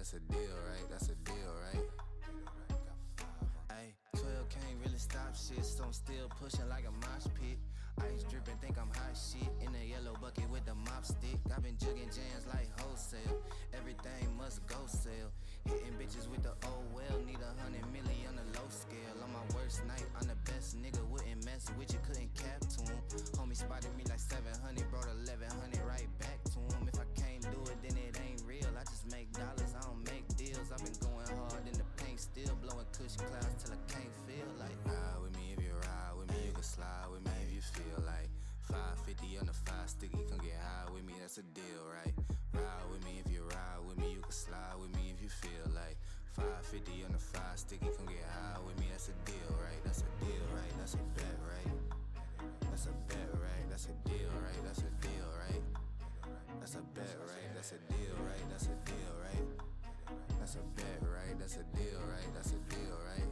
that's a deal, right? That's a deal, right? Ayy, 12 can't really stop shit, so I'm still pushing like a mosh pit. Ice dripping, think I'm hot shit. In the yellow bucket with the mop stick. I've been jugging jams like wholesale. Everything must go sell. Hitting bitches with the oh well. Need 100 million on the low scale. On my worst night, I'm the best nigga. Wouldn't mess with you, couldn't cap to him. Homie spotted me like 700, brought 1100 right back to him. If I can't do it, then it ain't real. I just make dollars, I don't make deals. I've been going hard in the paint, still blowing cush clouds till I can't feel like. Ride with me if you ride with me, you can slide with me if you feel like. 550 on the 5 sticky, come get high with me, that's a deal, right? Ride with me if you ride with me, you can slide with me if you feel like. 550 on the 5 sticky, come get high with me, that's a deal, right? That's a deal, right? That's a bet, right? That's a bet, right? That's a deal, right? That's a deal, right? That's a bet, right? That's a deal, right? That's a deal, right? That's a bet, right? That's a deal, right? That's a deal, right?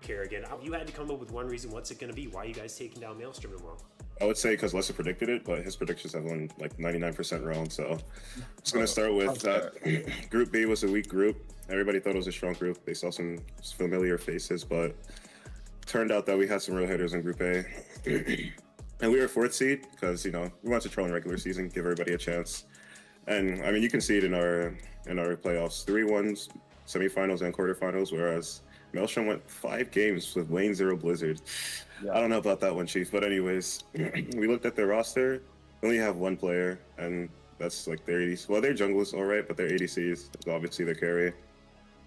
Kerrigan. If you had to come up with one reason, what's it going to be? Why are you guys taking down Maelstrom tomorrow? I would say because Lester predicted it, but his predictions have won like 99% wrong. So just going to start with that. Group B was a weak group. Everybody thought it was a strong group. They saw some familiar faces, but turned out that we had some real hitters in Group A. And we were 4th seed because, you know, we wanted to troll in regular season, give everybody a chance. And I mean, you can see it in our playoffs. 3-1 semifinals and quarterfinals, whereas Maelstrom went 5 games with Lane 0 Blizzard. Yeah. I don't know about that one, Chief. But anyways, we looked at their roster. They only have 1 player, and that's like their ADC. Well, their jungle is all right, but their ADC is obviously their carry.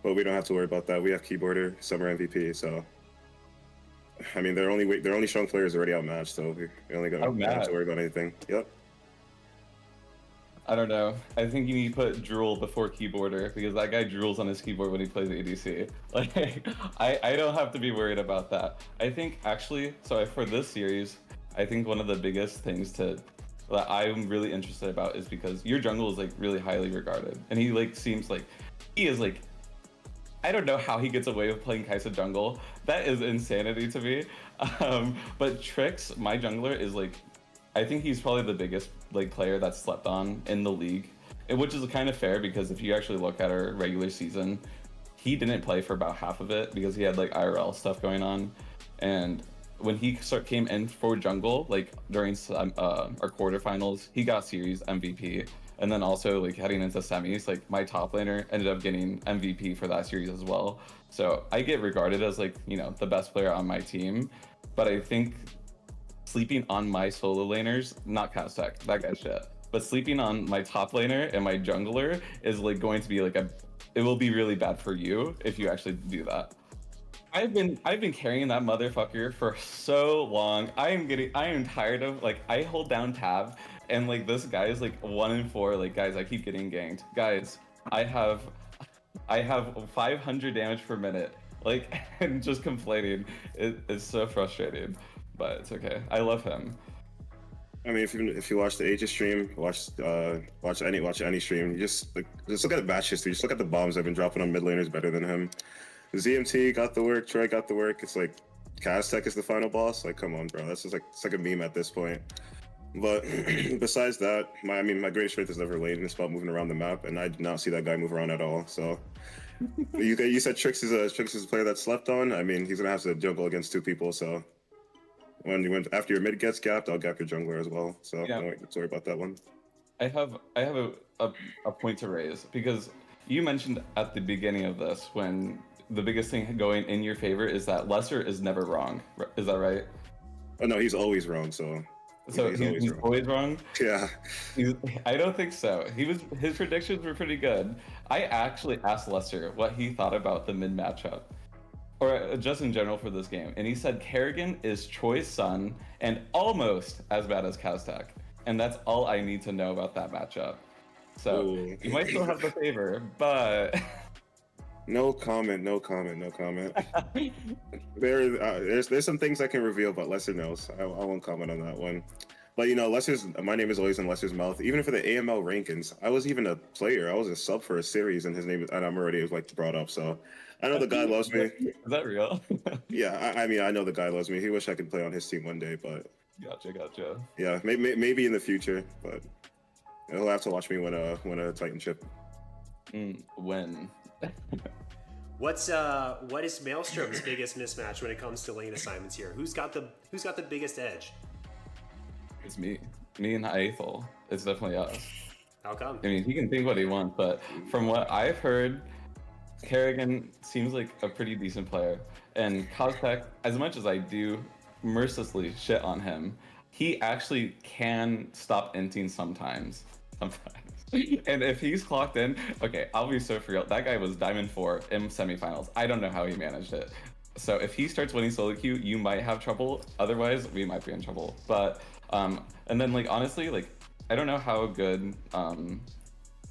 But we don't have to worry about that. We have Keyboarder, Summer MVP, so... I mean, their only strong player is already outmatched, so we only don't have to worry about anything. Yep. I don't know. I think you need to put Drool before Keyboarder because that guy drools on his keyboard when he plays ADC. Like, I don't have to be worried about that. I think actually, so for this series, I think one of the biggest things that I'm really interested about is because your jungle is like really highly regarded, and he like seems like he is like. I don't know how he gets away with playing Kai'Sa jungle. That is insanity to me. But Trix, my jungler, is like, I think he's probably the biggest like player that's slept on in the league, which is kind of fair because if you actually look at our regular season, he didn't play for about half of it because he had like IRL stuff going on. And when he came in for jungle, like during our quarterfinals, he got series MVP. And then also like heading into semis, like my top laner ended up getting MVP for that series as well. So I get regarded as like, you know, the best player on my team. But I think sleeping on my solo laners, not Castek, that guy's shit. But sleeping on my top laner and my jungler is like going to be like it will be really bad for you if you actually do that. I've been carrying that motherfucker for so long. I am tired of like I hold down tab and like this guy is like 1 in 4. Like guys, I keep getting ganked. Guys, I have 500 damage per minute. Like and just complaining. It's so frustrating, but it's okay. I love him. I mean, if you watch the Aegis stream, watch any stream, you just look at the match history. Just look at the bombs I've been dropping on mid laners better than him. ZMT got the work, Troy got the work. It's like Kaztek is the final boss. Like, come on, bro. That's just like it's like a meme at this point. But besides that, my greatest strength is never lane. It's about moving around the map, and I did not see that guy move around at all. So you said Trix is a player that slept on. I mean, he's gonna have to juggle against 2 people. So after your mid gets gapped, I'll gap your jungler as well. So yeah. Don't worry about that one. I have a point to raise because you mentioned at the beginning of this when the biggest thing going in your favor is that Lester is never wrong. Is that right? Oh no, he's always wrong. So he's always wrong. Yeah. I don't think so. His predictions were pretty good. I actually asked Lester what he thought about the mid matchup, or just in general for this game, and he said Kerrigan is Troy's son and almost as bad as Kaztek, and that's all I need to know about that matchup. So you might still have the favor, but. No comment. There's some things I can reveal, but Lester knows. I won't comment on that one. But you know, my name is always in Lester's mouth. Even for the AML rankings, I was even a player. I was a sub for a series, and I'm already like brought up. So I know the guy loves me. Is that real? Yeah, I mean, I know the guy loves me. He wish I could play on his team one day, but. Gotcha. Yeah, maybe in the future, but he'll have to watch me win a Titanship. When? What is Maelstrom's biggest mismatch when it comes to lane assignments here? Who's got the biggest edge? It's me and Aethel. It's definitely us. How come? I mean, he can think what he wants, but from what I've heard, Kerrigan seems like a pretty decent player. And Kaztek, as much as I do mercilessly shit on him, he actually can stop inting sometimes. And if he's clocked in, okay, I'll be so for real. That guy was Diamond 4 in semifinals. I don't know how he managed it. So if he starts winning solo queue, you might have trouble. Otherwise, we might be in trouble. But, and then like, honestly, like, I don't know how good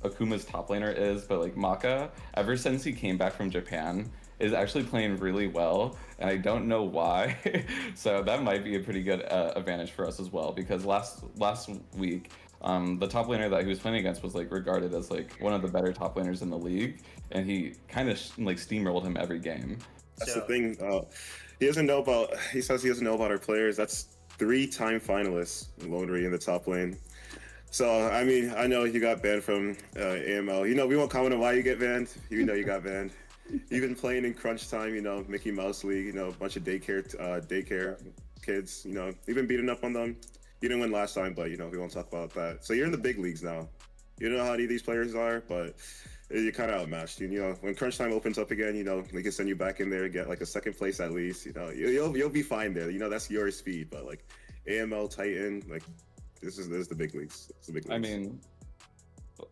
Akuma's top laner is, but like Maka, ever since he came back from Japan, is actually playing really well. And I don't know why. So that might be a pretty good advantage for us as well, because last week, the top laner that he was playing against was like regarded as like one of the better top laners in the league, and he kind of like steamrolled him every game. That's the So thing. He doesn't know about. He says he doesn't know about our players. That's 3-time finalists, Lonry in the top lane. So I mean, I know you got banned from AML. You know, we won't comment on why you get banned. You know, you got banned. You've been playing in crunch time. You know, Mickey Mouse League. You know, a bunch of daycare kids. You know, you've been beating up on them. You didn't win last time, but you know, we won't talk about that. So you're in the big leagues now. You know how these players are, but you're kind of outmatched. You know, when crunch time opens up again, you know, we can send you back in there and get like a second place at least. You know, you'll be fine there. You know, that's your speed. But like AML Titan, like this is the big leagues. It's the big leagues.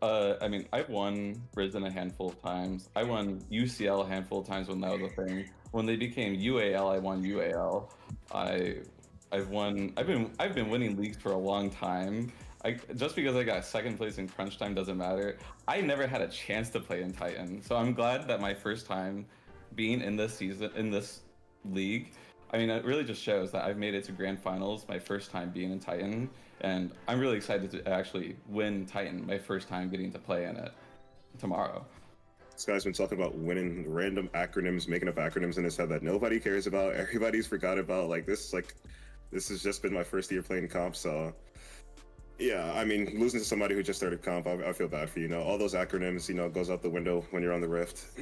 I mean, I've won Risen a handful of times. I won UCL a handful of times when that was a thing. When they became UAL, I won UAL. I've won. I've been winning leagues for a long time. Just because I got second place in crunch time doesn't matter. I never had a chance to play in Titan, so I'm glad that my first time being in this season in this league. I mean, it really just shows that I've made it to grand finals my first time being in Titan, and I'm really excited to actually win Titan my first time getting to play in it tomorrow. This guy's been talking about winning random acronyms, making up acronyms in his head that nobody cares about. Everybody's forgot about. Like this has just been my first year playing comp, so yeah. I mean, losing to somebody who just started comp, I feel bad for you. You know, all those acronyms, you know, goes out the window when you're on the Rift.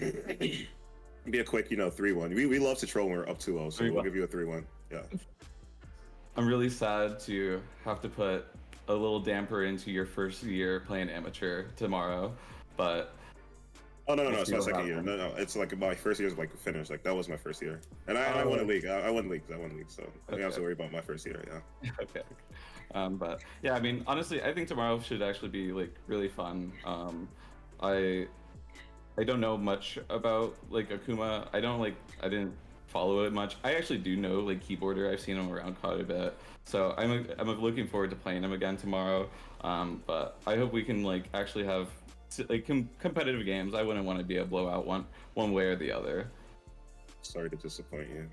Be a quick, you know, 3-1. We love to troll when we're up 2-0, so we'll give you a 3-1. Yeah. I'm really sad to have to put a little damper into your first year playing amateur tomorrow, but Oh no, it's my second year. No, it's like my first year is like finished. Like that was my first year, and I won a league. I won leagues. So I don't have to worry about my first year. Yeah. Okay. But yeah, I mean, honestly, I think tomorrow should actually be like really fun. I don't know much about like Akuma. I didn't follow it much. I actually do know like Keyboarder. I've seen him around quite a bit. So I'm looking forward to playing him again tomorrow. But I hope we can like actually have like competitive games. I wouldn't want to be a blowout one way or the other. Sorry to disappoint you.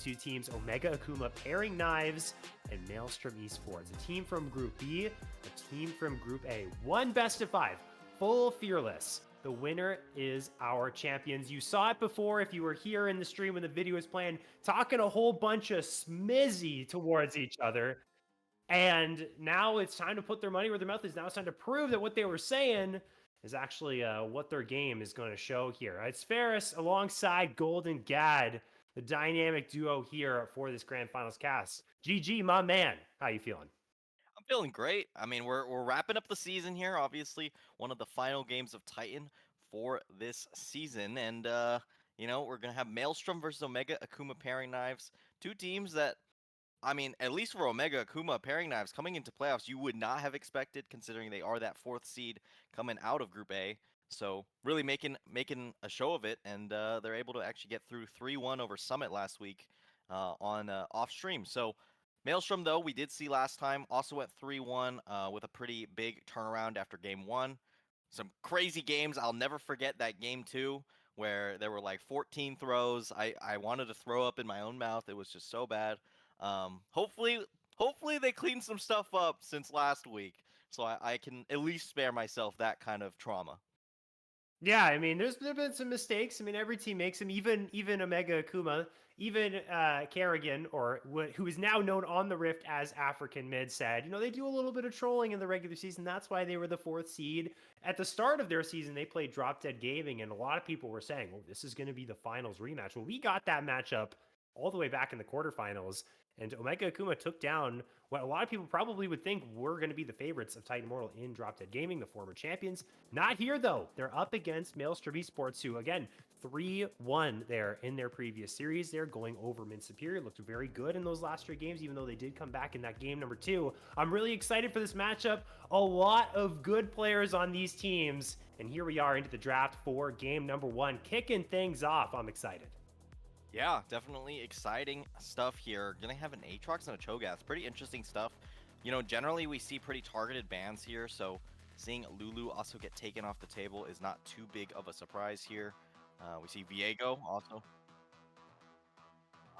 two teams, Omega Akuma Pairing Knives and Maelstrom Esports. A team from Group B, a team from Group A. One best of 5, full fearless. The winner is our champions. You saw it before if you were here in the stream when the video was playing, talking a whole bunch of smizzy towards each other. And now it's time to put their money where their mouth is. Now it's time to prove that what they were saying is actually what their game is going to show here. It's Ferris alongside Golden Gad, the dynamic duo here for this Grand Finals cast. GG, my man. How you feeling? I'm feeling great. I mean, we're wrapping up the season here. Obviously, one of the final games of Titan for this season, and you know, we're gonna have Maelstrom versus Omega Akuma Pairing Knives, two teams that, I mean, at least for Omega Akuma Pairing Knives coming into playoffs, you would not have expected, considering they are that 4th seed coming out of Group A. So really making a show of it, and they're able to actually get through 3-1 over Summit last week on off stream. So Maelstrom, though, we did see last time, also went 3-1 with a pretty big turnaround after game 1. Some crazy games. I'll never forget that game 2 where there were like 14 throws. I wanted to throw up in my own mouth. It was just so bad. Hopefully they cleaned some stuff up since last week, so I can at least spare myself that kind of trauma. Yeah, I mean, there's been some mistakes. I mean, every team makes them. Even Omega Akuma, even Kerrigan, or who is now known on the Rift as African Mid, said, you know, they do a little bit of trolling in the regular season. That's why they were the 4th seed. At the start of their season, they played Drop Dead Gaming, and a lot of people were saying, oh, this is going to be the finals rematch. Well, we got that matchup all the way back in the quarterfinals, and Omega Akuma took down what a lot of people probably would think were going to be the favorites of Titan Immortal in Drop Dead Gaming, the former champions. Not here, though. They're up against Maelstrom Esports, who, again, 3-1 there in their previous series. They're going over Mid Superior. Looked very good in those last 3 games, even though they did come back in that game number 2. I'm really excited for this matchup. A lot of good players on these teams. And here we are into the draft for game number 1. Kicking things off. I'm excited. Yeah, definitely exciting stuff here. Gonna have an Aatrox and a Cho'Gath. Pretty interesting stuff. You know, generally we see pretty targeted bans here, so seeing Lulu also get taken off the table is not too big of a surprise here. We see Viego also.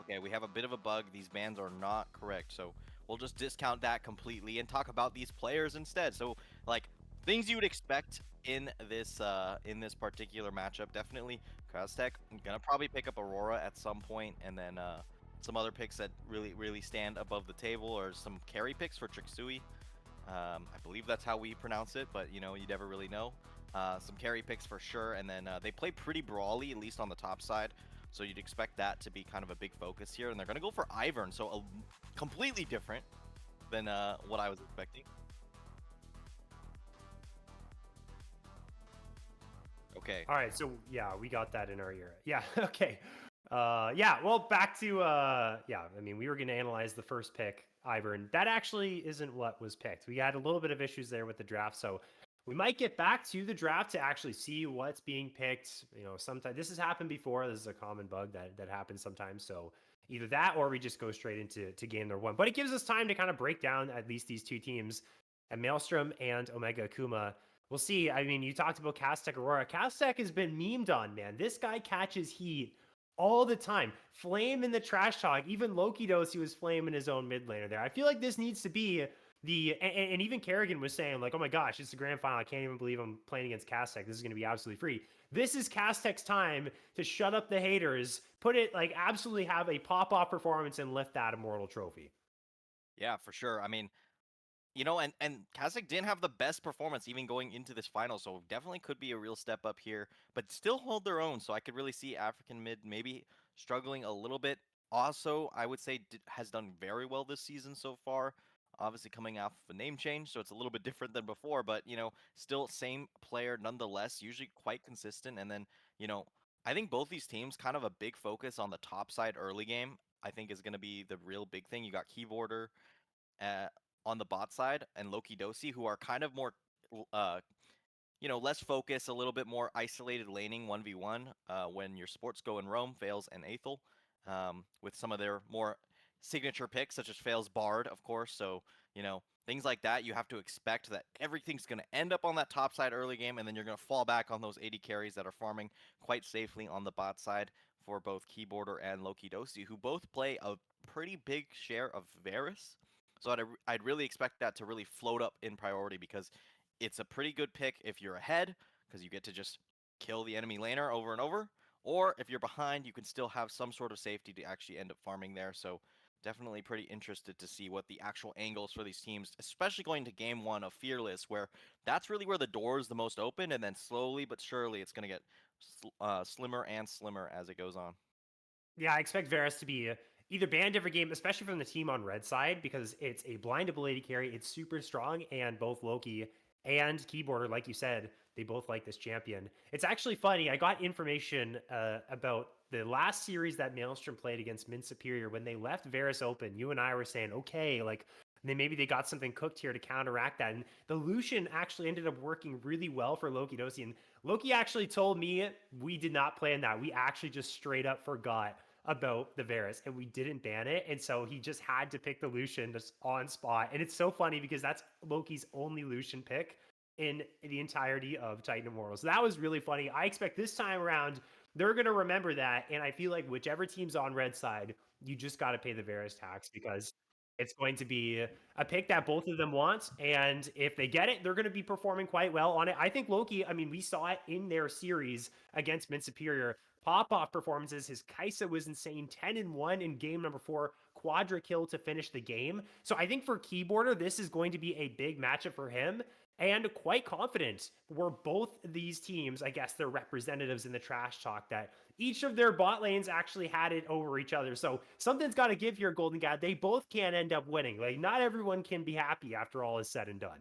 Okay, we have a bit of a bug. These bans are not correct, so we'll just discount that completely and talk about these players instead. So, like, things you would expect in this particular matchup. Definitely Krastek gonna probably pick up Aurora at some point, and then some other picks that really stand above the table, or some carry picks for Trixui. I believe that's how we pronounce it, but you know, you never really know. Some carry picks for sure, and then they play pretty brawly, at least on the top side. So you'd expect that to be kind of a big focus here, and they're gonna go for Ivern, so completely different than what I was expecting. Okay. All right, so yeah, we got that in our ear. Yeah, okay. Yeah, well, back to yeah, I mean, we were going to analyze the first pick, Ivern. That actually isn't what was picked. We had a little bit of issues there with the draft, so we might get back to the draft to actually see what's being picked. You know, sometimes this has happened before. This is a common bug that happens sometimes. So either that, or we just go straight into game number 1. But it gives us time to kind of break down at least these two teams, and Maelstrom and Omega Akuma. We'll see. I mean, you talked about Kastek Aurora. Kastek has been memed on, man. This guy catches heat all the time. Flame in the trash talk. Even Loki knows he was Flame in his own mid laner there. I feel like this needs to be and even Kerrigan was saying, like, oh my gosh, it's the grand final. I can't even believe I'm playing against Kastek. This is going to be absolutely free. This is Kastek's time to shut up the haters, put it, like, absolutely have a pop-off performance and lift that Immortal trophy. Yeah, for sure. I mean, you know, and Kastek didn't have the best performance even going into this final, so definitely could be a real step up here, but still hold their own. So I could really see African Mid maybe struggling a little bit. Also, I would say has done very well this season so far. Obviously coming off a name change, so it's a little bit different than before, but, you know, still same player nonetheless, usually quite consistent. And then, you know, I think both these teams kind of a big focus on the top side early game, I think is going to be the real big thing. You got Keyboarder on the bot side and Loki Dosi, who are kind of more, you know, less focused, a little bit more isolated laning 1v1 when your sports go in Rome, Fails, and Aethel, with some of their more signature picks, such as Fails Bard, of course. So, you know, things like that, you have to expect that everything's going to end up on that top side early game, and then you're going to fall back on those 80 carries that are farming quite safely on the bot side for both Keyboarder and Loki Dosi, who both play a pretty big share of Varus. So I'd really expect that to really float up in priority because it's a pretty good pick if you're ahead, because you get to just kill the enemy laner over and over. Or if you're behind, you can still have some sort of safety to actually end up farming there. So definitely pretty interested to see what the actual angles for these teams, especially going to game one of Fearless, where that's really where the door is the most open, and then slowly but surely it's going to get slimmer and slimmer as it goes on. Yeah, I expect Varus to be either banned every game, especially from the team on red side, because it's a blind ability carry. It's super strong, and both Loki and Keyboarder, like you said, they both like this champion. It's actually funny. I got information about the last series that Maelstrom played against Min Superior. When they left Varus open, you and I were saying, okay, like then maybe they got something cooked here to counteract that. And the Lucian actually ended up working really well for Loki Dosi. And Loki actually told me we did not plan that. We actually just straight up forgot about the Varus and we didn't ban it. And so he just had to pick the Lucian just on spot. And it's so funny because that's Loki's only Lucian pick in the entirety of Titan Immortal. So that was really funny. I expect this time around, they're going to remember that. And I feel like whichever team's on red side, you just got to pay the Varus tax because it's going to be a pick that both of them want. And if they get it, they're going to be performing quite well on it. I think Loki, I mean, we saw it in their series against Min Superior. Pop-off performances. His Kaisa was insane. 10-1 in game number 4. Quadra kill to finish the game. So I think for Keyboarder, this is going to be a big matchup for him. And quite confident were both these teams, I guess they're representatives in the trash talk, that each of their bot lanes actually had it over each other. So something's got to give here, Golden God. They both can't end up winning. Like, not everyone can be happy after all is said and done.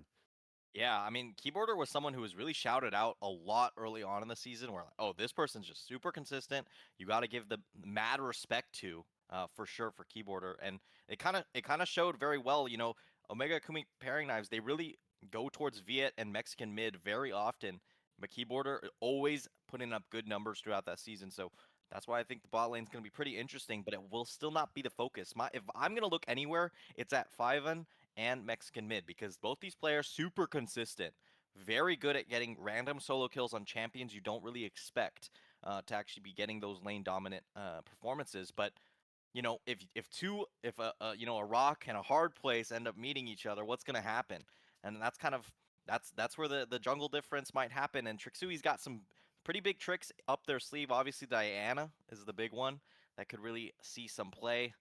Yeah, I mean, Keyboarder was someone who was really shouted out a lot early on in the season. Where like, oh, this person's just super consistent. You got to give the mad respect to, for sure, for Keyboarder, and it kind of showed very well. You know, Omega Akumi pairing knives, they really go towards Viet and Mexican mid very often. But Keyboarder always putting up good numbers throughout that season. So that's why I think the bot lane's going to be pretty interesting, but it will still not be the focus. If I'm going to look anywhere, it's at Fiven and Mexican mid because both these players super consistent, very good at getting random solo kills on champions you don't really expect to actually be getting those lane dominant performances. But you know, if a rock and a hard place end up meeting each other, what's going to happen? And that's where the jungle difference might happen. And Trixui's got some pretty big tricks up their sleeve. Obviously, Diana is the big one that could really see some play.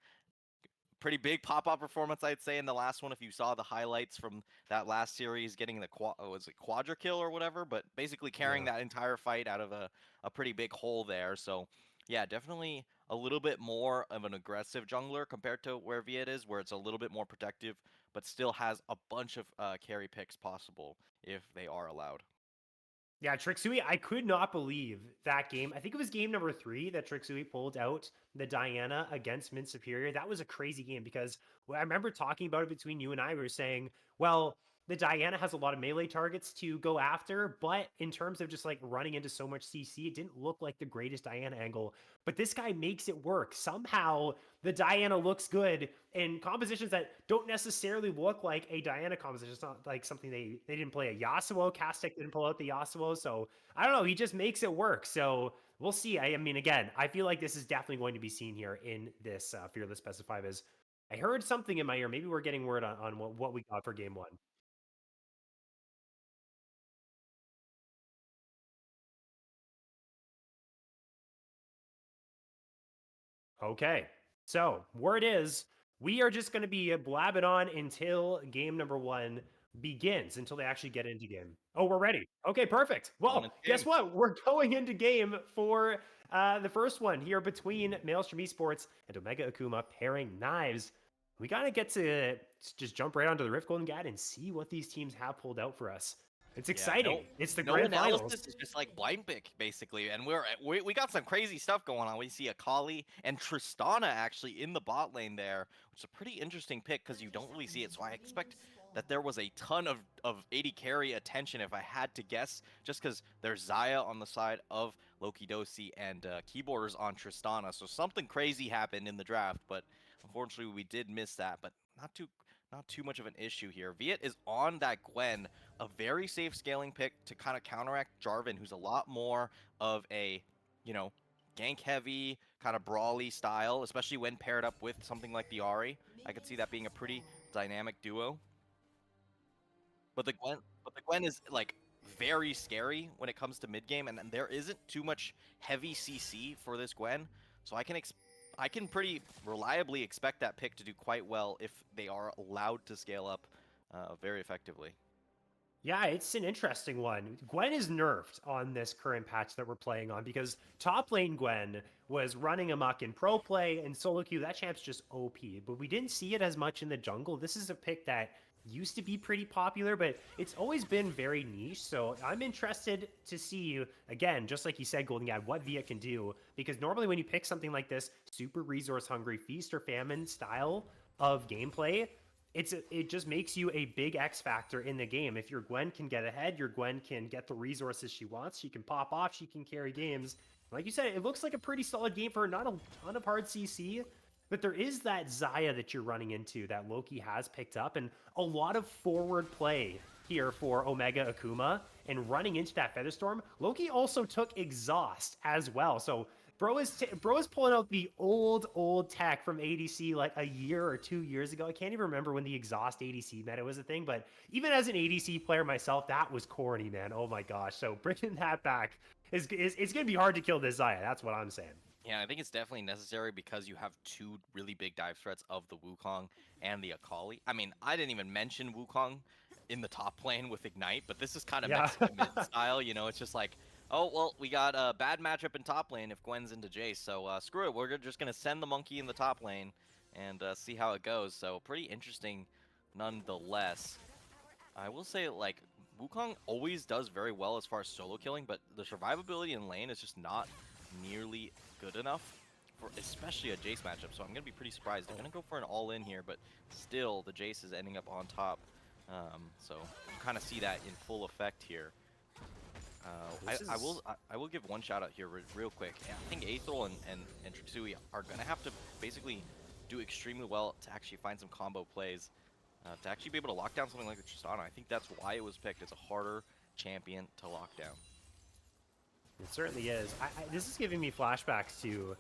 Pretty big pop-up performance, I'd say, in the last one. If you saw the highlights from that last series, getting the was it quadra kill or whatever, but basically carrying that entire fight out of a pretty big hole there. So yeah, definitely a little bit more of an aggressive jungler compared to where Viet is, where it's a little bit more protective, but still has a bunch of carry picks possible if they are allowed. Yeah, Trixui, I could not believe that game. I think it was game number 3 that Trixui pulled out the Diana against Min Superior. That was a crazy game because I remember talking about it between you and I. We were saying, well, the Diana has a lot of melee targets to go after, but in terms of just like running into so much CC, it didn't look like the greatest Diana angle. But this guy makes it work. Somehow the Diana looks good in compositions that don't necessarily look like a Diana composition. It's not like something they didn't play a Yasuo. Castic didn't pull out the Yasuo. So I don't know. He just makes it work. So we'll see. I mean, again, I feel like this is definitely going to be seen here in this Fearless Specified as I heard something in my ear. Maybe we're getting word on what we got for game 1. Okay. So, word is we are just going to be blabbing on until game number 1 begins, until they actually get into game. Oh, we're ready. Okay, perfect. Going Well, into guess game. what? We're going into game for the first one here between Maelstrom Esports and Omega Akuma pairing knives. We got to get to just jump right onto the Rift Golden Gad and see what these teams have pulled out for us. It's Yeah, exciting. It's the no grand finals. analysis is just like blind pick basically, and we got some crazy stuff going on. We see Akali and Tristana actually in the bot lane there, which is a pretty interesting pick because you don't really see it. So I expect that there was a ton of AD carry attention if I had to guess, just because there's Zaya on the side of Loki Dosi and Keyboarders on Tristana. So something crazy happened in the draft, but unfortunately we did miss that. But not too much of an issue here. Viet is on that Gwen, a very safe scaling pick to kind of counteract Jarvan, who's a lot more of a, you know, gank heavy, kind of brawly style, especially when paired up with something like the Ahri. I could see that being a pretty dynamic duo. But the Gwen is like very scary when it comes to mid game, and there isn't too much heavy CC for this Gwen, so I can pretty reliably expect that pick to do quite well if they are allowed to scale up very effectively. Yeah, it's an interesting one. Gwen is nerfed on this current patch that we're playing on because top lane Gwen was running amok in pro play and solo queue. That champ's just OP, but we didn't see it as much in the jungle. This is a pick that used to be pretty popular, but it's always been very niche. So I'm interested to see, again, just like you said, Golden Guy, what Viet can do. Because normally when you pick something like this, super resource hungry, feast or famine style of gameplay, it just makes you a big X factor in the game. If your Gwen can get ahead, your Gwen can get the resources she wants, she can pop off, she can carry games. Like you said, it looks like a pretty solid game for not a ton of hard CC, but there is that Xayah that you're running into that Loki has picked up, and a lot of forward play here for Omega Akuma, and running into that Featherstorm. Loki also took Exhaust as well, so Bro is pulling out the old tech from ADC like a year or 2 years ago. I can't even remember when the Exhaust ADC meta was a thing, but even as an ADC player myself, that was corny, man. Oh my gosh. So bringing that back is it's going to be hard to kill this Xayah. That's what I'm saying. Yeah, I think it's definitely necessary because you have two really big dive threats of the Wukong and the Akali. I mean, I didn't even mention Wukong in the top lane with Ignite, but this is kind of Mexican mid style, you know, it's just like, oh, well, we got a bad matchup in top lane if Gwen's into Jace, so screw it. We're just going to send the monkey in the top lane and see how it goes. So pretty interesting nonetheless. I will say, like, Wukong always does very well as far as solo killing, but the survivability in lane is just not nearly good enough for especially a Jace matchup. So I'm going to be pretty surprised. They're going to go for an all-in here, but still the Jace is ending up on top. So you kind of see that in full effect here. I will give one shout out here real quick. I think Aethrol and Trixui are gonna have to basically do extremely well to actually find some combo plays to actually be able to lock down something like a Tristana. I think that's why it was picked as a harder champion to lock down. It certainly is. This is giving me flashbacks to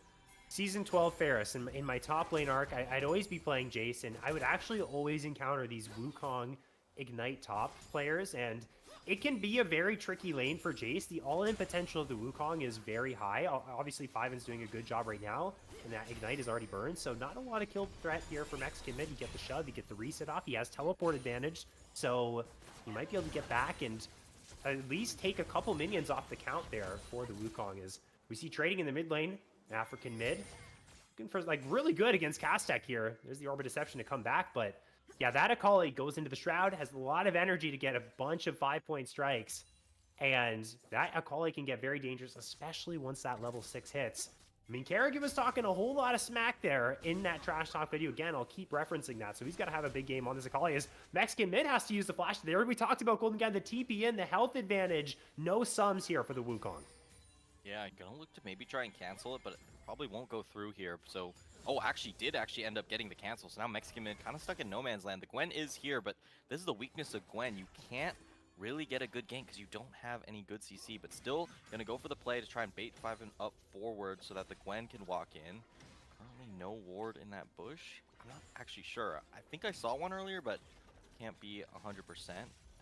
Season 12 Ferris. In my top lane arc, I'd always be playing Jason. I would actually always encounter these Wukong Ignite top players, and it can be a very tricky lane for Jace. The all-in potential of the Wukong is very high. Obviously, Fiven's doing a good job right now, and that Ignite is already burned, so not a lot of kill threat here for Mexican mid. You get the shove, you get the reset off, he has teleport advantage, so you might be able to get back and at least take a couple minions off the count there for the Wukong. As we see trading in the mid lane, African mid. Looking for, like, really good against Castek here. There's the Orb of Deception to come back, but yeah, that Akali goes into the Shroud, has a lot of energy to get a bunch of 5-point strikes. And that Akali can get very dangerous, especially once that level 6 hits. I mean, Kerrigan was talking a whole lot of smack there in that trash talk video. Again, I'll keep referencing that. So he's got to have a big game on this Akali. As Mexican mid has to use the flash there. We talked about Golden Guy, the TP in, the health advantage. No sums here for the Wukong. Yeah, I'm gonna look to maybe try and cancel it, but it probably won't go through here. So, oh, actually did end up getting the cancel. So now Mexican mid kind of stuck in no man's land. The Gwen is here, but this is the weakness of Gwen. You can't really get a good gank because you don't have any good CC, but still gonna go for the play to try and bait Fiven up forward so that the Gwen can walk in. Currently no ward in that bush. I'm not actually sure. I think I saw one earlier, but can't be 100%,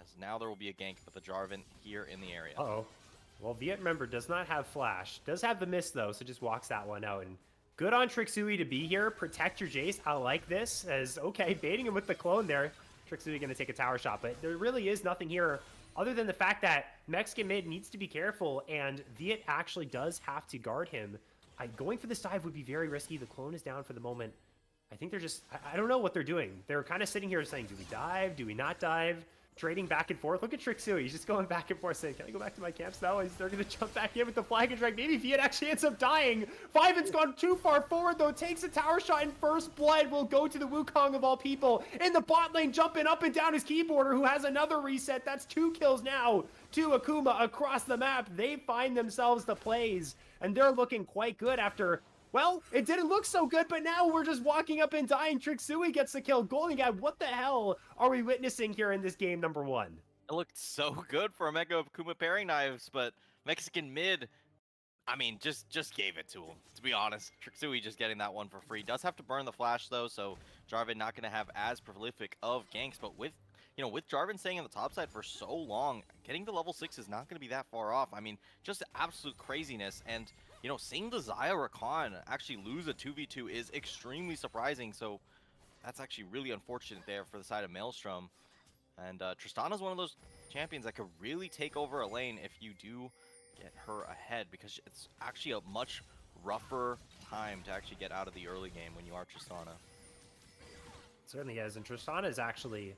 as now there will be a gank with the Jarvan here in the area. Uh-oh. Well, Viet, remember, does not have flash. Does have the mist, though, so just walks that one out. And good on Trixui to be here. Protect your Jace. I like this. As, okay, baiting him with the clone there. Trixui going to take a tower shot. But there really is nothing here other than the fact that Mexican mid needs to be careful. And Viet actually does have to guard him. Going for this dive would be very risky. The clone is down for the moment. I think they're just... I don't know what they're doing. They're kind of sitting here saying, do we dive? Do we not dive? Trading back and forth. Look at Trixui. He's just going back and forth saying, can I go back to my camps now? They're going to jump back in with the flag and drag. Maybe Viet actually ends up dying. Fiven's gone too far forward, though. Takes a tower shot, and first blood will go to the Wukong of all people. In the bot lane, jumping up and down his keyboarder, who has another reset. That's 2 kills now to Akuma across the map. They find themselves the plays, and they're looking quite good after... Well, it didn't look so good, but now we're just walking up and dying. Trixui gets the kill. Golden Guy, what the hell are we witnessing here in this game number 1? It looked so good for Omega Akuma pairing knives, but Mexican mid I mean, just gave it to him, to be honest. Trixui just getting that one for free. Does have to burn the flash, though, so Jarvan not going to have as prolific of ganks, but with Jarvan staying on the top side for so long, getting to level 6 is not going to be that far off. I mean, just absolute craziness, and, seeing the Xayah Rakan actually lose a 2v2 is extremely surprising, so that's actually really unfortunate there for the side of Maelstrom. And Tristana's one of those champions that could really take over a lane if you do get her ahead, because it's actually a much rougher time to actually get out of the early game when you are Tristana. Certainly is, and Tristana is actually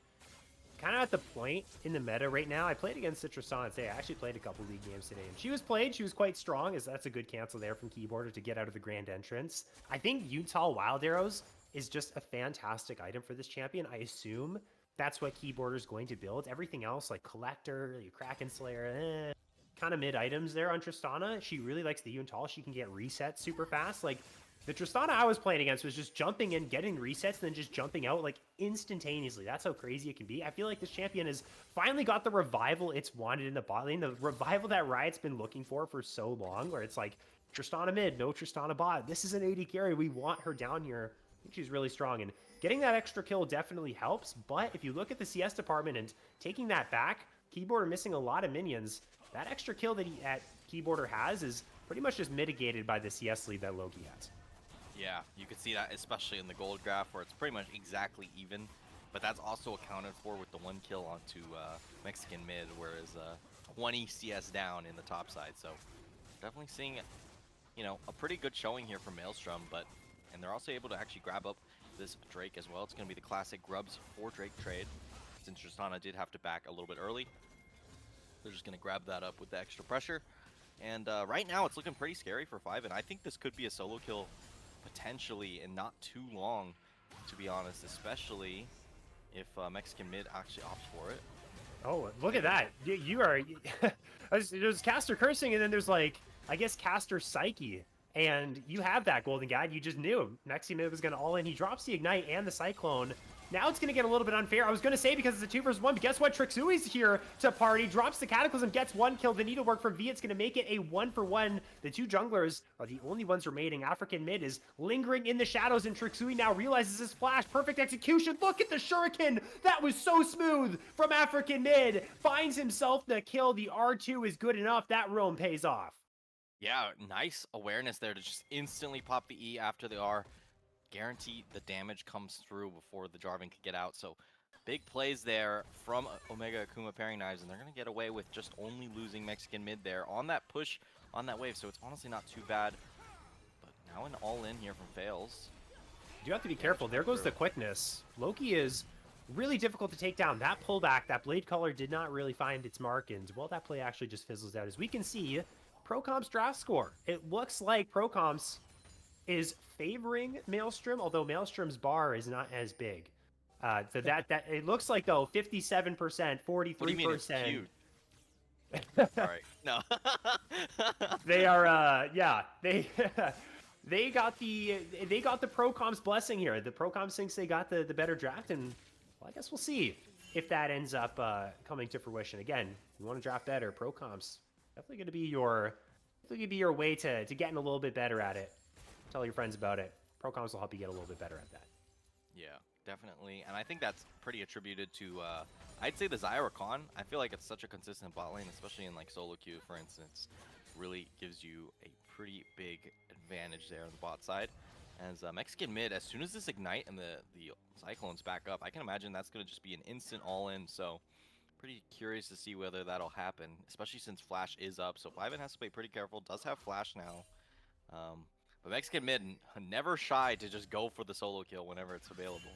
kind of at the point in the meta right now. I played against Tristana today. I actually played a couple league games today, and she was quite strong, as that's a good cancel there from Keyboarder to get out of the grand entrance. I think Utah Wild Arrows is just a fantastic item for this champion. I assume that's what Keyboarder is going to build. Everything else, like Collector, Kraken Slayer, kind of mid items there on Tristana. She really likes the Yuntal. She can get reset super fast. Like, the Tristana I was playing against was just jumping in, getting resets, and then just jumping out like instantaneously. That's how crazy it can be. I feel like this champion has finally got the revival it's wanted in the bot lane, the revival that Riot's been looking for so long, where it's like Tristana mid, no Tristana bot. This is an AD carry. We want her down here. I think she's really strong, and getting that extra kill definitely helps, but if you look at the CS department and taking that back, Keyboarder missing a lot of minions. That extra kill that Keyboarder has is pretty much just mitigated by the CS lead that Loki has. Yeah, you could see that especially in the gold graph where it's pretty much exactly even, but that's also accounted for with the 1 kill onto Mexican mid, whereas 20 CS down in the top side. So definitely seeing, a pretty good showing here from Maelstrom, and they're also able to actually grab up this Drake as well. It's going to be the classic Grubs for Drake trade, since Tristana did have to back a little bit early. They're just going to grab that up with the extra pressure. And right now, it's looking pretty scary for Five, and I think this could be a solo kill potentially in not too long, to be honest, especially if Mexican mid actually opts for it. Oh, look at that. You are... There's Caster Cursing, and then there's, like, I guess Caster Psyche. And you have that Golden Guide. You just knew Mexican mid was going to all in. He drops the Ignite and the Cyclone. Now it's going to get a little bit unfair. I was going to say because it's a 2 versus 1, but guess what? Trixui's here to party, drops the Cataclysm, gets 1 kill. The needlework from V, it's going to make it a 1-for-1. The 2 junglers are the only ones remaining. African mid is lingering in the shadows, and Trixui now realizes his flash. Perfect execution. Look at the shuriken. That was so smooth from African mid. Finds himself the kill. The R2 is good enough. That roam pays off. Yeah, nice awareness there to just instantly pop the E after the R. Guarantee the damage comes through before the Jarvan could get out. So big plays there from Omega Akuma pairing knives, and they're going to get away with just only losing Mexican mid there on that push, on that wave. So it's honestly not too bad. But now an all-in here from Fails. You have to be careful. There goes the quickness. Loki is really difficult to take down. That pullback, that blade color did not really find its mark, and well, that play actually just fizzles out. As we can see, Procom's draft score. It looks like Procom's is favoring Maelstrom, although Maelstrom's bar is not as big. So that it looks like though 57%, 43%. What do you mean it's cute? Sorry, no. They are they got the Procom's blessing here. The Procom thinks they got the better draft, and well, I guess we'll see if that ends up coming to fruition. Again, you want to draft better, Procom's definitely going to be your way to getting a little bit better at it. Tell your friends about it. Procoms will help you get a little bit better at that. Yeah, definitely. And I think that's pretty attributed to, I'd say the Xayah Rakan. I feel like it's such a consistent bot lane, especially in like solo queue, for instance. Really gives you a pretty big advantage there on the bot side. As Mexican mid, as soon as this Ignite and the Cyclones back up, I can imagine that's going to just be an instant all-in. So pretty curious to see whether that'll happen, especially since Flash is up. So Fiven has to play pretty careful. Does have Flash now. But Mexican mid, never shy to just go for the solo kill whenever it's available.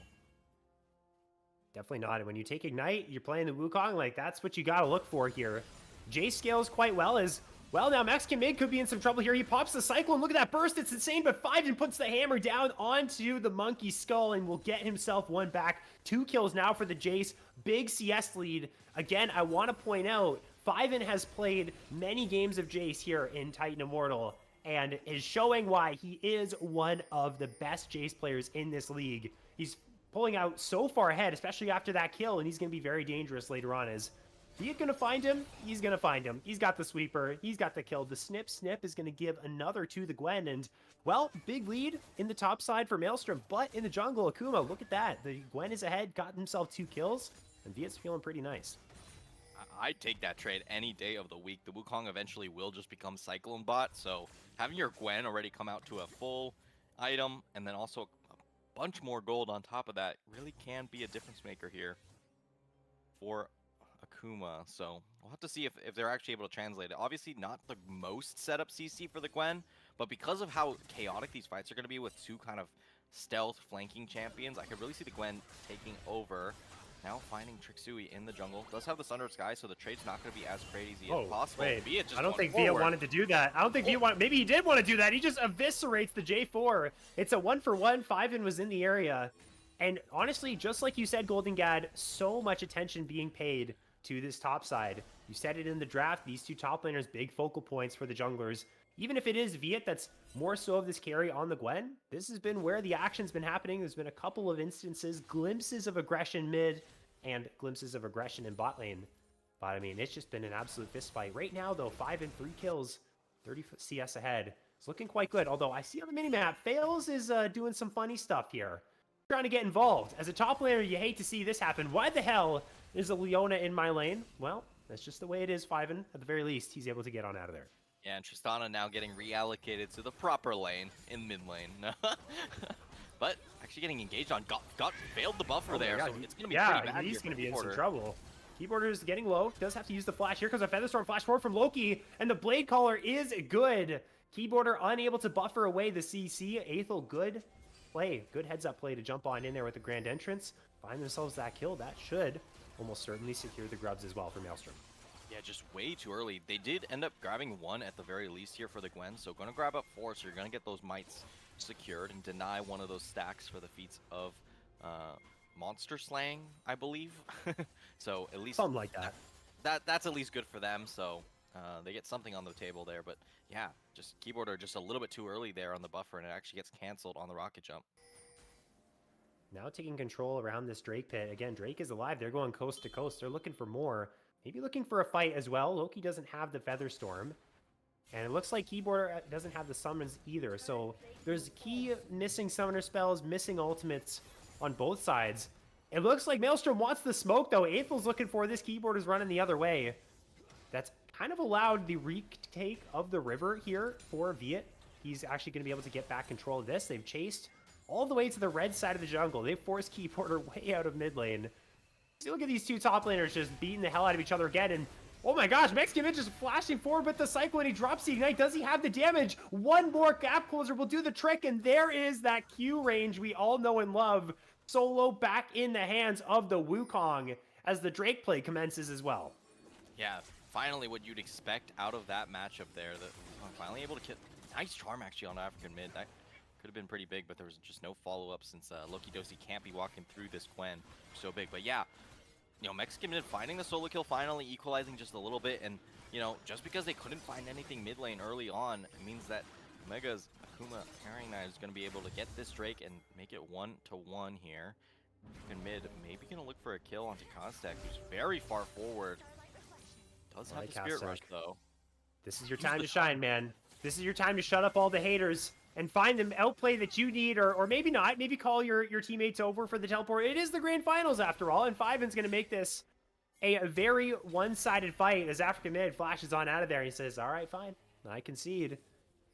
Definitely not. And when you take Ignite, you're playing the Wukong, like that's what you got to look for here. Jay scales quite well as, well, now Mexican mid could be in some trouble here. He pops the Cyclone. Look at that burst. It's insane, but Fiven puts the hammer down onto the Monkey Skull and will get himself 1 back. 2 kills now for the Jace. Big CS lead. Again, I want to point out, Fiven has played many games of Jace here in Titan Immortal, and is showing why he is one of the best Jace players in this league. He's pulling out so far ahead, especially after that kill, and he's going to be very dangerous later on as Viet gonna find him? He's gonna find him. He's got the sweeper. He's got the kill. The snip is gonna give another to the Gwen. And, well, big lead in the top side for Maelstrom. But in the jungle, Akuma, look at that. The Gwen is ahead, got himself 2 kills. And Viet's feeling pretty nice. I'd take that trade any day of the week. The Wukong eventually will just become Cyclone Bot, so having your Gwen already come out to a full item, and then also a bunch more gold on top of that, really can be a difference maker here for Akuma. So we'll have to see if they're actually able to translate it. Obviously not the most setup CC for the Gwen, but because of how chaotic these fights are going to be with 2 kind of stealth flanking champions, I could really see the Gwen taking over. Now finding Trixui in the jungle. Does have the Sundered Sky, so the trade's not going to be as crazy as possible. Wait, Viet just I don't think going Viet forward. wanted to do that. I don't think Viet wanted. Maybe he did want to do that. He just eviscerates the J4. It's a 1-for-1. Fiven was in the area. And honestly, just like you said, Golden Gad, so much attention being paid to this top side. You said it in the draft. These 2 top laners, big focal points for the junglers. Even if it is Viet that's more so of this carry on the Gwen, this has been where the action's been happening. There's been a couple of instances, glimpses of aggression mid, and glimpses of aggression in bot lane. But I mean, it's just been an absolute fist fight. Right now, though, 5 and 3 kills, 30 CS ahead. It's looking quite good. Although I see on the minimap, Fails is doing some funny stuff here. Trying to get involved. As a top laner, you hate to see this happen. Why the hell is a Leona in my lane? Well, that's just the way it is, Fiven. At the very least, he's able to get on out of there. Yeah, and Tristana now getting reallocated to the proper lane in mid lane. But actually getting engaged on, got failed the buffer there, so it's going to be pretty bad. He's going to be in some Keyboarder. trouble. Keyboarder is getting low, does have to use the flash. Here comes a Featherstorm flash forward from Loki, and the Blade Caller is good. Keyboarder unable to buffer away the CC. Aethel, good play, good heads up play to jump on in there with the Grand Entrance. Find themselves that kill. That should almost certainly secure the grubs as well for Maelstrom. Yeah, just way too early. They did end up grabbing 1 at the very least here for the Gwen, so going to grab up 4, so you're going to get those mites secured and deny one of those stacks for the feats of monster slaying, I believe. So at least Something like that. That's at least good for them, so they get something on the table there. But yeah, just Keyboarder just a little bit too early there on the buffer, and it actually gets canceled on the rocket jump. Now taking control around this Drake pit. Again, Drake is alive. They're going coast to coast. They're looking for more. Maybe looking for a fight as well. Loki doesn't have the Featherstorm. And it looks like Keyboarder doesn't have the summons either. So there's key missing summoner spells, missing ultimates on both sides. It looks like Maelstrom wants the smoke, though. Aethel's looking for this. Keyboarder's running the other way. That's kind of allowed the retake of the river here for Viet. He's actually going to be able to get back control of this. They've chased all the way to the red side of the jungle. They've forced Keyboarder way out of mid lane. So look at these 2 top laners just beating the hell out of each other again. And oh my gosh, Mexican Midge is flashing forward with the Cyclone. He drops the Ignite. Does he have the damage? One more gap closer will do the trick. And there is that Q range we all know and love. Solo back in the hands of the Wukong as the Drake play commences as well. Yeah, finally what you'd expect out of that matchup there. That finally able to get nice charm actually on African mid. That could have been pretty big, but there was just no follow-up since Loki Dosi can't be walking through this Gwen so big. But yeah, you know, Mexican mid finding the solo kill, finally equalizing just a little bit. And, you know, just because they couldn't find anything mid lane early on, it means that Omega's Akuma carrying that is going to be able to get this Drake and make it 1-1 here. And mid, maybe going to look for a kill onto Kostek, who's very far forward. Does have the Spirit Rush, though. This is your time to shine, man. This is your time to shut up all the haters and find the outplay that you need, or maybe not. Maybe call your teammates over for the teleport. It is the grand finals after all, and Fiven's going to make this a very one-sided fight as African mid flashes on out of there. He says, all right, fine, I concede.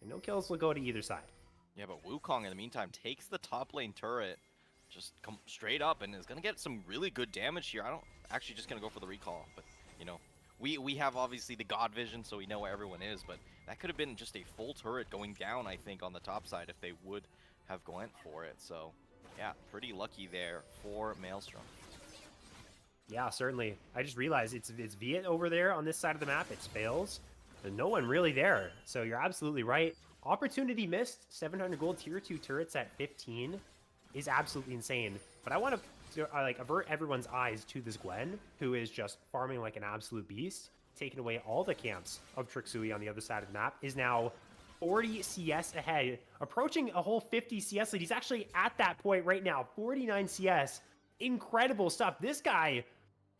And no kills will go to either side. Yeah, but Wukong in the meantime takes the top lane turret, just come straight up, and is going to get some really good damage here. I don't actually just going to go for the recall, but you know, we have obviously the God vision, so we know where everyone is, but that could have been just a full turret going down, I think, on the top side if they would have went for it. So yeah, pretty lucky there for Maelstrom. Yeah, certainly. I just realized it's Viet over there on this side of the map. It's Fails. There's no one really there. So you're absolutely right. Opportunity missed. 700 gold tier 2 turrets at 15 is absolutely insane. But I want to like avert everyone's eyes to this Gwen, who is just farming like an absolute beast, taking away all the camps of Trixui on the other side of the map, is now 40 CS ahead, approaching a whole 50 CS lead. He's actually at that point right now, 49 CS. Incredible stuff. This guy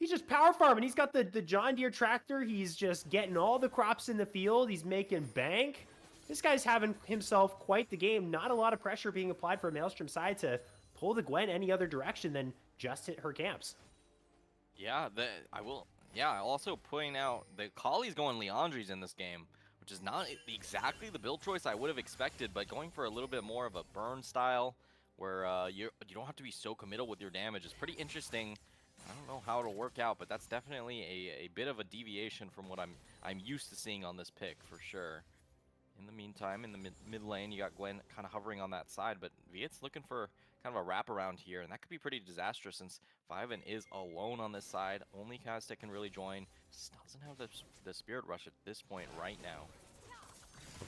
He's just power farming. He's got the John Deere tractor. He's just getting all the crops in the field. He's making bank. This guy's having himself quite the game. Not a lot of pressure being applied for a Maelstrom side to pull the Gwen any other direction than just hit her camps. Yeah, I will. Yeah, also pointing out the Kali's going Leandri's in this game, which is not exactly the build choice I would have expected, but going for a little bit more of a burn style where you don't have to be so committal with your damage is pretty interesting. I don't know how it'll work out, but that's definitely a bit of a deviation from what I'm used to seeing on this pick for sure. In the meantime, in the mid lane, you got Gwen kind of hovering on that side, but Viet's looking for kind of a wraparound here, and that could be pretty disastrous since Fiven is alone on this side. Only Kaztek can really join. Just doesn't have the Spirit Rush at this point right now.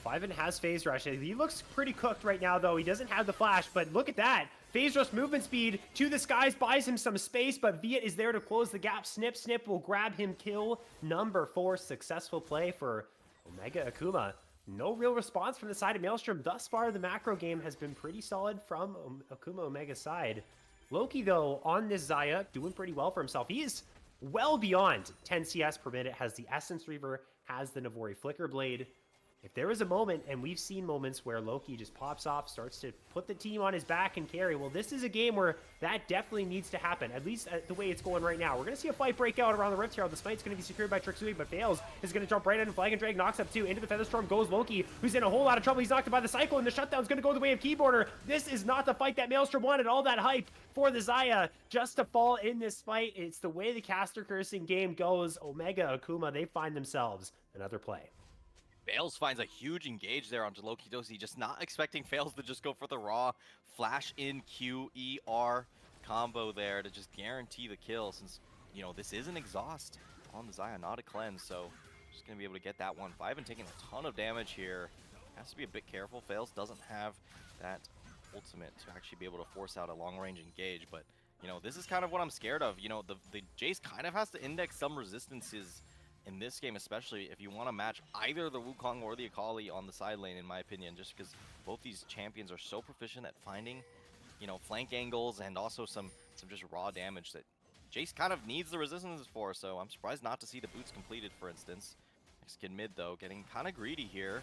Fiven has Phase Rush. He looks pretty cooked right now, though. He doesn't have the flash, but look at that. Phase Rush movement speed to the skies buys him some space, but Viet is there to close the gap. Snip will grab him. Kill number 4. Successful play for Omega Akuma. No real response from the side of Maelstrom. Thus far, the macro game has been pretty solid from Akuma Omega's side. Loki, though, on this Xayah, doing pretty well for himself. He is well beyond 10 CS per minute, has the Essence Reaver, has the Navori Flicker Blade. If there is a moment, and we've seen moments where Loki just pops off, starts to put the team on his back and carry, well, this is a game where that definitely needs to happen, at least the way it's going right now. We're going to see a fight break out around the Rift Herald. The Smite's going to be secured by Trixui, but fails. Is going to jump right in and Flag and Drag knocks up 2. Into the Featherstorm goes Loki, who's in a whole lot of trouble. He's knocked by the Cycle, and the Shutdown's going to go the way of Keyboarder. This is not the fight that Maelstrom wanted. All that hype for the Xayah just to fall in this fight. It's the way the caster cursing game goes. Omega Akuma, they find themselves another play. Fails finds a huge engage there onto Loki Dosi, just not expecting Fails to just go for the raw flash in QER combo there to just guarantee the kill, since, you know, this is an exhaust on the Xayah, not a cleanse, so just going to be able to get that 1-5 and taking a ton of damage here. Has to be a bit careful. Fails doesn't have that ultimate to actually be able to force out a long-range engage, but, you know, this is kind of what I'm scared of. You know, the Jace kind of has to index some resistances in this game, especially if you want to match either the Wukong or the Akali on the side lane, in my opinion, just because both these champions are so proficient at finding, you know, flank angles and also some just raw damage that Jace kind of needs the resistances for, so I'm surprised not to see the boots completed, for instance. Next kid mid, though, getting kind of greedy here.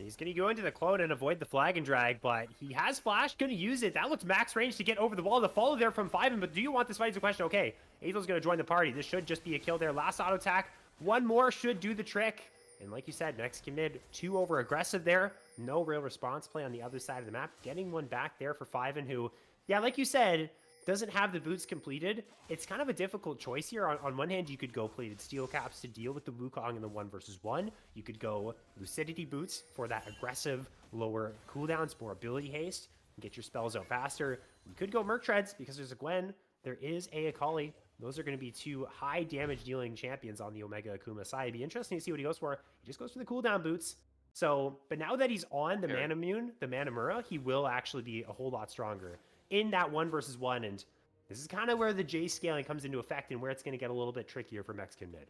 He's going to go into the clone and avoid the Flag and Drag, but he has flash, going to use it. That looks max range to get over the wall. The follow there from Fiven, but do you want this fight? Is the question. Okay, Azel's going to join the party. This should just be a kill there. Last auto attack. One more should do the trick. And like you said, Mexican mid, 2 over aggressive there. No real response play on the other side of the map. Getting one back there for Fiven, who, yeah, like you said, doesn't have the boots completed. It's kind of a difficult choice here. On one hand, you could go plated steel caps to deal with the Wukong in the 1 versus 1. You could go lucidity boots for that aggressive, lower cooldowns, more ability haste, and get your spells out faster. You could go Merc Treads because there's a Gwen. There is a Akali. Those are going to be 2 high damage dealing champions on the Omega Akuma side. It'd be interesting to see what he goes for. He just goes for the cooldown boots. So, but now that he's on the Manamune, the Manamura, he will actually be a whole lot stronger in that 1 versus 1. And this is kind of where the J scaling comes into effect and where it's going to get a little bit trickier for Mexican mid.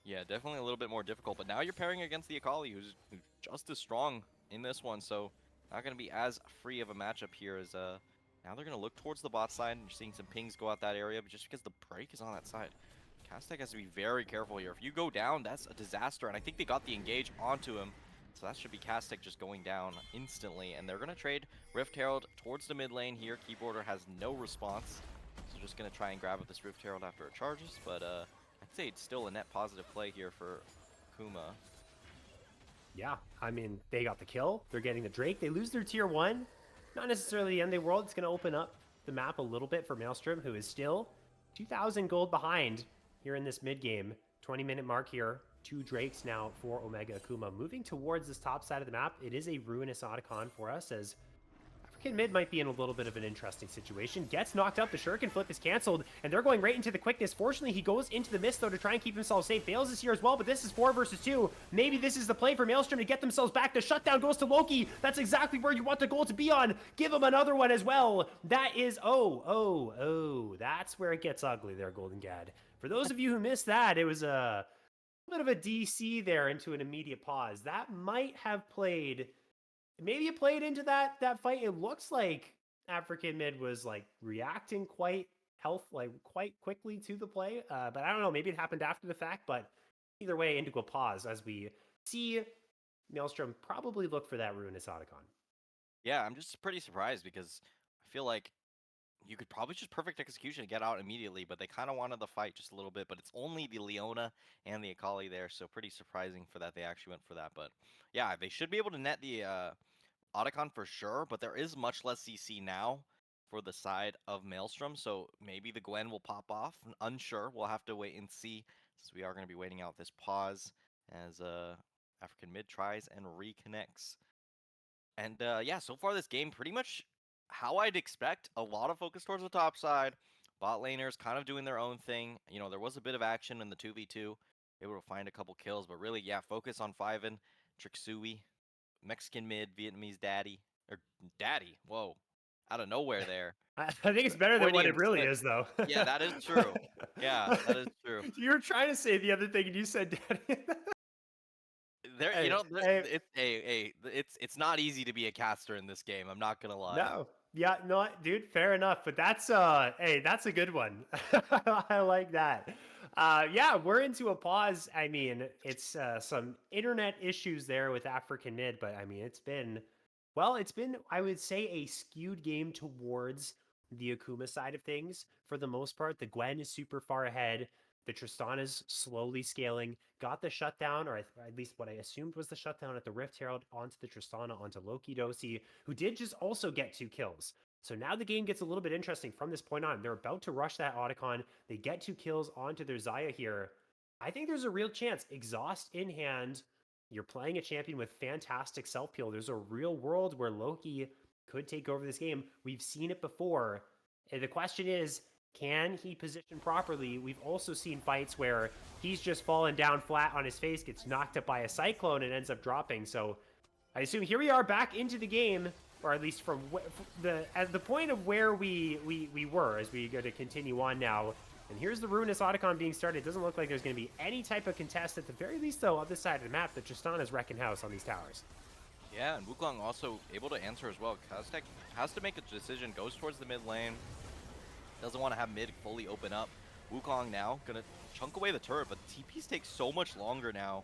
Yeah, definitely a little bit more difficult. But now you're pairing against the Akali, who's just as strong in this one. So not going to be as free of a matchup here as now they're going to look towards the bot side, and you're seeing some pings go out that area, but just because the break is on that side, Kaztek has to be very careful here. If you go down, that's a disaster, and I think they got the engage onto him, so that should be Kaztek just going down instantly, and they're going to trade Rift Herald towards the mid lane here. Keyboarder has no response, so just going to try and grab at this Rift Herald after it charges, but I'd say it's still a net positive play here for Akuma. Yeah, I mean, they got the kill. They're getting the Drake. They lose their tier 1. Not necessarily the end of the world. It's going to open up the map a little bit for Maelstrom, who is still 2,000 gold behind here in this mid-game. 20-minute mark here. 2 Drakes now for Omega Akuma. Moving towards this top side of the map, it is a ruinous Otacon for us, as African mid might be in a little bit of an interesting situation. Gets knocked up, the Shuriken flip is canceled, and they're going right into the quickness. Fortunately, he goes into the mist, though, to try and keep himself safe. Fails this here as well, but this is 4 versus 2. Maybe this is the play for Maelstrom to get themselves back. The shutdown goes to Loki. That's exactly where you want the goal to be on. Give him another one as well. That is, that's where it gets ugly there, Golden Gad. For those of you who missed that, it was a bit of a DC there into an immediate pause. That might have played... Maybe it played into that fight. It looks like African mid was like reacting quite health like quite quickly to the play. But I don't know, maybe it happened after the fact. But either way, into a pause as we see Maelstrom probably look for that Ruinous Otacon. Yeah, I'm just pretty surprised because I feel like you could probably just perfect execution and get out immediately, but they kind of wanted the fight just a little bit. But it's only the Leona and the Akali there, so pretty surprising for that they actually went for that. But yeah, they should be able to net the Otacon for sure, but there is much less CC now for the side of Maelstrom, so maybe the Gwen will pop off. Unsure. We'll have to wait and see, since we are going to be waiting out this pause as African mid tries and reconnects. And yeah, so far this game pretty much how I'd expect. A lot of focus towards the top side. Bot laners kind of doing their own thing. You know, there was a bit of action in the 2v2. Able to find a couple kills, but really, yeah, focus on Fiven, Trixui, Mexican mid, Vietnamese daddy. Or daddy, whoa. Out of nowhere there. I think it's better than what it really is, though. Yeah, that is true. Yeah, that is true. You were trying to say the other thing, and you said daddy. There, Hey, you know, hey. it's not easy to be a caster in this game. I'm not gonna lie. No. Yeah, no, dude, fair enough. But that's hey, that's a good one. I like that. Yeah, we're into a pause. I mean, it's some internet issues there with African mid, but I mean, it's been I would say a skewed game towards the Akuma side of things for the most part. The Gwen is super far ahead. The Tristana's slowly scaling, got the shutdown, or at least what I assumed was the shutdown at the Rift Herald onto the Tristana, onto Loki Dosi, who did just also get 2 kills. So now the game gets a little bit interesting from this point on. They're about to rush that Otacon. They get 2 kills onto their Xayah here. I think there's a real chance, exhaust in hand, you're playing a champion with fantastic self-peel. There's a real world where Loki could take over this game. We've seen it before. And the question is, can he position properly? We've also seen fights where he's just fallen down flat on his face, gets knocked up by a cyclone, and ends up dropping. So I assume here we are back into the game, or at least from at the point of where we were, as we go to continue on now. And here's the Ruinous Otacon being started. It doesn't look like there's going to be any type of contest, at the very least, though, on this side of the map. The Tristana's wrecking house on these towers. Yeah, and Wukong also able to answer as well. Kaztek has to make a decision, goes towards the mid lane. Doesn't want to have mid fully open up. Wukong now gonna chunk away the turret, but TPs take so much longer now.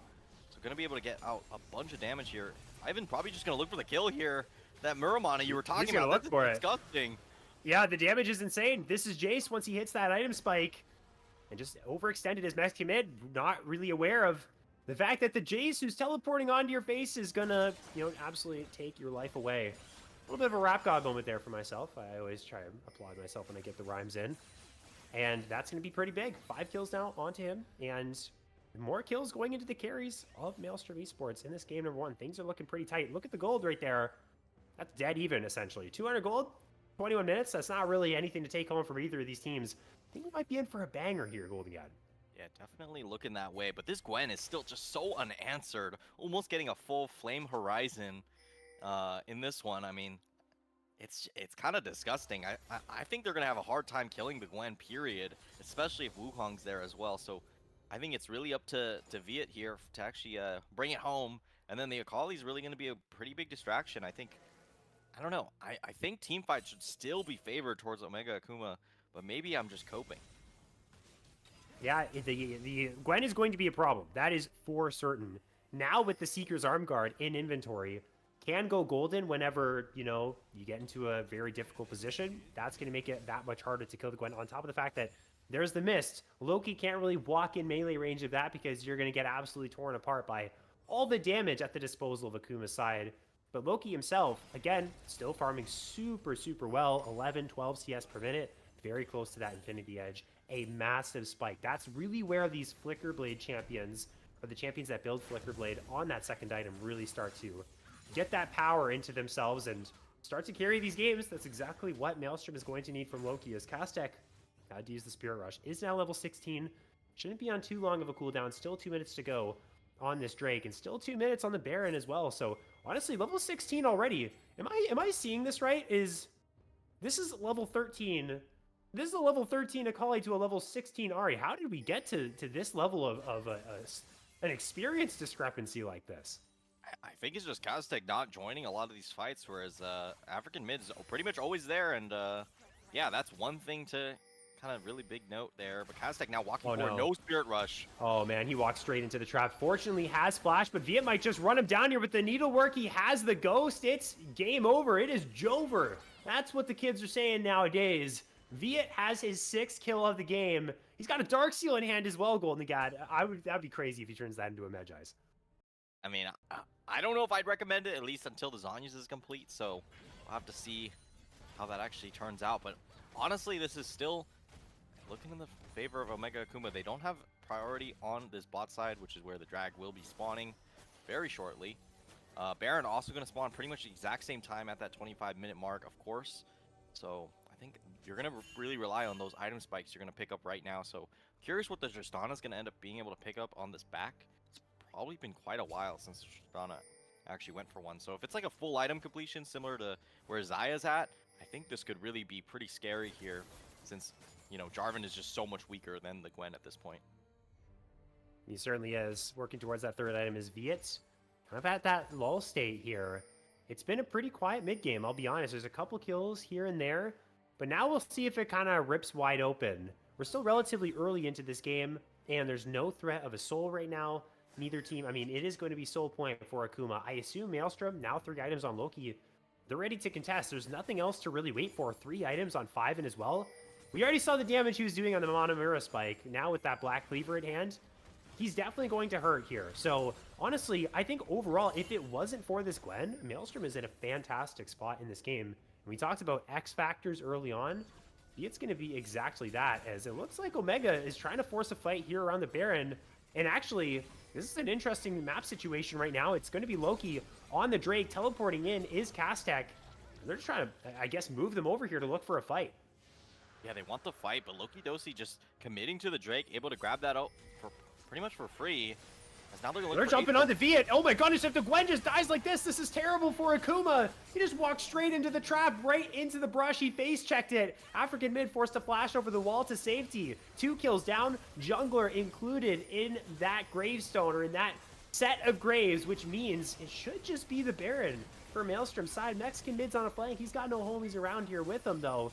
So gonna be able to get out a bunch of damage here. Ivan probably just gonna look for the kill here. That Muramana you were talking about, that's disgusting. Yeah, the damage is insane. This is Jace once he hits that item spike. And just overextended his Mexican mid, not really aware of the fact that the Jace who's teleporting onto your face is gonna, absolutely take your life away. A little bit of a rap god moment there for myself. I always try to applaud myself when I get the rhymes in. And that's going to be pretty big. 5 kills now onto him. And more kills going into the carries of Maelstrom Esports in this game number 1. Things are looking pretty tight. Look at the gold right there. That's dead even, essentially. 200 gold, 21 minutes. That's not really anything to take home from either of these teams. I think we might be in for a banger here, Golden God. Yeah, definitely looking that way. But this Gwen is still just so unanswered. Almost getting a full Flame Horizon in this one. I mean, it's kind of disgusting. I think they're going to have a hard time killing the Gwen, period, especially if Wukong's there as well. So I think it's really up to Viet here to actually bring it home. And then the Akali's really going to be a pretty big distraction. I don't know. I think teamfight should still be favored towards Omega Akuma, but maybe I'm just coping. Yeah, the Gwen is going to be a problem. That is for certain. Now with the Seeker's Arm Guard in inventory, can go golden whenever, you get into a very difficult position. That's going to make it that much harder to kill the Gwen. On top of the fact that there's the mist. Loki can't really walk in melee range of that because you're going to get absolutely torn apart by all the damage at the disposal of Akuma's side. But Loki himself, again, still farming super, super well. 11, 12 CS per minute. Very close to that Infinity Edge. A massive spike. That's really where these Flicker Blade champions, or the champions that build Flicker Blade on that second item, really start to get that power into themselves and start to carry these games. That's exactly what Maelstrom is going to need from Loki, as Kaztek had to use the Spirit Rush. Is now level 16. Shouldn't be on too long of a cooldown. Still 2 minutes to go on this Drake, and still 2 minutes on the Baron as well. So honestly, level 16 already. Am I seeing this right? This is level 13. This is a level 13 Akali to a level 16 Ahri. How did we get to this level of an experience discrepancy like this? I think it's just Kaztek not joining a lot of these fights, whereas African mid is pretty much always there, and yeah, that's one thing to kind of really big note there. But Kaztek now walking Oh, forward, no. no Spirit Rush. Oh man, he walked straight into the trap. Fortunately, has flash, but Viet might just run him down here with the needlework. He has the ghost. It's game over. It is Jover. That's what the kids are saying nowadays. Viet has his 6th kill of the game. He's got a Dark Seal in hand as well, Golden God. That'd be crazy if he turns that into a Magi's. I mean, I don't know if I'd recommend it, at least until the Zhonya's is complete, so we'll have to see how that actually turns out. But honestly, this is still looking in the favor of Omega Akuma. They don't have priority on this bot side, which is where the drag will be spawning very shortly. Baron also going to spawn pretty much the exact same time at that 25-minute mark, of course. So I think you're going to really rely on those item spikes you're going to pick up right now. So curious what the Tristana is going to end up being able to pick up on this back. It's probably been quite a while since the Tristana actually went for one. So if it's like a full item completion similar to where Zaya's at, I think this could really be pretty scary here since, you know, Jarvan is just so much weaker than the Gwen at this point. He certainly is. Working towards that 3rd item is Viet. Kind of at that lull state here. It's been a pretty quiet mid game, I'll be honest. There's a couple kills here and there, but now we'll see if it kind of rips wide open. We're still relatively early into this game, and there's no threat of a soul right now. Neither team, I mean, it is going to be soul point for Akuma. I assume Maelstrom, now 3 items on Loki. They're ready to contest. There's nothing else to really wait for. 3 items on 5 as well. We already saw the damage he was doing on the Monomura spike. Now with that Black Cleaver at hand, he's definitely going to hurt here. So honestly, I think overall, if it wasn't for this Gwen, Maelstrom is in a fantastic spot in this game. And we talked about X factors early on. It's going to be exactly that, as it looks like Omega is trying to force a fight here around the Baron. And actually, this is an interesting map situation right now. It's going to be Loki on the Drake. Teleporting in is Kaztek. They're just trying to, I guess, move them over here to look for a fight. Yeah, they want the fight, but Loki Dosi just committing to the Drake, able to grab that out for pretty much for free. As now they're jumping on the Viet. Oh my goodness, if the Gwen just dies like this is terrible for Akuma. He just walked straight into the trap, right into the brush. He face checked it. African mid forced to flash over the wall to safety. 2 kills down, jungler included in that gravestone, or in that set of graves, which means it should just be the Baron for Maelstrom's side. Mexican mid's on a flank. He's got no homies around here with him though.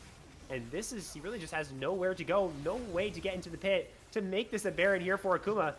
And this is, he really just has nowhere to go, no way to get into the pit to make this a Baron here for Akuma.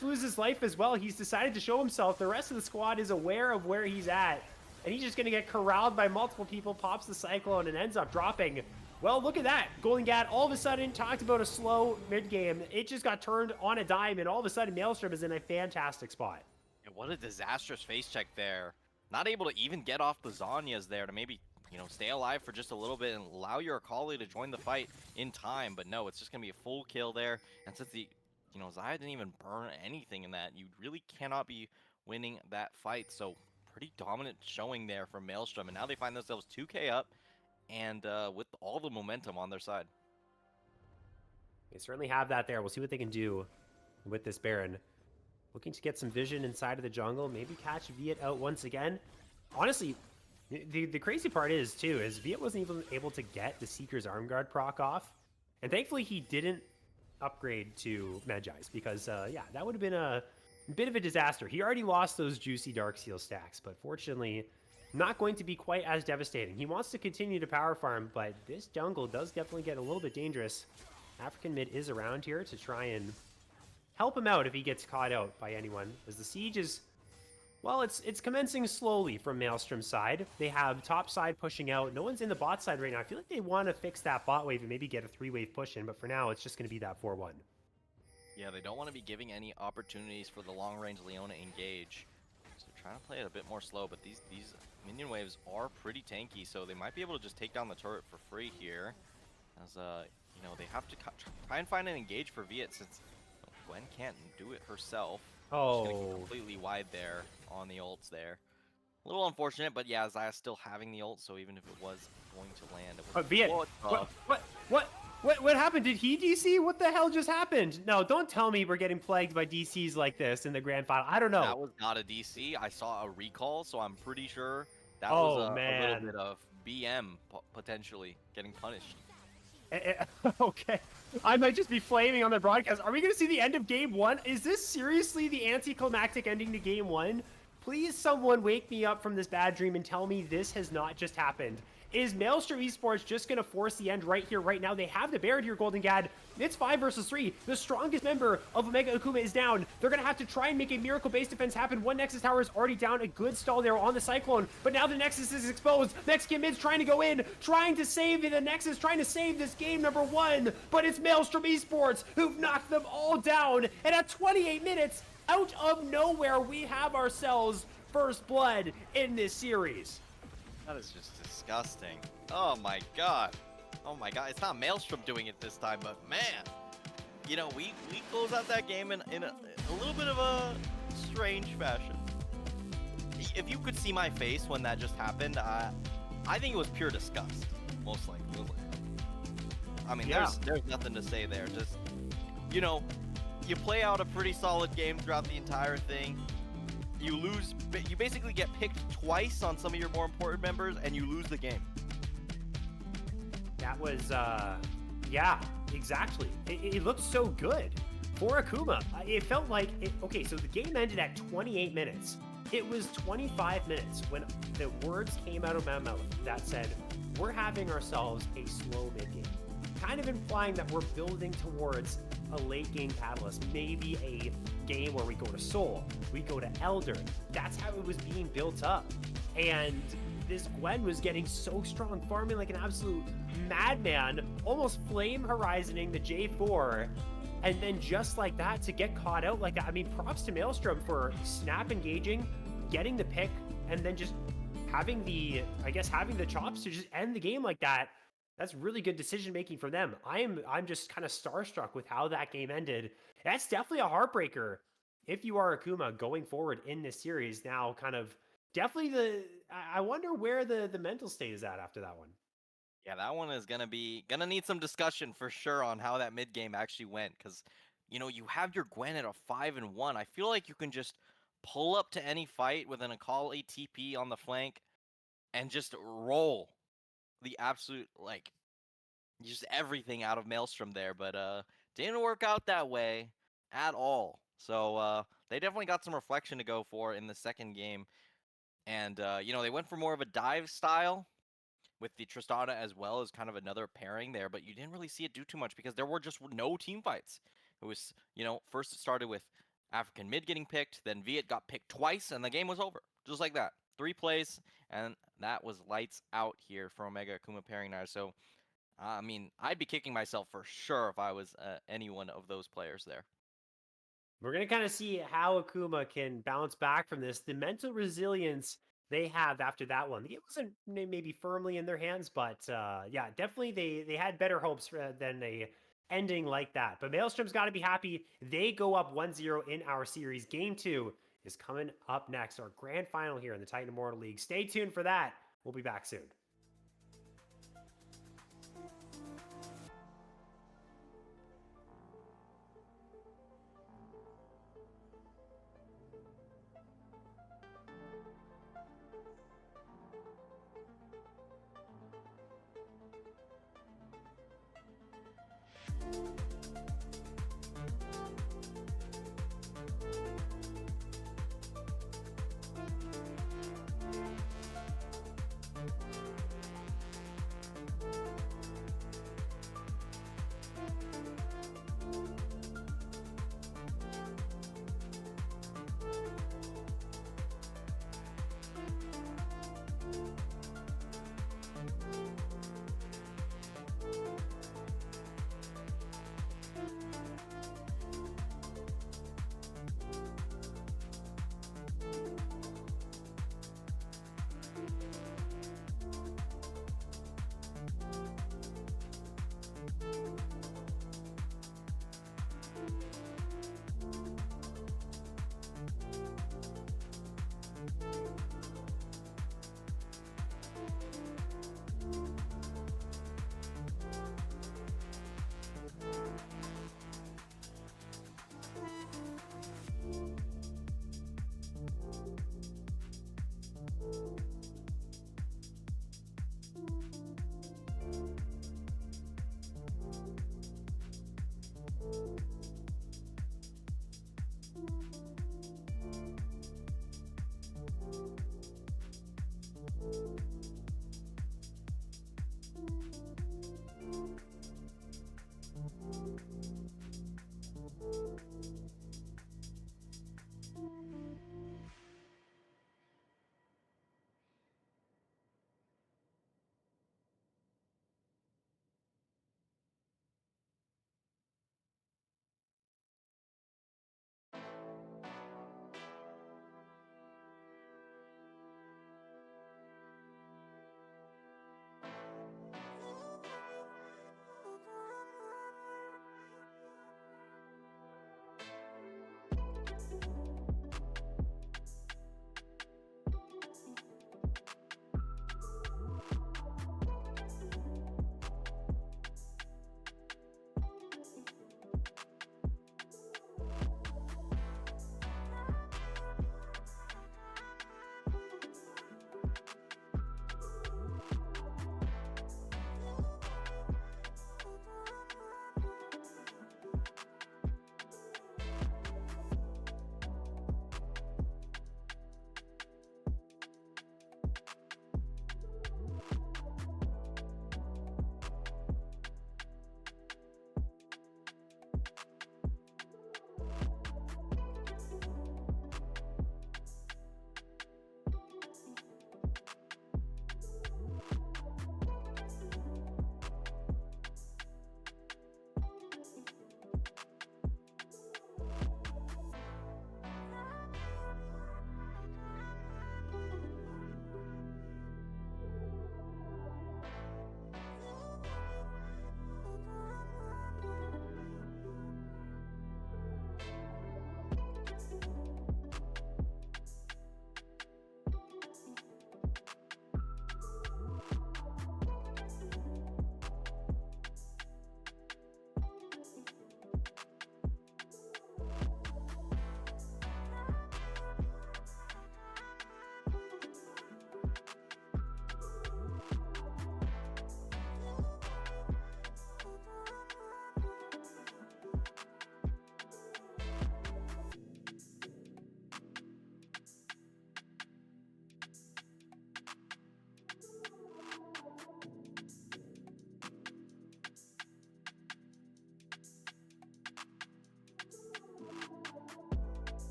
Loses his life as well. He's decided to show himself. The rest of the squad is aware of where he's at, and he's just going to get corralled by multiple people. Pops the Cyclone and ends up dropping. Well, look at that. Golden Gat all of a sudden talked about a slow mid game. It just got turned on a dime, and all of a sudden Maelstrom is in a fantastic spot. Yeah, what a disastrous face check there. Not able to even get off the Zhonya's there to maybe, you know, stay alive for just a little bit and allow your Akali to join the fight in time. But no, it's just going to be a full kill there. And since the, you know, Xayah didn't even burn anything in that, you really cannot be winning that fight. So pretty dominant showing there from Maelstrom. And now they find themselves 2k up and with all the momentum on their side. They certainly have that there. We'll see what they can do with this Baron. Looking to get some vision inside of the jungle. Maybe catch Viet out once again. Honestly, the crazy part is, too, is Viet wasn't even able to get the Seeker's Arm Guard proc off. And thankfully, he didn't upgrade to Magi's because, yeah, that would have been a bit of a disaster. He already lost those juicy Dark Seal stacks, but fortunately, not going to be quite as devastating. He wants to continue to power farm, but this jungle does definitely get a little bit dangerous. African mid is around here to try and help him out if he gets caught out by anyone, as the siege is, well, it's commencing slowly from Maelstrom's side. They have top side pushing out. No one's in the bot side right now. I feel like they want to fix that bot wave and maybe get a 3-wave push in, but for now, it's just going to be that 4-1. Yeah, they don't want to be giving any opportunities for the long-range Leona engage. So they're trying to play it a bit more slow, but these minion waves are pretty tanky, so they might be able to just take down the turret for free here. As, you know, they have to try and find an engage for Viet since Gwen can't do it herself. Oh. Just gonna go completely wide there on the ults there. A little unfortunate, but yeah, Xayah's still having the ult, so even if it was going to land, it was Viet, what happened? Did he DC? What the hell just happened? No, don't tell me we're getting plagued by DCs like this in the grand final. I don't know. That was not a DC. I saw a recall, so I'm pretty sure that was a little bit of BM potentially getting punished. Okay. I might just be flaming on the broadcast. Are we going to see the end of game 1? Is this seriously the anticlimactic ending to game 1? Please someone wake me up from this bad dream and tell me this has not just happened. Is Maelstrom Esports just going to force the end right here, right now? They have the Baron here, Golden Gad. It's 5 versus 3. The strongest member of Omega Akuma is down. They're going to have to try and make a miracle base defense happen. One Nexus tower is already down. A good stall there on the Cyclone. But now the Nexus is exposed. Mexican mid's trying to go in, trying to save the Nexus, trying to save this game number 1. But it's Maelstrom Esports who've knocked them all down. And at 28 minutes, out of nowhere, we have ourselves first blood in this series. That is just disgusting. Oh my god. Oh my god. It's not Maelstrom doing it this time, but man. You know, we close out that game in a little bit of a strange fashion. If you could see my face when that just happened, I think it was pure disgust. Most likely. I mean, Yeah. there's nothing to say there. Just, you know, you play out a pretty solid game throughout the entire thing. You lose, you basically get picked twice on some of your more important members, and you lose the game. That was, yeah, exactly. It looked so good for Akuma. It felt like, okay, so the game ended at 28 minutes. It was 25 minutes when the words came out of my mouth that said, we're having ourselves a slow mid-game. Kind of implying that we're building towards a late game catalyst, maybe a game where we go to Soul, we go to Elder. That's how it was being built up. And this Gwen was getting so strong, farming like an absolute madman, almost flame horizoning the J4. And then just like that, to get caught out like that. I mean, props to Maelstrom for snap engaging, getting the pick, and then just having the, I guess, having the chops to just end the game like that. That's really good decision making from them. I'm just kind of starstruck with how that game ended. That's definitely a heartbreaker if you are Akuma going forward in this series. Now, kind of definitely I wonder where the mental state is at after that one. Yeah, that one is gonna need some discussion for sure on how that mid game actually went, because you know, you have your Gwen at a 5-1. I feel like you can just pull up to any fight with an Akali TP on the flank and just roll the absolute, like, just everything out of Maelstrom there, but didn't work out that way at all. So they definitely got some reflection to go for in the second game, and you know, they went for more of a dive style with the Tristana as well as kind of another pairing there, but you didn't really see it do too much because there were just no team fights. It was, you know, first it started with African mid getting picked, then Viet got picked twice, and the game was over. Just like that. 3 plays, and that was lights out here for Omega Akuma pairing now. So, I mean, I'd be kicking myself for sure if I was any one of those players there. We're going to kind of see how Akuma can bounce back from this. The mental resilience they have after that one. The game wasn't maybe firmly in their hands, but yeah, definitely they had better hopes than a ending like that. But Maelstrom's got to be happy. They go up 1-0 in our series. Game 2 is coming up next, our grand final here in the Titan Immortal League. Stay tuned for that. We'll be back soon.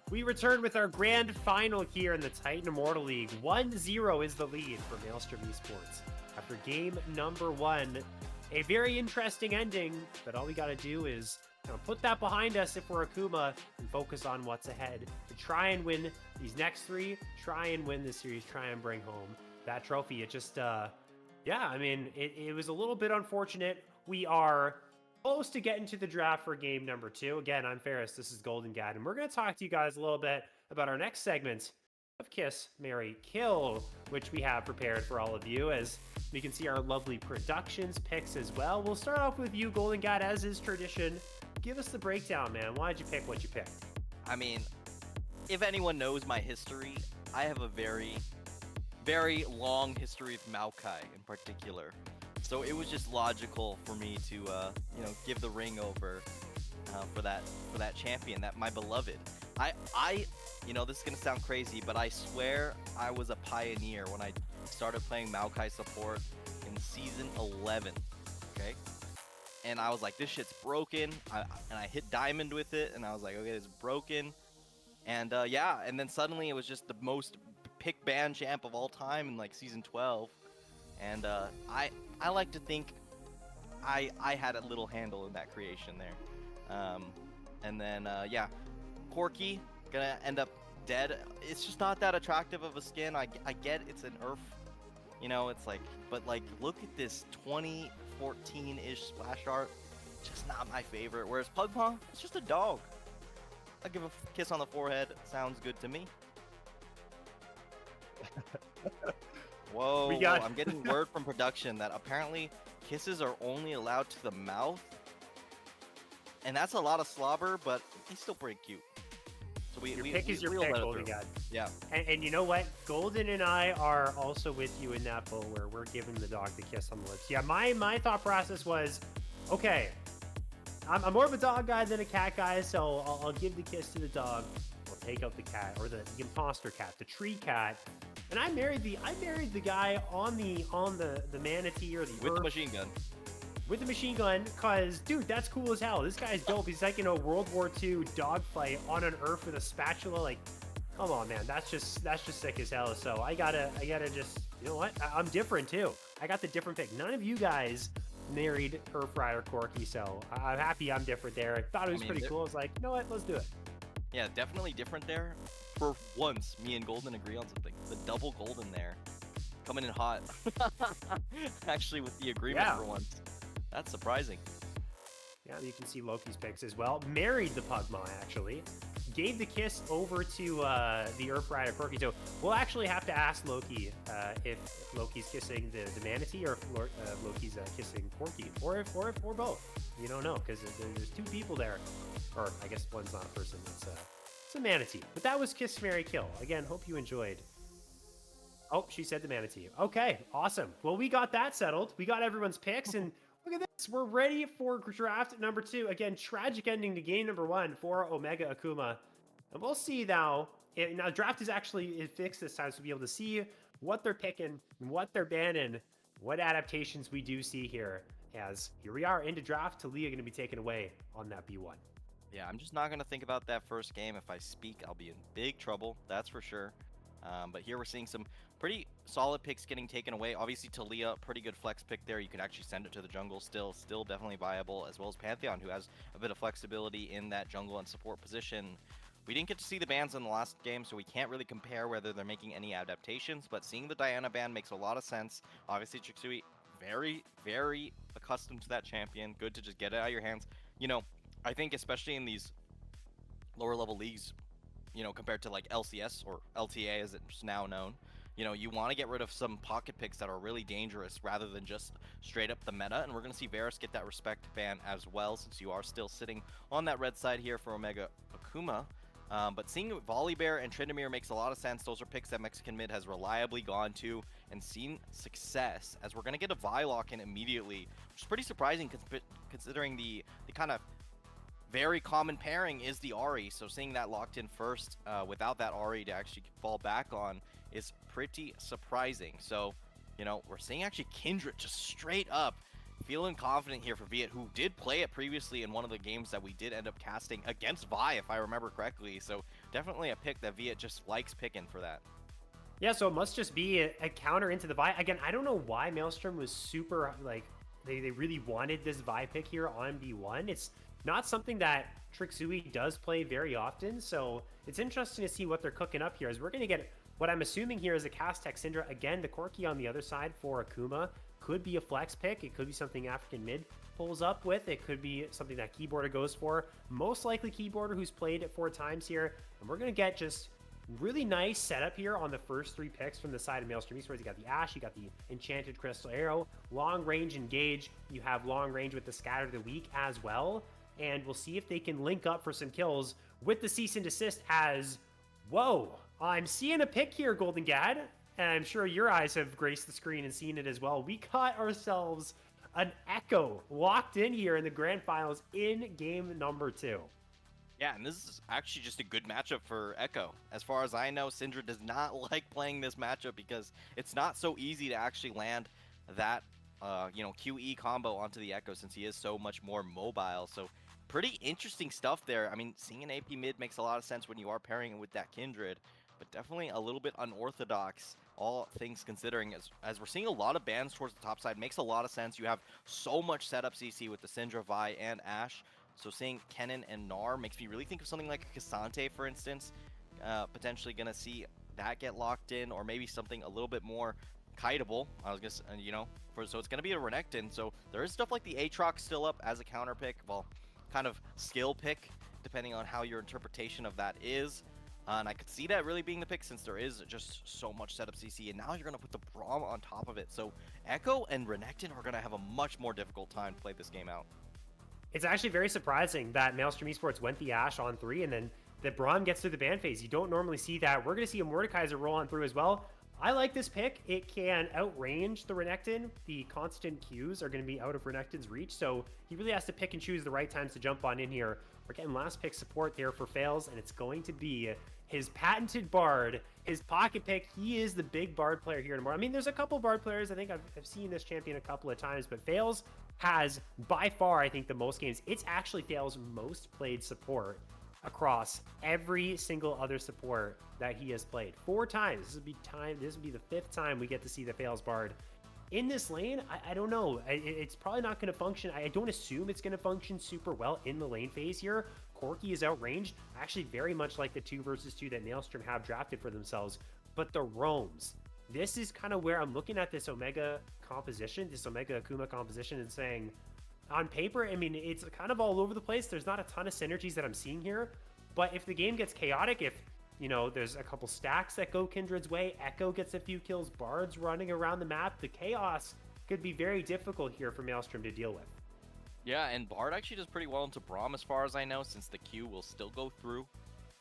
We return with our grand final here in the Titan Immortal League. 1-0 is the lead for Maelstrom Esports. After game number 1, a very interesting ending, but all we got to do is put that behind us if we're Akuma and focus on what's ahead to try and win these next 3, try and win this series, try and bring home that trophy. It just, yeah, I mean, it was a little bit unfortunate. We are close to getting to the draft for game number 2. Again, I'm Ferris. This is Golden Gad, and we're going to talk to you guys a little bit about our next segment of Kiss, Marry, Kill, which we have prepared for all of you, as we can see our lovely productions picks as well. We'll start off with you, Golden Gad, as is tradition. Give us the breakdown, man. Why'd you pick what you picked? I mean, if anyone knows my history, I have a very, very long history of Maokai in particular. So it was just logical for me to, give the ring over for that champion, that my beloved. I, this is gonna sound crazy, but I swear I was a pioneer when I started playing Maokai support in season 11. Okay, and I was like, this shit's broken. And I hit diamond with it, and I was like, okay, it's broken. And yeah, and then suddenly it was just the most pick ban champ of all time in like season 12. And I like to think I had a little handle in that creation there. And then yeah, Corki gonna end up dead. It's just not that attractive of a skin. I get it's an Earth, it's like, but like, look at this 2014-ish splash art. Just not my favorite. Whereas Pugma, it's just a dog. I'll give a kiss on the forehead. Sounds good to me. Whoa, I'm getting word from production that apparently kisses are only allowed to the mouth. And that's a lot of slobber, but he's still pretty cute. So your pick is your pick, Golden God. Yeah. And you know what? Golden and I are also with you in that boat where we're giving the dog the kiss on the lips. Yeah, my thought process was, okay, I'm more of a dog guy than a cat guy, so I'll give the kiss to the dog. I'll take out the cat, or the imposter cat, the tree cat. And I married the guy on the manatee or the with the machine gun. With the machine gun, cause dude, that's cool as hell. This guy's dope. He's like in a World War II dogfight on an Earth with a spatula. Like, come on, man, that's just sick as hell. So I gotta just, you know what? I'm different too. I got the different pick. None of you guys married Earth Rider Corky, so I'm happy I'm different there. I thought it was pretty cool. I was like, you know what? Let's do it. Yeah, definitely different there. For once, me and Golden agree on something. The double Golden there, coming in hot. Actually, with the agreement for once. That's surprising. Yeah, you can see Loki's picks as well. Married the Pugma, actually. Gave the kiss over to the Earth Rider Corky. So we'll actually have to ask Loki if Loki's kissing the manatee or if Loki's kissing Corky. Or both. You don't know, because there's 2 people there. Or I guess one's not a person. It's a manatee. But that was Kiss, Marry, Kill. Again, hope you enjoyed. Oh, she said the manatee. Okay, awesome. Well, we got that settled. We got everyone's picks, and look at this. We're ready for draft number 2. Again, tragic ending to game number 1 for Omega Akuma. And we'll see now. Now, draft is actually fixed this time, so we'll be able to see what they're picking, what they're banning, what adaptations we do see here. As here we are into draft. Talia going to be taken away on that B1. Yeah, I'm just not going to think about that first game. If I speak, I'll be in big trouble. That's for sure. But here we're seeing some pretty solid picks getting taken away. Obviously, Talia, pretty good flex pick there. You could actually send it to the jungle still definitely viable, as well as Pantheon, who has a bit of flexibility in that jungle and support position. We didn't get to see the bans in the last game, so we can't really compare whether they're making any adaptations, but seeing the Diana ban makes a lot of sense. Obviously, Chixui, very, very accustomed to that champion. Good to just get it out of your hands. I think especially in these lower level leagues, compared to like LCS or LTA as it's now known, you want to get rid of some pocket picks that are really dangerous rather than just straight up the meta. And we're going to see Varus get that respect ban as well, since you are still sitting on that red side here for Omega Akuma. But seeing Volibear and Tryndamere makes a lot of sense. Those are picks that Mexican mid has reliably gone to and seen success, as we're going to get a Vi lock in immediately, which is pretty surprising considering the kind of very common pairing is the Ahri. So seeing that locked in first without that Ahri to actually fall back on is pretty surprising. So, we're seeing actually Kindred just straight up feeling confident here for Viet, who did play it previously in one of the games that we did end up casting against Vi, if I remember correctly. So definitely a pick that Viet just likes picking for that. Yeah, so it must just be a counter into the Vi. Again, I don't know why Maelstrom was super, like, they really wanted this Vi pick here on B1. It's not something that Trixui does play very often, so it's interesting to see what they're cooking up here, as we're going to get what I'm assuming here is a Cast Tech Syndra. Again, the Corki on the other side for Akuma could be a flex pick. It could be something African Mid pulls up with. It could be something that Keyboarder goes for. Most likely Keyboarder, who's played it 4 times here. And we're going to get just really nice setup here on the first 3 picks from the side of Maelstrom Esports. You got the Ash, you got the Enchanted Crystal Arrow, long range engage. You have long range with the Scatter of the Weak as well. And we'll see if they can link up for some kills with the Cease and Desist as, whoa, I'm seeing a pick here, Golden Gad. And I'm sure your eyes have graced the screen and seen it as well. We caught ourselves an Echo locked in here in the grand finals in game number 2. Yeah, and this is actually just a good matchup for Echo. As far as I know, Syndra does not like playing this matchup because it's not so easy to actually land that, QE combo onto the Echo since he is so much more mobile. So pretty interesting stuff there. I mean, seeing an AP mid makes a lot of sense when you are pairing it with that Kindred, but definitely a little bit unorthodox, all things considering, as we're seeing a lot of bans towards the top side. Makes a lot of sense. You have so much setup CC with the Syndra, Vi, and Ash. So seeing Kennen and Gnar makes me really think of something like a Cassante, for instance. Potentially going to see that get locked in, or maybe something a little bit more kiteable. I was going to, so it's going to be a Renekton. So there is stuff like the Aatrox still up as a counter pick. Well, kind of skill pick, depending on how your interpretation of that is. And I could see that really being the pick since there is just so much setup CC. And now you're going to put the Braum on top of it. So Echo and Renekton are going to have a much more difficult time to play this game out. It's actually very surprising that Maelstrom Esports went the Ash on 3 and then that Braum gets through the ban phase. You don't normally see that. We're going to see a Mordekaiser roll on through as well. I like this pick. It can outrange the Renekton. The constant Qs are going to be out of Renekton's reach, so he really has to pick and choose the right times to jump on in here. We're getting last pick support there for Fails, and it's going to be his patented Bard, his pocket pick. He is the big Bard player here tomorrow. I mean, there's a couple Bard players. I think I've seen this champion a couple of times, but Fails has by far, I think, the most games. It's actually Fails' most played support across every single other support that he has played. 4 times. This would be the 5th time we get to see the Fails Bard in this lane. I don't know. It's probably not going to function. I don't assume it's going to function super well in the lane phase here. Corki is outranged, actually very much like the 2 versus 2 that Maelstrom have drafted for themselves. But the roams, this is kind of where I'm looking at this Omega composition, this Omega Akuma composition, and saying, on paper, I mean, it's kind of all over the place. There's not a ton of synergies that I'm seeing here. But if the game gets chaotic, if, there's a couple stacks that go Kindred's way, Echo gets a few kills, Bards running around the map, the chaos could be very difficult here for Maelstrom to deal with. Yeah, and Bard actually does pretty well into Braum as far as I know, since the Q will still go through,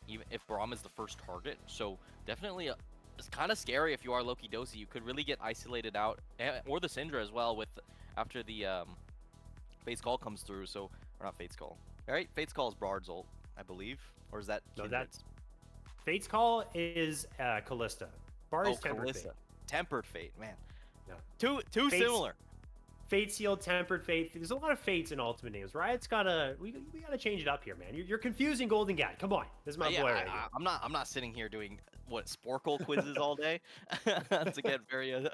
even if Braum is the first target. So definitely it's kind of scary if you are Loki Dosi. You could really get isolated out, or the Syndra as well, with after the Fate's Call comes through. So, or not Fate's Call. All right, Fate's Call is Bard's ult, I believe, or is that? No, Kindred's? that's Fate's Call is Callista. Bard is Tempered Callista. Fate. Tempered Fate, man. Yeah. Too Fate's- similar. Fate Sealed, Tempered Fate. There's a lot of Fates in Ultimate names. Riot's gotta, we gotta change it up here, man. You're confusing Golden Gad. Come on, this is my boy right here. I'm not sitting here doing what Sporkle quizzes all day to get very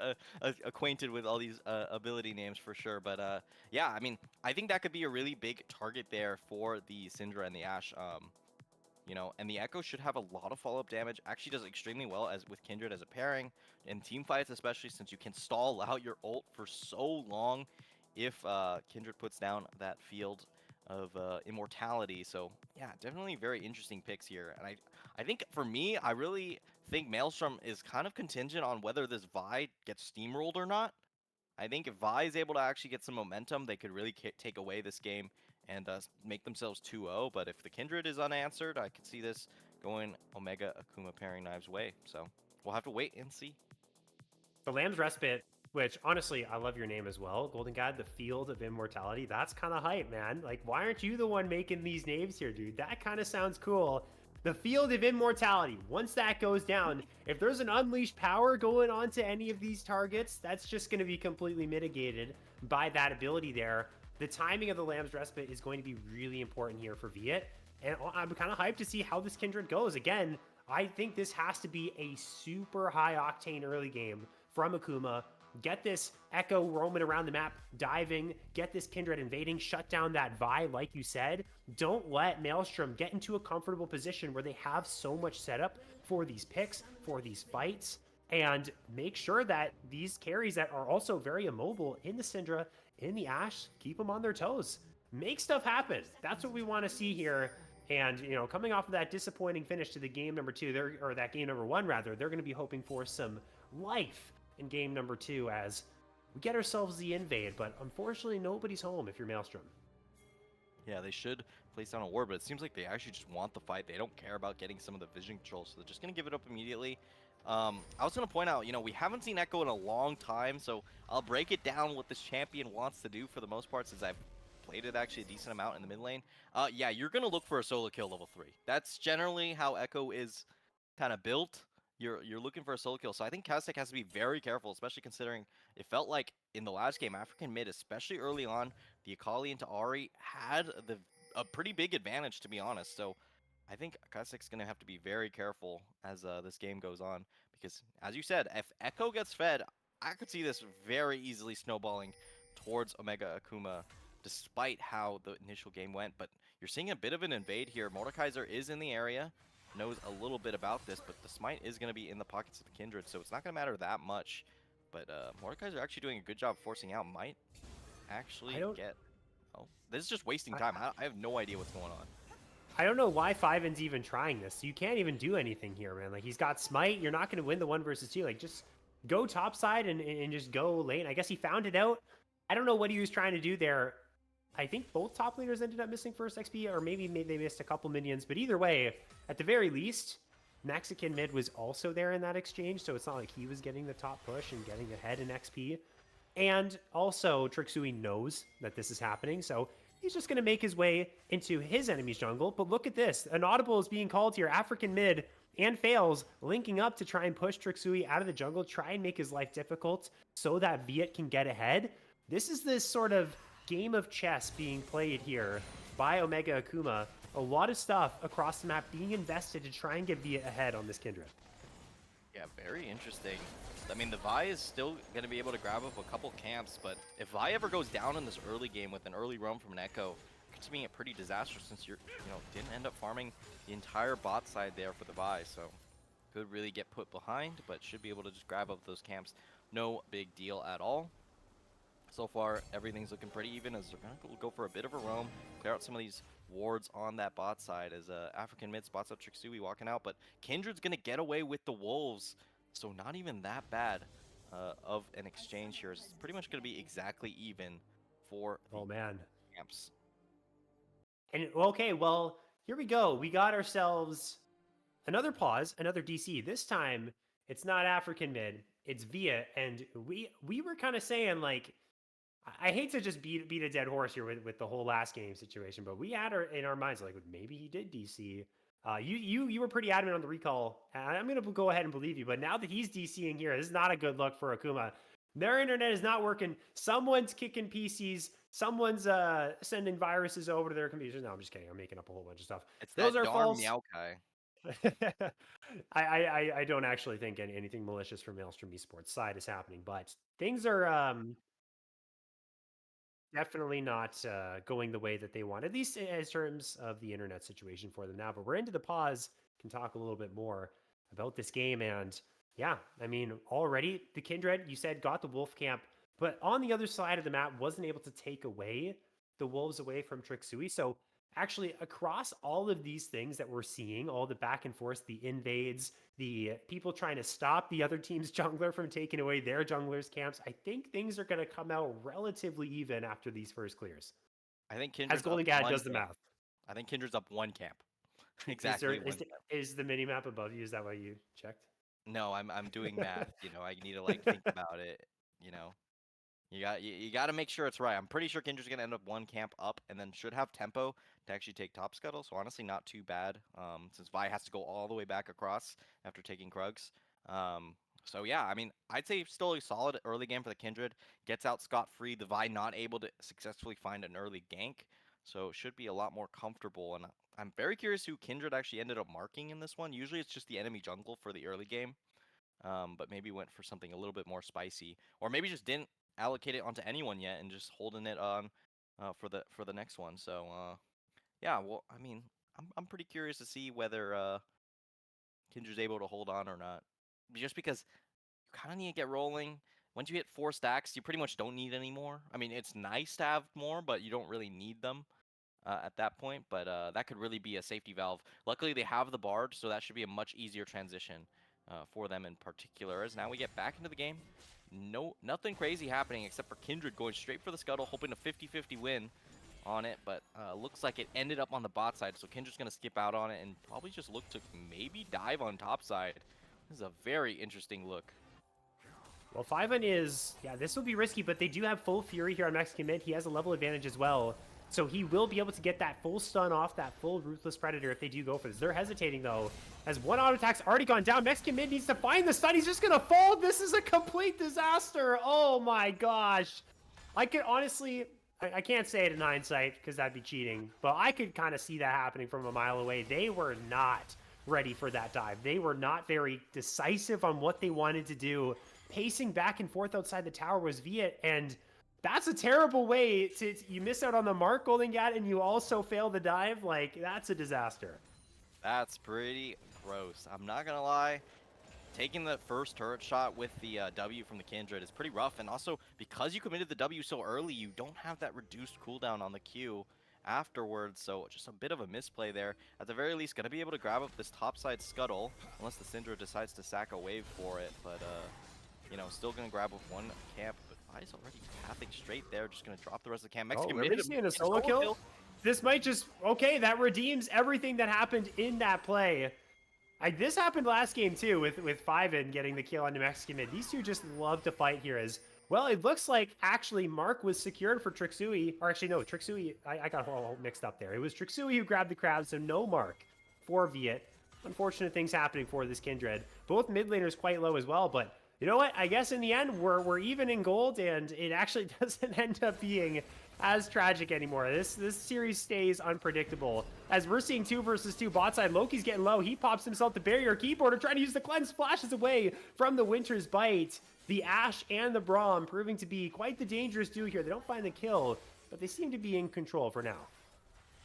acquainted with all these ability names for sure. But yeah, I mean, I think that could be a really big target there for the Syndra and the Ash. And the Echo should have a lot of follow-up damage. Actually does extremely well as with Kindred as a pairing in team fights, especially since you can stall out your ult for so long if Kindred puts down that field of immortality. So yeah, definitely very interesting picks here. And I think for me, I really think Maelstrom is kind of contingent on whether this Vi gets steamrolled or not. I think if Vi is able to actually get some momentum, they could really take away this game and make themselves 2-0. But if the Kindred is unanswered, I could see this going Omega Akuma pairing Knives way. So we'll have to wait and see. The Lamb's Respite, which honestly, I love your name as well, Golden God, the Field of Immortality. That's kind of hype, man. Like, why aren't you the one making these names here, dude? That kind of sounds cool. The Field of Immortality. Once that goes down, if there's an unleashed power going on to any of these targets, that's just going to be completely mitigated by that ability there. The timing of the Lamb's Respite is going to be really important here for Viet. And I'm kind of hyped to see how this Kindred goes. Again, I think this has to be a super high octane early game from Akuma. Get this Echo roaming around the map, diving, get this Kindred invading, shut down that Vi, like you said. Don't let Maelstrom get into a comfortable position where they have so much setup for these picks, for these fights, and make sure that these carries that are also very immobile in the Syndra, in the Ashe, keep them on their toes. Make stuff happen. That's what we want to see here. And, you know, coming off of that disappointing finish to the game number 2, or that game number 1 rather, they're going to be hoping for some life in game number 2 as we get ourselves the invade, but unfortunately nobody's home if you're Maelstrom. Yeah, they should place down a ward, but it seems like they actually just want the fight. They don't care about getting some of the vision control, so they're just going to give it up immediately. I was going to point out, you know, we haven't seen Echo in a long time, so I'll break it down what this champion wants to do for the most part, since I've played it actually a decent amount in the mid lane. Yeah, you're going to look for a solo kill level 3. That's generally how Echo is kind of built. You're looking for a solo kill, so I think Kaztek has to be very careful, especially considering it felt like in the last game, African mid, especially early on, the Akali into Ahri had a pretty big advantage, to be honest. So I think Kaztek's going to have to be very careful as this game goes on, because as you said, if Echo gets fed, I could see this very easily snowballing towards Omega Akuma, despite how the initial game went. But you're seeing a bit of an invade here. Mordekaiser is in the area, knows a little bit about this, but the smite is going to be in the pockets of the Kindred, so it's not going to matter that much. But Mordekaiser actually doing a good job forcing out. Might actually get... Oh, this is just wasting time. I have no idea what's going on. I don't know why Fiven's even trying this. You can't even do anything here, man. Like, he's got smite. You're not going to win the 1 versus 2. Like, just go topside and just go lane. I guess he found it out. I don't know what he was trying to do there. I think both top laners ended up missing first XP, or maybe they missed a couple minions. But either way, at the very least, Mexican mid was also there in that exchange, so it's not like he was getting the top push and getting ahead in XP. And also, Trixui knows that this is happening, so he's just going to make his way into his enemy's jungle. But look at this. An audible is being called here. African mid and Fails linking up to try and push Trixui out of the jungle, try and make his life difficult so that Viet can get ahead. This is this sort of game of chess being played here by Omega Akuma. A lot of stuff across the map being invested to try and get Viet ahead on this Kindred. Yeah, very interesting. I mean, the Vi is still going to be able to grab up a couple camps, but if Vi ever goes down in this early game with an early roam from an Echo, it could be a pretty disastrous, since didn't end up farming the entire bot side there for the Vi, so could really get put behind, but should be able to just grab up those camps. No big deal at all. So far, everything's looking pretty even, as they're going to go for a bit of a roam, clear out some of these wards on that bot side, as African mid spots up Trixui walking out, but Kindred's going to get away with the Wolves, so not even that bad of an exchange here. It's pretty much going to be exactly even for the camps. And okay, well, here we go. We got ourselves another pause, another DC. This time, it's not African mid, it's Viet, and we were kind of saying, like, I hate to just beat a dead horse here with the whole last game situation, but we had in our minds, like, maybe he did DC. You were pretty adamant on the recall, and I'm going to go ahead and believe you, but now that he's DCing here, this is not a good look for Akuma. Their internet is not working. Someone's kicking PCs. Someone's sending viruses over to their computers. No, I'm just kidding. I'm making up a whole bunch of stuff. It's Those that are darn false. Meowkai. I don't actually think anything malicious from Maelstrom Esports side is happening, but things are definitely not going the way that they want, at least in terms of the internet situation for them now. But we're into the pause, can talk a little bit more about this game. And yeah, I mean, already the Kindred, you said, got the Wolf camp, but on the other side of the map wasn't able to take away the Wolves away from Trixui. So actually, across all of these things that we're seeing, all the back and forth, the invades, the people trying to stop the other team's jungler from taking away their junglers' camps, I think things are going to come out relatively even after these first clears. I think Kindred's as Golden Gad does the math. I think Kindred's up 1 camp. Exactly. Is the mini map above you? Is that why you checked? No, I'm doing math. I need to like think about it. You got to make sure it's right. I'm pretty sure Kindred's gonna end up 1 camp up, and then should have tempo to actually take top scuttle. So honestly, not too bad. Since Vi has to go all the way back across after taking Krugs. So yeah, I mean, I'd say still a solid early game for the Kindred. Gets out scot-free. The Vi not able to successfully find an early gank, so it should be a lot more comfortable. And I'm very curious who Kindred actually ended up marking in this one. Usually it's just the enemy jungle for the early game, but maybe went for something a little bit more spicy, or maybe just didn't allocate it onto anyone yet and just holding it on for the next one. So yeah, well, I mean, I'm pretty curious to see whether Kindred's able to hold on or not, just because you kind of need to get rolling. Once you hit 4 stacks, you pretty much don't need any more. I mean, it's nice to have more, but you don't really need them at that point. But that could really be a safety valve. Luckily, they have the Bard, so that should be a much easier transition for them in particular. As now we get back into the game. Nothing crazy happening except for Kindred going straight for the Scuttle, hoping a 50-50 win on it. But looks like it ended up on the bot side, so Kindred's going to skip out on it and probably just look to maybe dive on top side. This is a very interesting look. Well, 5-1 is, yeah, this will be risky, but they do have full Fury here on Mexican mid. He has a level advantage as well. So he will be able to get that full stun off that full Ruthless Predator if they do go for this. They're hesitating, though, as one auto attack's already gone down. Mexican mid needs to find the stun. He's just going to fall. This is a complete disaster. Oh, my gosh. I could honestly, I can't say it in hindsight because that'd be cheating, but I could kind of see that happening from a mile away. They were not ready for that dive. They were not very decisive on what they wanted to do. Pacing back and forth outside the tower was Viet, and that's a terrible way to, you miss out on the mark, Golden Gat, and you also fail the dive. Like, that's a disaster. That's pretty gross. I'm not gonna lie. Taking the first turret shot with the W from the Kindred is pretty rough, and also because you committed the W so early, you don't have that reduced cooldown on the Q afterwards, so just a bit of a misplay there. At the very least, gonna be able to grab up this topside Scuttle, unless the Syndra decides to sack a wave for it, but you know, still gonna grab up one camp, but Vi's already pathing straight there, just gonna drop the rest of the camp. Mexican Liberty seeing a solo kill? This might just, okay, that redeems everything that happened in that play. This happened last game too, with 5-1 getting the kill on the Mexican mid. These two just love to fight here as, well, it looks like actually Mark was secured for Trixui, or actually no, Trixui, I got all mixed up there. It was Trixui who grabbed the crab, so no Mark for Viet. Unfortunate things happening for this Kindred. Both mid laners quite low as well, but you know what? I guess in the end, we're even in gold, and it actually doesn't end up being as tragic anymore. This series stays unpredictable. As we're seeing 2 versus 2 bot side, Loki's getting low. He pops himself the barrier keyboarder, trying to use the cleanse, flashes away from the Winter's Bite. The Ashe and the Braum proving to be quite the dangerous duo here. They don't find the kill, but they seem to be in control for now.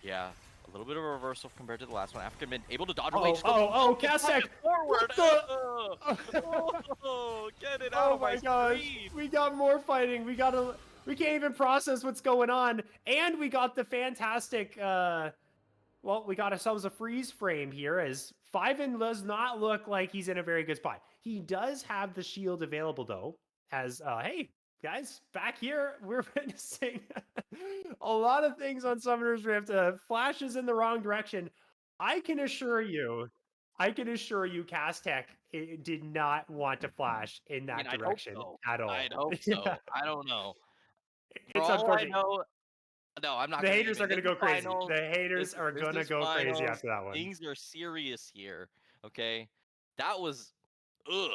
Yeah, a little bit of a reversal compared to the last one. African mid able to dodge Oh, away. Kasek! Forward! Get it out of my screen! We got more fighting. We can't even process what's going on. And we got the fantastic, well, we got ourselves a freeze frame here as 5-1 does not look like he's in a very good spot. He does have the shield available, though, as, hey, guys, back here, we're witnessing a lot of things on Summoner's Rift. Flashes in the wrong direction. I can assure you, Castech did not want to flash in that direction at all. I'd hope so. Yeah. I don't know. It's unfortunate. No, I'm not. The haters are going to go crazy. The haters are going to go crazy after that one. Things are serious here, okay? That was, ugh.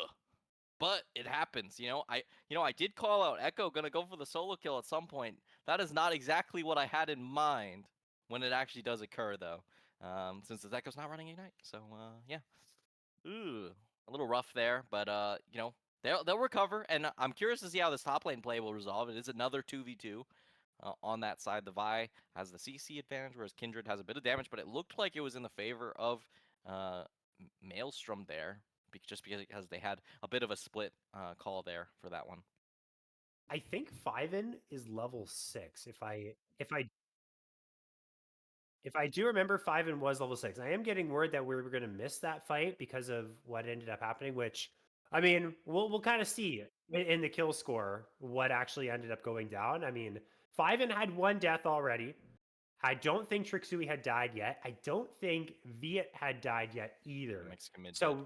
But it happens, you know. I did call out Echo gonna go for the solo kill at some point. That is not exactly what I had in mind when it actually does occur, though. Since the Echo's not running Ignite, so yeah. Ooh, a little rough there, but you know, they'll recover, and I'm curious to see how this top lane play will resolve. It is another 2v2 on that side. The Vi has the CC advantage, whereas Kindred has a bit of damage, but it looked like it was in the favor of Maelstrom there, just because they had a bit of a split call there for that one. I think 5-1 is level 6. If I do remember, 5-1 was level 6. I am getting word that we were going to miss that fight because of what ended up happening, which, I mean, we'll kind of see in the kill score what actually ended up going down. I mean, 5-1 had 1 death already. I don't think Trixui had died yet. I don't think Viet had died yet either. Mexican mid so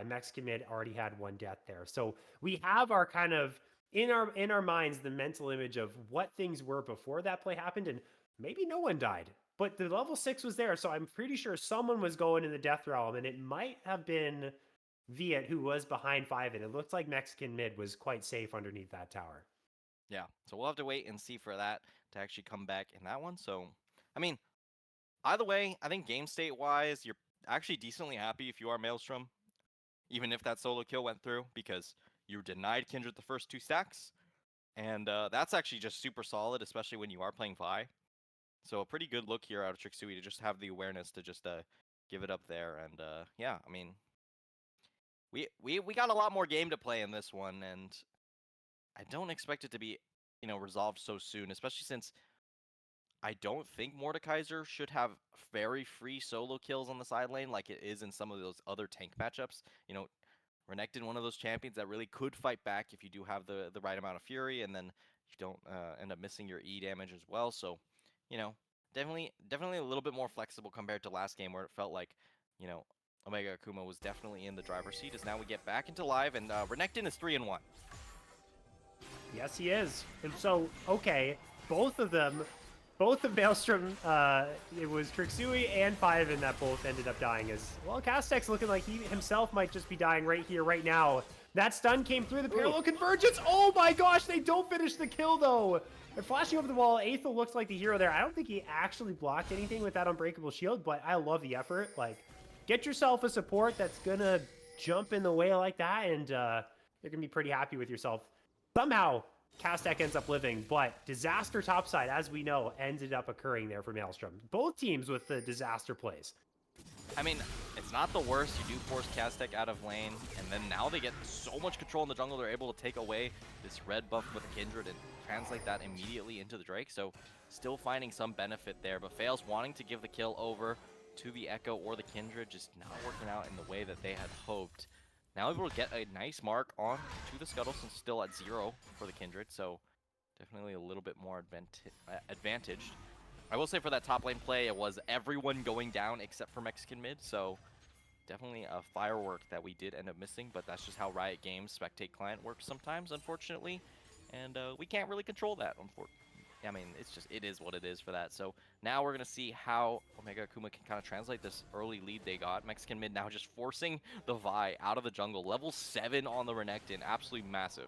Mexican mid already had 1 death there. So we have our kind of in our minds the mental image of what things were before that play happened, and maybe no one died. But the level 6 was there, so I'm pretty sure someone was going in the death realm, and it might have been Viet, who was behind 5, and it looked like Mexican mid was quite safe underneath that tower. Yeah, so we'll have to wait and see for that to actually come back in that one. So, I mean, either way, I think game state wise, you're actually decently happy if you are Maelstrom, even if that solo kill went through, because you denied Kindred the first 2 stacks. And that's actually just super solid, especially when you are playing Vi. So a pretty good look here out of Trixui to just have the awareness to just give it up there. And yeah, I mean, we got a lot more game to play in this one, and I don't expect it to be, resolved so soon, especially since I don't think Mordekaiser should have very free solo kills on the side lane like it is in some of those other tank matchups. Renekton, one of those champions that really could fight back if you do have the right amount of fury, and then you don't end up missing your E damage as well. So, definitely a little bit more flexible compared to last game where it felt like, Omega Akuma was definitely in the driver's seat. As now we get back into live, and Renekton is 3-1. Yes, he is. And so, okay, both of Maelstrom, it was Trixui and Fiven that both ended up dying as well. Castex looking like he himself might just be dying right here, right now. That stun came through the parallel convergence. Oh my gosh, they don't finish the kill though. They're flashing over the wall. Aethel looks like the hero there. I don't think he actually blocked anything with that unbreakable shield, but I love the effort. Like, get yourself a support that's gonna jump in the way like that, and you're gonna be pretty happy with yourself. Somehow, Castex ends up living, but disaster topside, as we know, ended up occurring there for Maelstrom. Both teams with the disaster plays. I mean, it's not the worst. You do force Castex out of lane, and then now they get so much control in the jungle, they're able to take away this red buff with Kindred and translate that immediately into the Drake. So still finding some benefit there, but Fails wanting to give the kill over to the Echo or the Kindred, just not working out in the way that they had hoped. Now able to get a nice mark on to the Scuttle, since still at 0 for the Kindred, so definitely a little bit more advantaged. I will say for that top lane play, it was everyone going down except for Mexican mid, so definitely a firework that we did end up missing, but that's just how Riot Games Spectate Client works sometimes, unfortunately, and we can't really control that, I mean, it is what it is for that. So now we're going to see how Omega Akuma can kind of translate this early lead they got. Mexican mid now just forcing the Vi out of the jungle. Level 7 on the Renekton. Absolutely massive.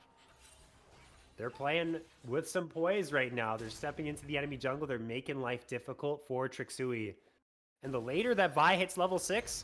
They're playing with some poise right now. They're stepping into the enemy jungle. They're making life difficult for Trixui. And the later that Vi hits level 6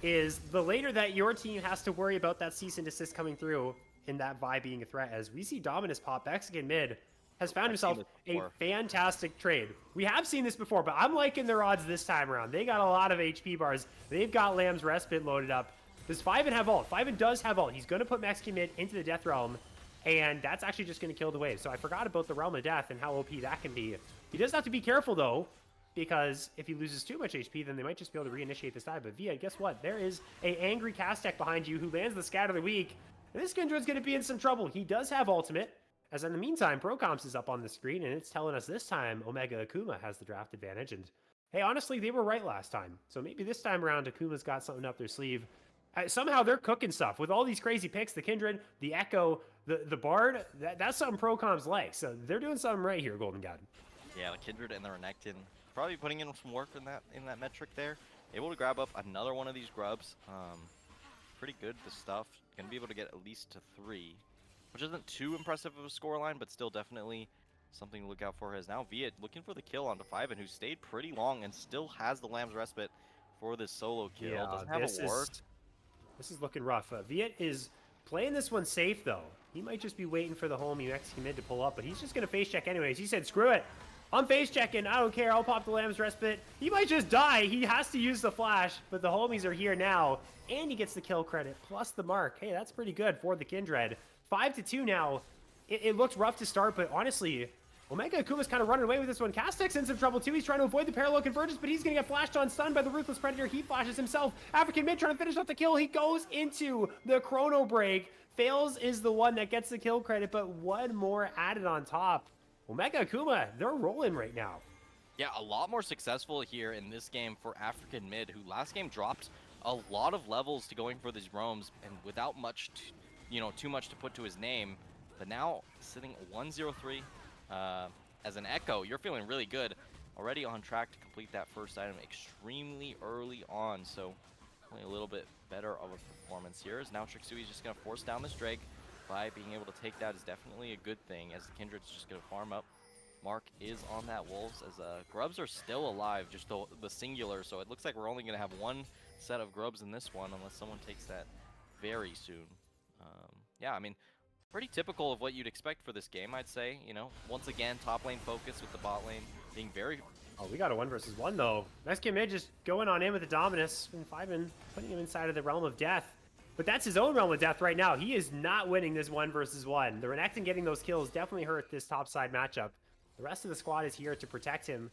is the later that your team has to worry about that cease and desist coming through and that Vi being a threat. As we see Dominus pop, Mexican mid has found himself a fantastic trade. We have seen this before, but I'm liking their odds this time around. They got a lot of HP bars. They've got Lamb's Respite loaded up. Does Fiven have ult? Fiven does have ult. He's going to put Mexican mid into the Death Realm, and that's actually just going to kill the wave. So I forgot about the Realm of Death and how OP that can be. He does have to be careful, though, because if he loses too much HP, then they might just be able to reinitiate this dive. But Via, guess what? There is a angry Castex behind you who lands the Scatter of the Week, and this Kindred's going to be in some trouble. He does have ultimate. As in the meantime, ProComps is up on the screen, and it's telling us this time Omega Akuma has the draft advantage. And hey, honestly, they were right last time. So maybe this time around, Akuma's got something up their sleeve. Somehow they're cooking stuff with all these crazy picks. The Kindred, the Echo, the Bard. That's something ProComps like. So they're doing something right here, Golden God. Yeah, the Kindred and the Renekton probably putting in some work in that metric there. Able to grab up another one of these grubs. Pretty good, the stuff. Gonna be able to get at least to 3. Which isn't too impressive of a scoreline, but still definitely something to look out for. As now Viet looking for the kill onto Fiven, who stayed pretty long and still has the Lamb's Respite for this solo kill. Yeah, doesn't have a ward. This is looking rough. Viet is playing this one safe, though. He might just be waiting for the homie Mexican mid to pull up, but he's just going to face check anyways. He said, screw it. I'm face checking. I don't care. I'll pop the Lamb's Respite. He might just die. He has to use the flash, but the homies are here now, and he gets the kill credit plus the mark. Hey, that's pretty good for the Kindred. 5-2 now. It looks rough to start, but honestly, Omega Akuma's kind of running away with this one. Castex in some trouble too. He's trying to avoid the parallel convergence, but he's going to get flashed on, stunned by the Ruthless Predator. He flashes himself. African mid trying to finish off the kill. He goes into the Chrono Break. Fails is the one that gets the kill credit, but one more added on top. Omega Akuma, they're rolling right now. Yeah, a lot more successful here in this game for African mid, who last game dropped a lot of levels to going for these roams, and without much too much to put to his name, but now sitting 1-0-3 as an Echo, you're feeling really good. Already on track to complete that first item extremely early on, so definitely a little bit better of a performance here. As now Trixui is just going to force down this Drake. By being able to take that is definitely a good thing, as the Kindred's just going to farm up. Mark is on that Wolves, as Grubs are still alive, just the singular, so it looks like we're only going to have one set of Grubs in this one, unless someone takes that very soon. Yeah, I mean, pretty typical of what you'd expect for this game, I'd say. You know, once again, top lane focus with the bot lane being very... Oh, we got a 1 versus 1 though. Mexican mid just going on in with the Dominus, and Fiven putting him inside of the realm of death. But that's his own realm of death right now. He is not winning this 1 versus 1. The Renekton getting those kills definitely hurt this topside matchup. The rest of the squad is here to protect him.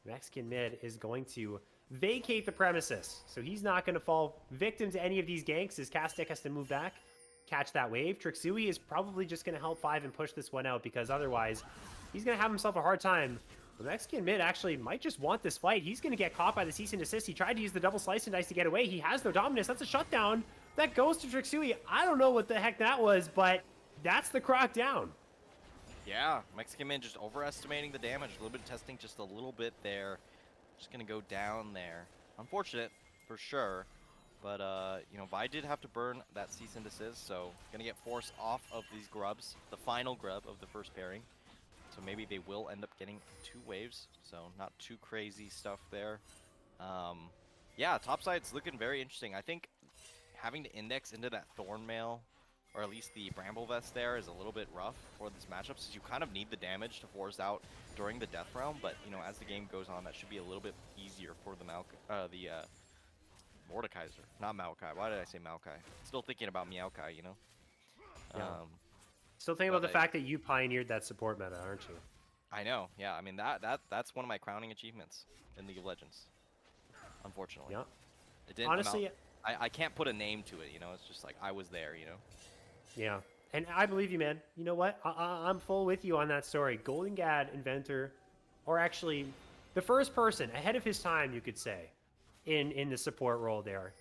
Mexican mid is going to vacate the premises, so he's not going to fall victim to any of these ganks as Castek has to move back, catch that wave. Trixui is probably just going to help Five and push this one out, because otherwise he's going to have himself a hard time. The Mexican mid actually might just want this fight. He's going to get caught by the cease and desist. He tried to use the double slice and dice to get away. He has no dominance. That's a shutdown. That goes to Trixui. I don't know what the heck that was, but that's the croc down. Yeah, Mexican mid just overestimating the damage. A little bit of testing, just a little bit there. Just going to go down there. Unfortunate, for sure. But, you know, Vi did have to burn that cease and desist, so going to get forced off of these grubs. The final grub of the first pairing. So maybe they will end up getting 2 waves. So not too crazy stuff there. Yeah, topside's looking very interesting. I think having to index into that Thornmail, or at least the Bramble Vest there, is a little bit rough for this matchup, since you kind of need the damage to force out during the Death Realm. But, you know, as the game goes on, that should be a little bit easier for the Mordekaiser. Not Maokai. Why did I say Maokai? Still thinking about Maokai, you know? Yeah. Still thinking about the fact that you pioneered that support meta, aren't you? I know, yeah. I mean, that's one of my crowning achievements in League of Legends, unfortunately. Yeah. It didn't Honestly, I can't put a name to it, you know? It's just like, I was there, you know? yeah. And I believe you, man. You know what? I'm full with you on that story. Golden Gad, Inventor, or actually the first person ahead of his time, you could say, in the support role there.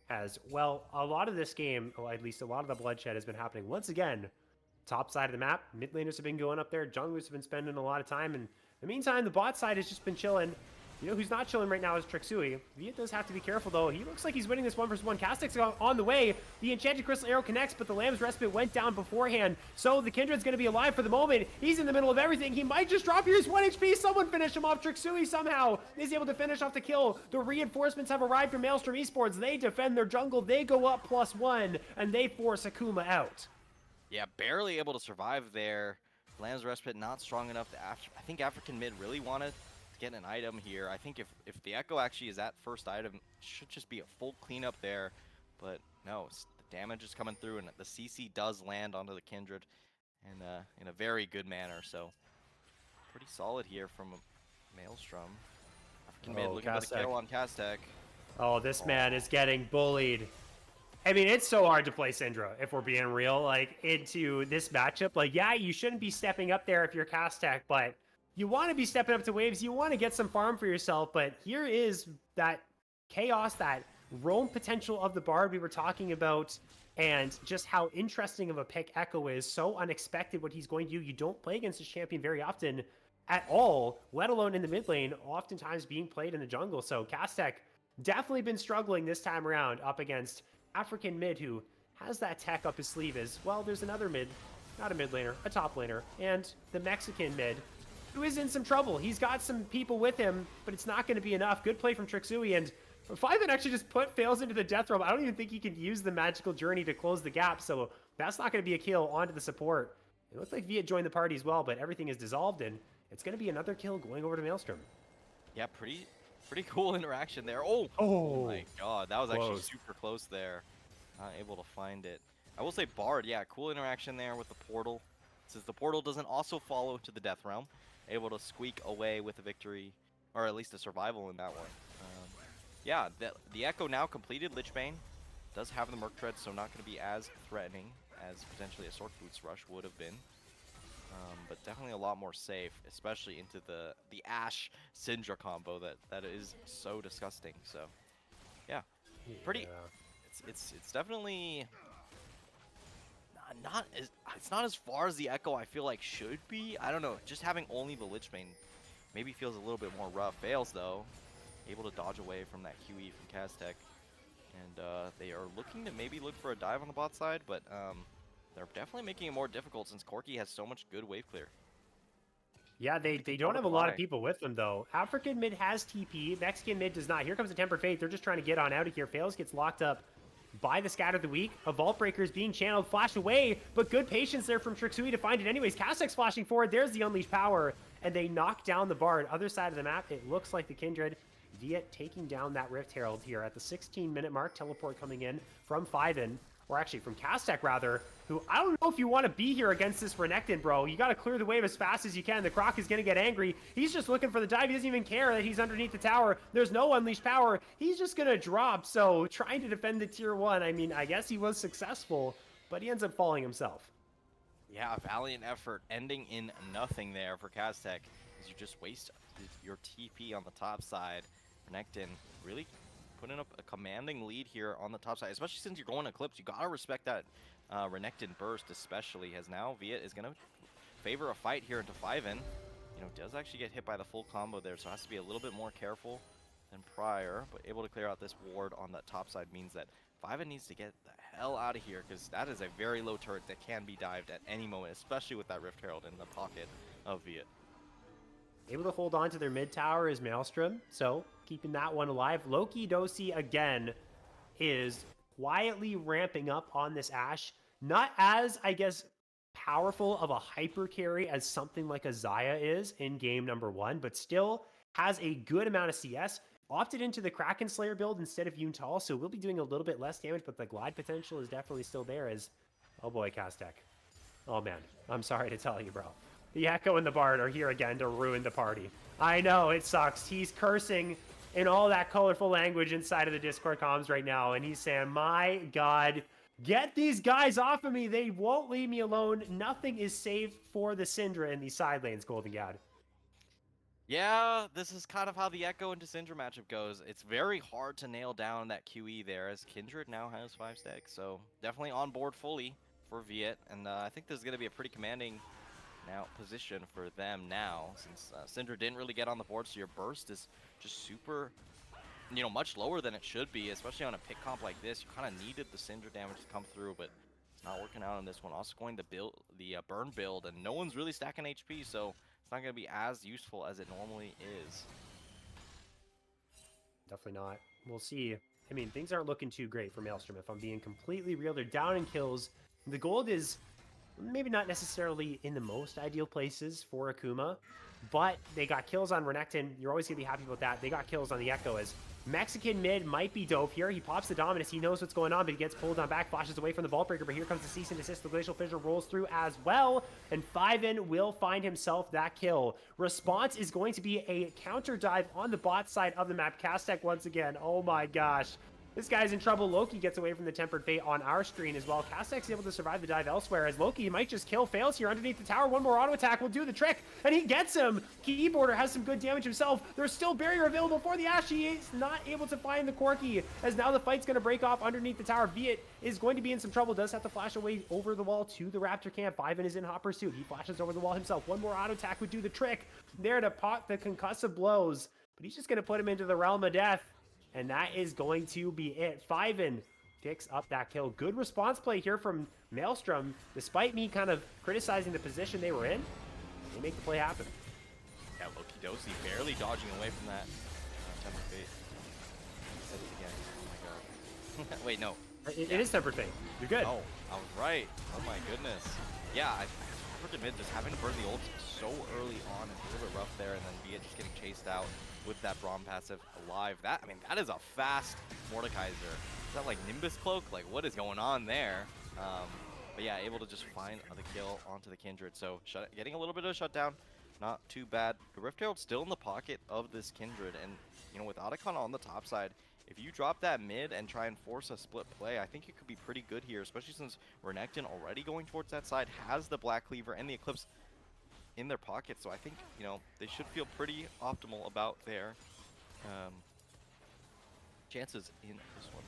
As well, a lot of this game, or at least a lot of the bloodshed has been happening once again top side of the map. Mid laners have been going up there. Junglers have been spending a lot of time. And in the meantime, the bot side has just been chilling. You know who's not chilling right now is Trixui. Viet does have to be careful, though. He looks like he's winning this 1 versus 1. Castek's on the way. The Enchanted Crystal Arrow connects, but the Lamb's Respite went down beforehand. So the Kindred's going to be alive for the moment. He's in the middle of everything. He might just drop here. He's 1 HP. Someone finish him off. Trixui somehow is able to finish off the kill. The reinforcements have arrived from Maelstrom Esports. They defend their jungle. They go up +1, and they force Akuma out. Yeah, barely able to survive there. Lamb's Respite not strong enough to I think African mid really wanted to get an item here. I think if the Echo actually is that first item, it should just be a full cleanup there. But no, the damage is coming through, and the CC does land onto the Kindred and in a very good manner. So pretty solid here from Maelstrom. African mid looking for the kill on Castek. Oh, this man is getting bullied. I mean, it's so hard to play Syndra, if we're being real, like, into this matchup. Like, yeah, you shouldn't be stepping up there if you're Castek, but you want to be stepping up to waves. You want to get some farm for yourself, but here is that chaos, that roam potential of the Bard we were talking about, and just how interesting of a pick Echo is. So unexpected what he's going to do. You don't play against this champion very often at all, let alone in the mid lane, oftentimes being played in the jungle. So Castek definitely been struggling this time around up against African mid, who has that tech up his sleeve. As well, there's another mid, not a mid laner, a top laner, and the Mexican mid, who is in some trouble. He's got some people with him, but it's not going to be enough. Good play from Trixui, and Fiven actually just fails into the death realm. I don't even think he can use the magical journey to close the gap, so that's not going to be a kill onto the support. It looks like Viet joined the party as well, but everything is dissolved, and it's going to be another kill going over to Maelstrom. Yeah, pretty cool interaction there. Oh my god, that was actually super close there. Not able to find it. I will say Bard, yeah, cool interaction there with the portal. Since the portal doesn't also follow to the death realm, able to squeak away with a victory, or at least a survival in that one. Yeah, the Echo now completed Lichbane. Does have the Merc Tread, so not going to be as threatening as potentially a Sword Boots Rush would have been. But definitely a lot more safe, especially into the Ashe Syndra combo that is so disgusting. So, yeah, pretty. It's definitely it's not as far as the Echo I feel like should be. I don't know. Just having only the Lichbane maybe feels a little bit more rough. Fails though, able to dodge away from that QE from Castek. And they are looking to maybe look for a dive on the bot side, but they're definitely making it more difficult since Corki has so much good wave clear. Yeah, they don't have a lot of people with them, though. African mid has TP. Mexican mid does not. Here comes the Tempered Fate. They're just trying to get on out of here. Fails, gets locked up by the Scatter of the Weak. A Vault Breaker is being channeled. Flash away, but good patience there from Trixui to find it anyways. Castex flashing forward. There's the Unleashed Power, and they knock down the Bard. Other side of the map, it looks like the Kindred. Viet taking down that Rift Herald here at the 16-minute mark. Teleport coming in from Fiven, or actually from Castex rather, who I don't know if you want to be here against this Renekton, bro. You got to clear the wave as fast as you can. The Croc is going to get angry. He's just looking for the dive. He doesn't even care that he's underneath the tower. There's no Unleashed Power. He's just going to drop. So trying to defend the tier 1, I mean, I guess he was successful, but he ends up falling himself. Yeah, valiant effort ending in nothing there for Castex, as you just waste your TP on the top side. Renekton really putting up a commanding lead here on the top side, especially since you're going Eclipse. You gotta respect that Renekton burst, especially, as now Viet is gonna favor a fight here into Fiven. You know, does actually get hit by the full combo there, so has to be a little bit more careful than prior, but able to clear out this ward on that top side means that Fiven needs to get the hell out of here, because that is a very low turret that can be dived at any moment, especially with that Rift Herald in the pocket of Viet. Able to hold on to their mid tower is Maelstrom, so keeping that one alive. Loki Dosi again is quietly ramping up on this Ashe. Not as, I guess, powerful of a hyper carry as something like a Xayah is in game number 1, but still has a good amount of CS. Opted into the Kraken Slayer build instead of Yuntal, so we'll be doing a little bit less damage, but the glide potential is definitely still there as, oh boy, Castex. Oh man, I'm sorry to tell you, bro. The Echo and the Bard are here again to ruin the party. I know, it sucks. He's cursing in all that colorful language inside of the Discord comms right now, and he's saying, my God, get these guys off of me. They won't leave me alone. Nothing is safe for the Syndra in these side lanes, Golden Gad. Yeah, this is kind of how the Echo into Syndra matchup goes. It's very hard to nail down that QE there, as Kindred now has 5 stacks, so definitely on board fully for Viet, and I think this is going to be a pretty commanding position for them now, since Syndra didn't really get on the board, so your burst is just super, you know, much lower than it should be, especially on a pick comp like this. You kind of needed the Syndra damage to come through, but it's not working out on this one. Also going to build the burn build, and no one's really stacking HP, so it's not going to be as useful as it normally is. Definitely not. We'll see. I mean, things aren't looking too great for Maelstrom, if I'm being completely real. They're down in kills. The gold is maybe not necessarily in the most ideal places for Akuma, but they got kills on Renekton. You're always going to be happy about that. They got kills on the Echo as Mexican mid might be dope here. He pops the Dominus. He knows what's going on, but he gets pulled on back, flashes away from the Vault Breaker, but here comes the Cease and Desist. The Glacial Fissure rolls through as well, and Fiven will find himself that kill. Response is going to be a counter dive on the bot side of the map. Castex once again. Oh my gosh. This guy's in trouble. Loki gets away from the Tempered Fate on our screen as well. Castex is able to survive the dive elsewhere, as Loki might just kill. Fails here underneath the tower. One more auto attack will do the trick, and he gets him. Keyboarder has some good damage himself. There's still barrier available for the Ashe. He is not able to find the Corki, as now the fight's going to break off underneath the tower. Viet is going to be in some trouble. Does have to flash away over the wall to the Raptor camp. Fiven is in hot pursuit. He flashes over the wall himself. One more auto attack would do the trick. There to pot the concussive blows, but he's just going to put him into the realm of death. And that is going to be it. Fiven picks up that kill. Good response play here from Maelstrom. Despite me kind of criticizing the position they were in, they make the play happen. Yeah, Loki Dosi barely dodging away from that Tempered Fate. Said it again. Oh my god. Wait, no. It is Tempered Fate. You're good. Oh, I was right. Oh my goodness. Yeah, I have to admit, just having to burn the ult so early on is a little bit rough there, and then Viet just getting chased out with that Braum passive alive. I mean, that is a fast Mordekaiser. Is that like Nimbus Cloak? Like, what is going on there? But yeah, able to just find the kill onto the Kindred. So getting a little bit of a shutdown, not too bad. The Rift Herald still in the pocket of this Kindred, and you know, with Otacon on the top side, if you drop that mid and try and force a split play, I think it could be pretty good here, especially since Renekton already going towards that side has the Black Cleaver and the Eclipse in their pocket, so I think, you know, they should feel pretty optimal about their chances in this one.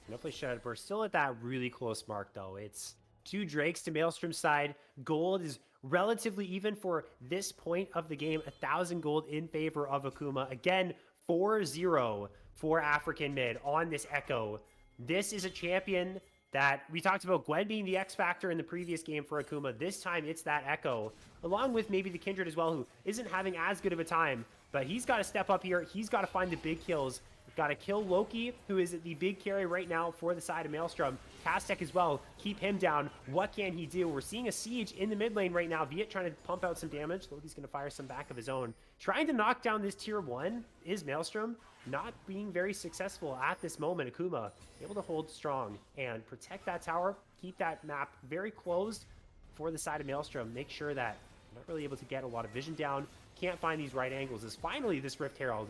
Definitely should. We're still at that really close mark, though. It's 2 Drakes to Maelstrom's side. Gold is relatively even for this point of the game. 1,000 gold in favor of Akuma. Again, 4-0 for African Mid on this Echo. This is a champion that we talked about Gwen being the X factor in the previous game for Akuma. This time it's that Echo, along with maybe the Kindred as well, who isn't having as good of a time. But he's got to step up here. He's got to find the big kills. Got to kill Loki, who is the big carry right now for the side of Maelstrom. Castek as well. Keep him down. What can he do? We're seeing a siege in the mid lane right now. Viet trying to pump out some damage. Loki's going to fire some back of his own. Trying to knock down this tier 1 is Maelstrom. Not being very successful at this moment. Akuma able to hold strong and protect that tower. Keep that map very closed for the side of Maelstrom. Make sure that not really able to get a lot of vision down. Can't find these right angles. As finally this Rift Herald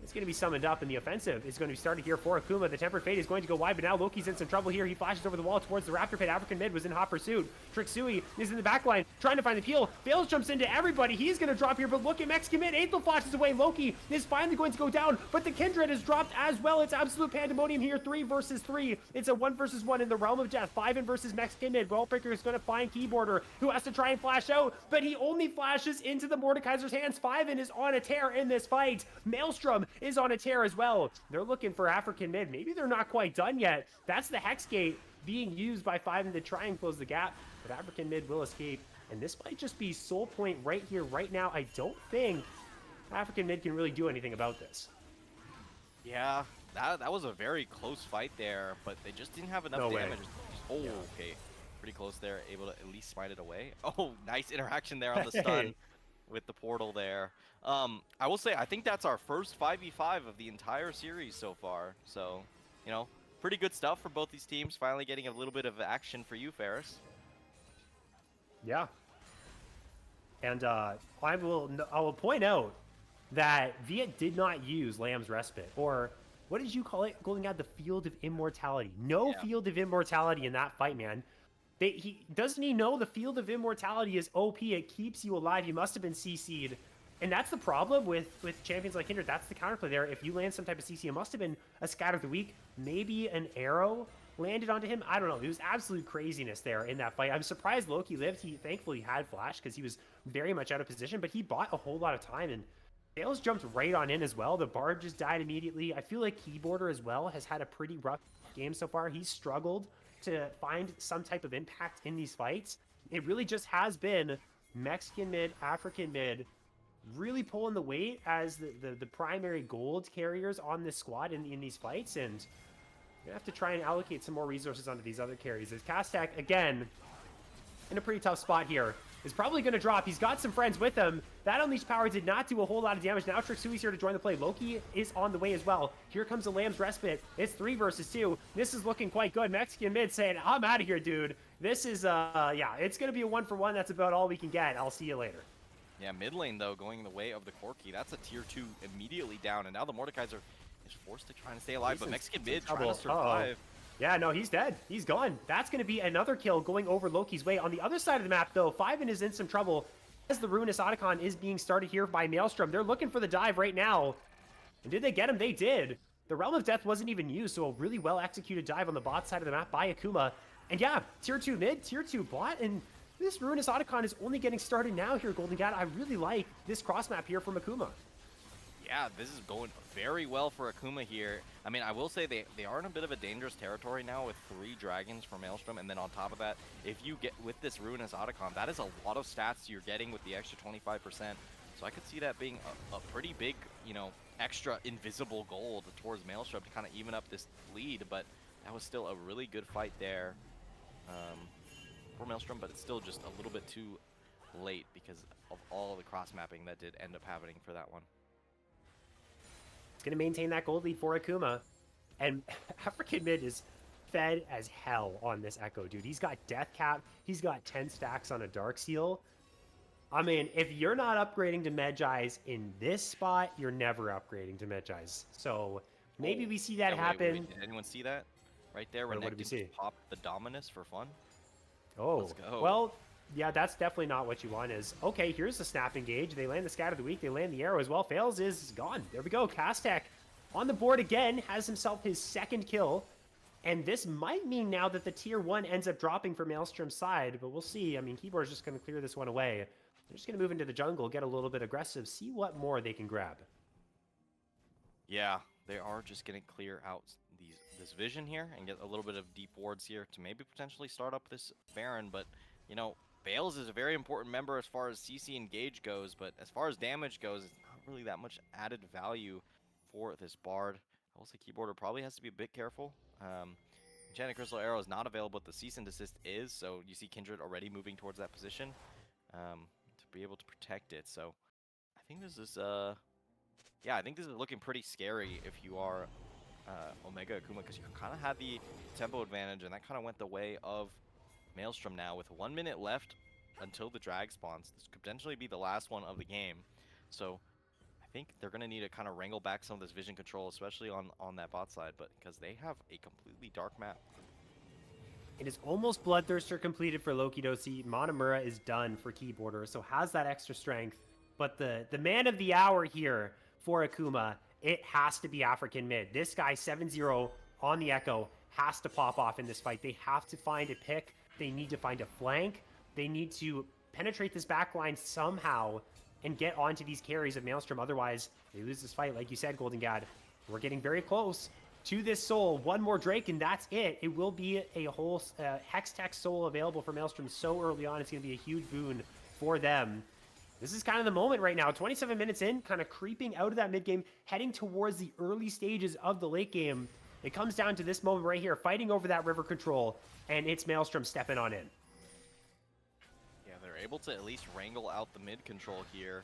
is going to be summoned up, and the offensive is going to be started here for Akuma. The Tempered Fate is going to go wide, but now Loki's in some trouble here. He flashes over the wall towards the Raptor Pit. African Mid was in hot pursuit. Trixui is in the back line, trying to find the peel. Fails, jumps into everybody. He's going to drop here, but look at Mexican Mid. Aethel flashes away. Loki is finally going to go down, but the Kindred is dropped as well. It's absolute pandemonium here. 3 versus 3. It's a 1 versus 1 in the realm of death. 5 in versus Mexican Mid. Wallbreaker is going to find Keyboarder, who has to try and flash out, but he only flashes into the Mordekaiser's hands. 5 is on a tear in this fight. Maelstrom is on a tear as well. They're looking for African Mid. Maybe they're not quite done yet. That's the Hex Gate being used by 5 to try and close the gap, but African Mid will escape, and this might just be Soul Point right here, right now. I don't think African Mid can really do anything about this. Yeah, that was a very close fight there, but they just didn't have enough No way. damage. Oh, okay. Pretty close there, able to at least smite it away. Oh, nice interaction there on the stun with the portal there. I will say, I think that's our first 5v5 of the entire series so far. So, you know, pretty good stuff for both these teams. Finally getting a little bit of action for you, Ferris. Yeah. And I will point out that Viet did not use Lamb's Respite, or what did you call it, Golden God? The Field of Immortality. No Field of Immortality in that fight, man. Doesn't he know the Field of Immortality is OP? It keeps you alive. You must have been CC'd. And that's the problem with champions like Kindred. That's the counterplay there. If you land some type of CC, it must have been a Scatter of the Weak. Maybe an arrow landed onto him. I don't know. It was absolute craziness there in that fight. I'm surprised Loki lived. He thankfully had Flash because he was very much out of position, but he bought a whole lot of time, and Tails jumped right on in as well. The Bard just died immediately. I feel like Keyboarder as well has had a pretty rough game so far. He's struggled to find some type of impact in these fights. It really just has been Mexican Mid, African Mid, really pulling the weight as the primary gold carriers on this squad in these fights, and you have to try and allocate some more resources onto these other carries. As Castek, again, in a pretty tough spot here, is probably going to drop. He's got some friends with him. That Unleashed Power did not do a whole lot of damage. Now Trixui's here to join the play. Loki is on the way as well. Here comes the Lamb's Respite. It's 3 versus 2. This is looking quite good. Mexican Mid saying, I'm out of here, dude. This is, yeah, it's going to be a 1-for-1. That's about all we can get. I'll see you later. Yeah, mid lane, though, going the way of the Corki. That's a tier 2 immediately down, and now the Mordekaiser is forced to try and stay alive, but Mexican Mid trying to survive. Yeah, no, he's dead. He's gone. That's going to be another kill going over Loki's way. On the other side of the map, though, 5 is in some trouble as the Ruinous Otacon is being started here by Maelstrom. They're looking for the dive right now. And did they get him? They did. The Realm of Death wasn't even used, so a really well-executed dive on the bot side of the map by Akuma. And yeah, tier 2 mid, tier 2 bot, and this Ruinous Otacon is only getting started now here, Golden God. I really like this cross map here from Akuma. Yeah, this is going very well for Akuma here. I mean, I will say they are in a bit of a dangerous territory now with 3 dragons for Maelstrom, and then on top of that, if you get with this Ruinous Otacon, that is a lot of stats you're getting with the extra 25%. So I could see that being a pretty big, you know, extra invisible gold towards Maelstrom to kind of even up this lead, but that was still a really good fight there for Maelstrom, but it's still just a little bit too late because of all the cross-mapping that did end up happening for that one. Going to maintain that gold lead for Akuma, and African Mid is fed as hell on this Echo, dude. He's got Death Cap, he's got 10 stacks on a Dark Seal. I mean, if you're not upgrading to Medjai's in this spot, you're never upgrading to Medjai's. So maybe we see that happen. Wait, did anyone see that right there? What did we see? Pop the Dominus for fun. Oh, let's go. Well, yeah, that's definitely not what you want. Is okay, here's the Snap Engage. They land the Scatter of the Weak. They land the arrow as well. Fails is gone. There we go. Castek on the board again, has himself his 2nd kill. And this might mean now that the tier 1 ends up dropping for Maelstrom's side, but we'll see. I mean, Keyboard's just going to clear this one away. They're just going to move into the jungle, get a little bit aggressive, see what more they can grab. Yeah, they are just going to clear out this vision here and get a little bit of deep wards here to maybe potentially start up this Baron. But, you know, Bales is a very important member as far as CC engage goes, but as far as damage goes, it's not really that much added value for this Bard. I will say Keyboarder probably has to be a bit careful. Enchanted Crystal Arrow is not available, but the Cease and Desist is, so you see Kindred already moving towards that position to be able to protect it. So I think this is, yeah, I think this is looking pretty scary if you are Omega Akuma, because you kind of had the tempo advantage, and that kind of went the way of Maelstrom now. With 1 minute left until the drag spawns, this could potentially be the last one of the game. So I think they're going to need to kind of wrangle back some of this vision control, especially on that bot side, but because they have a completely dark map. It is almost Bloodthirster completed for Lokidosi. Monomura is done for Keyboarder, so has that extra strength. But the man of the hour here for Akuma, it has to be African mid. This guy, 7-0 on the Echo, has to pop off in this fight. They have to find a pick. They need to find a flank. They need to penetrate this backline somehow and get onto these carries of Maelstrom. Otherwise, they lose this fight. Like you said, Golden God, we're getting very close to this soul. One more Drake, and that's it. It will be a whole Hextech soul available for Maelstrom so early on. It's going to be a huge boon for them. This is kind of the moment right now. 27 minutes in, kind of creeping out of that mid game, heading towards the early stages of the late game. It comes down to this moment right here, fighting over that river control, and it's Maelstrom stepping on in. Yeah, they're able to at least wrangle out the mid control here.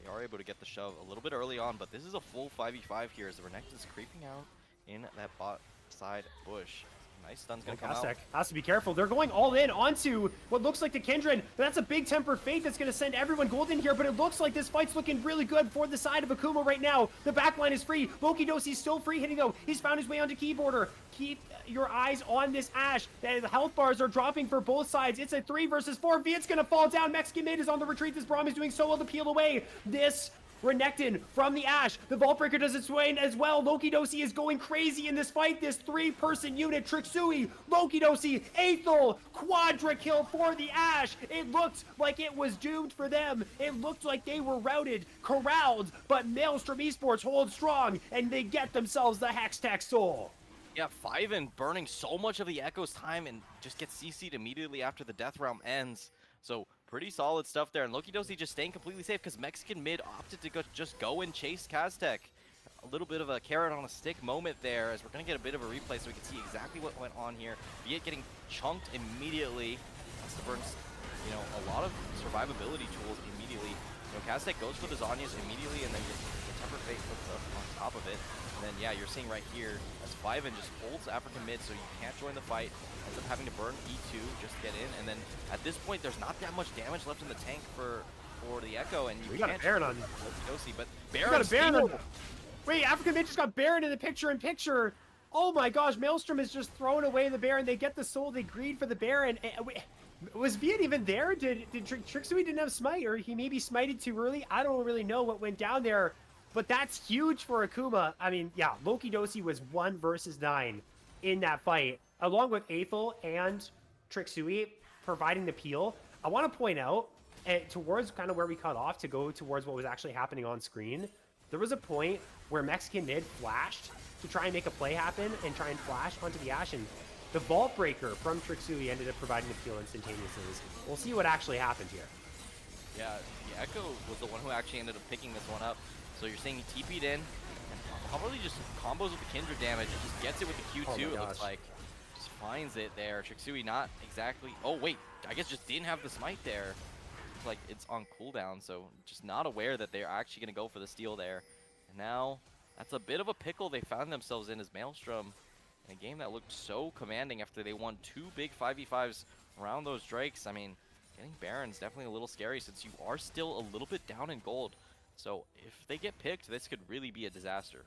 They are able to get the shove a little bit early on, but this is a full 5v5 here as the Renekton is creeping out in that bot side bush. Nice stun's gonna come out. Has to be careful. They're going all in onto what looks like the Kindred. That's a big tempered fate that's going to send everyone golden here, but it looks like this fight's looking really good for the side of Akuma right now. The backline is free. Lokidosi's still free hitting though. He's found his way onto Keyboarder. Keep your eyes on this Ashe. The health bars are dropping for both sides. It's a 3 versus 4. Viet's going to fall down. Mexican mid is on the retreat. This Braum is doing so well to peel away this Renekton from the Ashe. The Vault Breaker does its way as well. Lokidosi is going crazy in this fight. This 3-person unit. Trixui, Lokidosi, Aethel, quadra kill for the Ashe. It looked like it was doomed for them. It looked like they were routed, corralled, but Maelstrom Esports holds strong, and they get themselves the Hextech Soul. Yeah, Fiven burning so much of the Echo's time and just gets CC'd immediately after the Death Realm ends. So pretty solid stuff there, and Lokidosi just staying completely safe because Mexican mid opted to just go and chase Kaztech. A little bit of a carrot on a stick moment there, as we're going to get a bit of a replay so we can see exactly what went on here. Viet getting chunked immediately. That's the burns, you know, a lot of survivability tools immediately. You know, Kaztech goes for the Zhonya's immediately, and then the Tempered Fate puts up on top of it. And then, yeah, you're seeing right here, as Fiven just holds African mid so you can't join the fight. Ends up having to burn E2, just get in. And then, at this point, there's not that much damage left in the tank for the Echo. And you got a Baron on. Lokidosi, but Baron on. Wait, African mid just got Baron in the picture-in-picture. Oh my gosh, Maelstrom is just throwing away the Baron. They get the soul, they greed for the Baron. Was Viet even there? Did Trixui didn't have smite, or he maybe smited too early? I don't really know what went down there. But that's huge for Akuma. I mean, yeah, Lokidosi was 1 versus 9 in that fight, along with Aethel and Trixui providing the peel. I want to point out, towards kind of where we cut off to go towards what was actually happening on screen, there was a point where Mexican mid flashed to try and make a play happen and try and flash onto the Ashe, and the Vault Breaker from Trixui ended up providing the peel instantaneously. We'll see what actually happened here. Yeah, the Echo was the one who actually ended up picking this one up. So you're saying he TP'd in, and probably just combos with the Kindred damage and just gets it with the Q2, it looks like. Just finds it there. Trixui not exactly... Oh, wait. I guess just didn't have the smite there. It's like it's on cooldown, so just not aware that they're actually going to go for the steal there. And now, that's a bit of a pickle they found themselves in as Maelstrom. In a game that looked so commanding after they won 2 big 5v5s around those Drakes. I mean, getting Baron's definitely a little scary since you are still a little bit down in gold. So if they get picked, this could really be a disaster.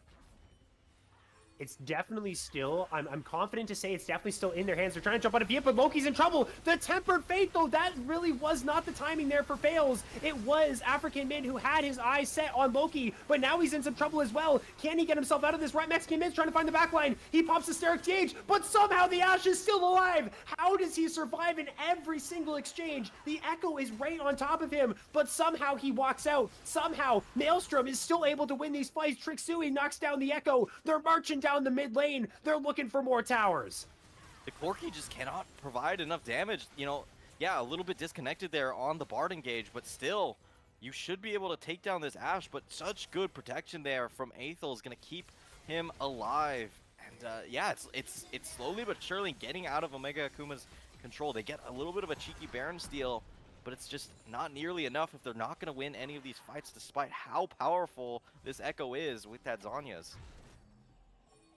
It's definitely still, I'm confident to say it's definitely still in their hands. They're trying to jump out of Viet, but Loki's in trouble. The Tempered Fate, though, that really was not the timing there for Fails. It was African Mid who had his eyes set on Loki, but now he's in some trouble as well. Can he get himself out of this? Right, Mexican Mid's trying to find the back line. He pops Hysteric TH, but somehow the Ash is still alive. How does he survive in every single exchange? The Echo is right on top of him, but somehow he walks out. Somehow, Maelstrom is still able to win these fights. Trixui knocks down the Echo. They're marching down the mid lane. They're looking for more towers. The Corki just cannot provide enough damage. You know, yeah, a little bit disconnected there on the Bard engage, but still, you should be able to take down this Ashe, but such good protection there from Aethel is going to keep him alive. And yeah, it's slowly but surely getting out of Omega Akuma's control. They get a little bit of a cheeky Baron steal, but it's just not nearly enough if they're not going to win any of these fights, despite how powerful this Echo is with that Zhonya's.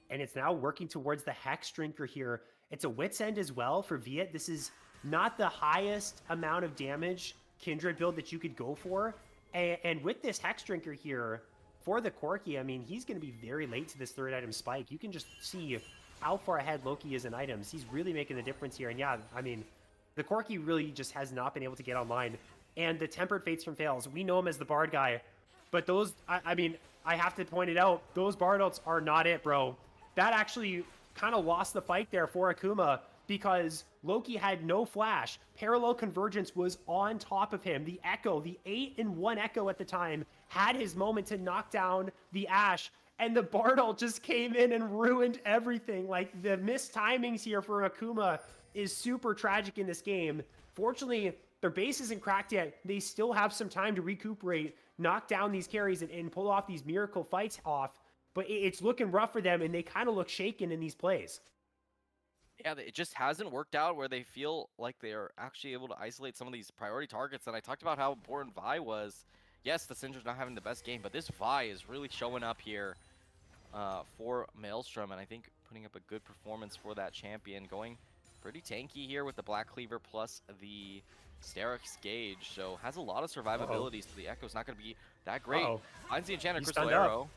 And it's now working towards the Hex Drinker here. It's a Wit's End as well for Viet. This is not the highest amount of damage Kindred build that you could go for. And with this Hex Drinker here, for the Corki, I mean, he's going to be very late to this third item spike. You can just see how far ahead Loki is in items. He's really making the difference here. And yeah, I mean, the Corki really just has not been able to get online. And the Tempered Fates from Fails, we know him as the Bard guy. But those, I mean, I have to point it out, those Bard ults are not it, bro. That actually kind of lost the fight there for Akuma because Loki had no flash. Parallel Convergence was on top of him. The Echo, the 8-in-1 Echo at the time, had his moment to knock down the Ashe, and the Bard ult just came in and ruined everything. Like, the missed timings here for Akuma is super tragic in this game. Fortunately, their base isn't cracked yet. They still have some time to recuperate, knock down these carries, and pull off these miracle fights off. But it's looking rough for them, and they kind of look shaken in these plays. Yeah, it just hasn't worked out where they feel like they're actually able to isolate some of these priority targets. And I talked about how important Vi was. Yes, the Syndra's not having the best game, but this Vi is really showing up here for Maelstrom. And I think putting up a good performance for that champion. Going pretty tanky here with the Black Cleaver plus the Sterix Gauge. So has a lot of survivability, so the Echo's not going to be that great. Finds the Enchanted Crystal Arrow.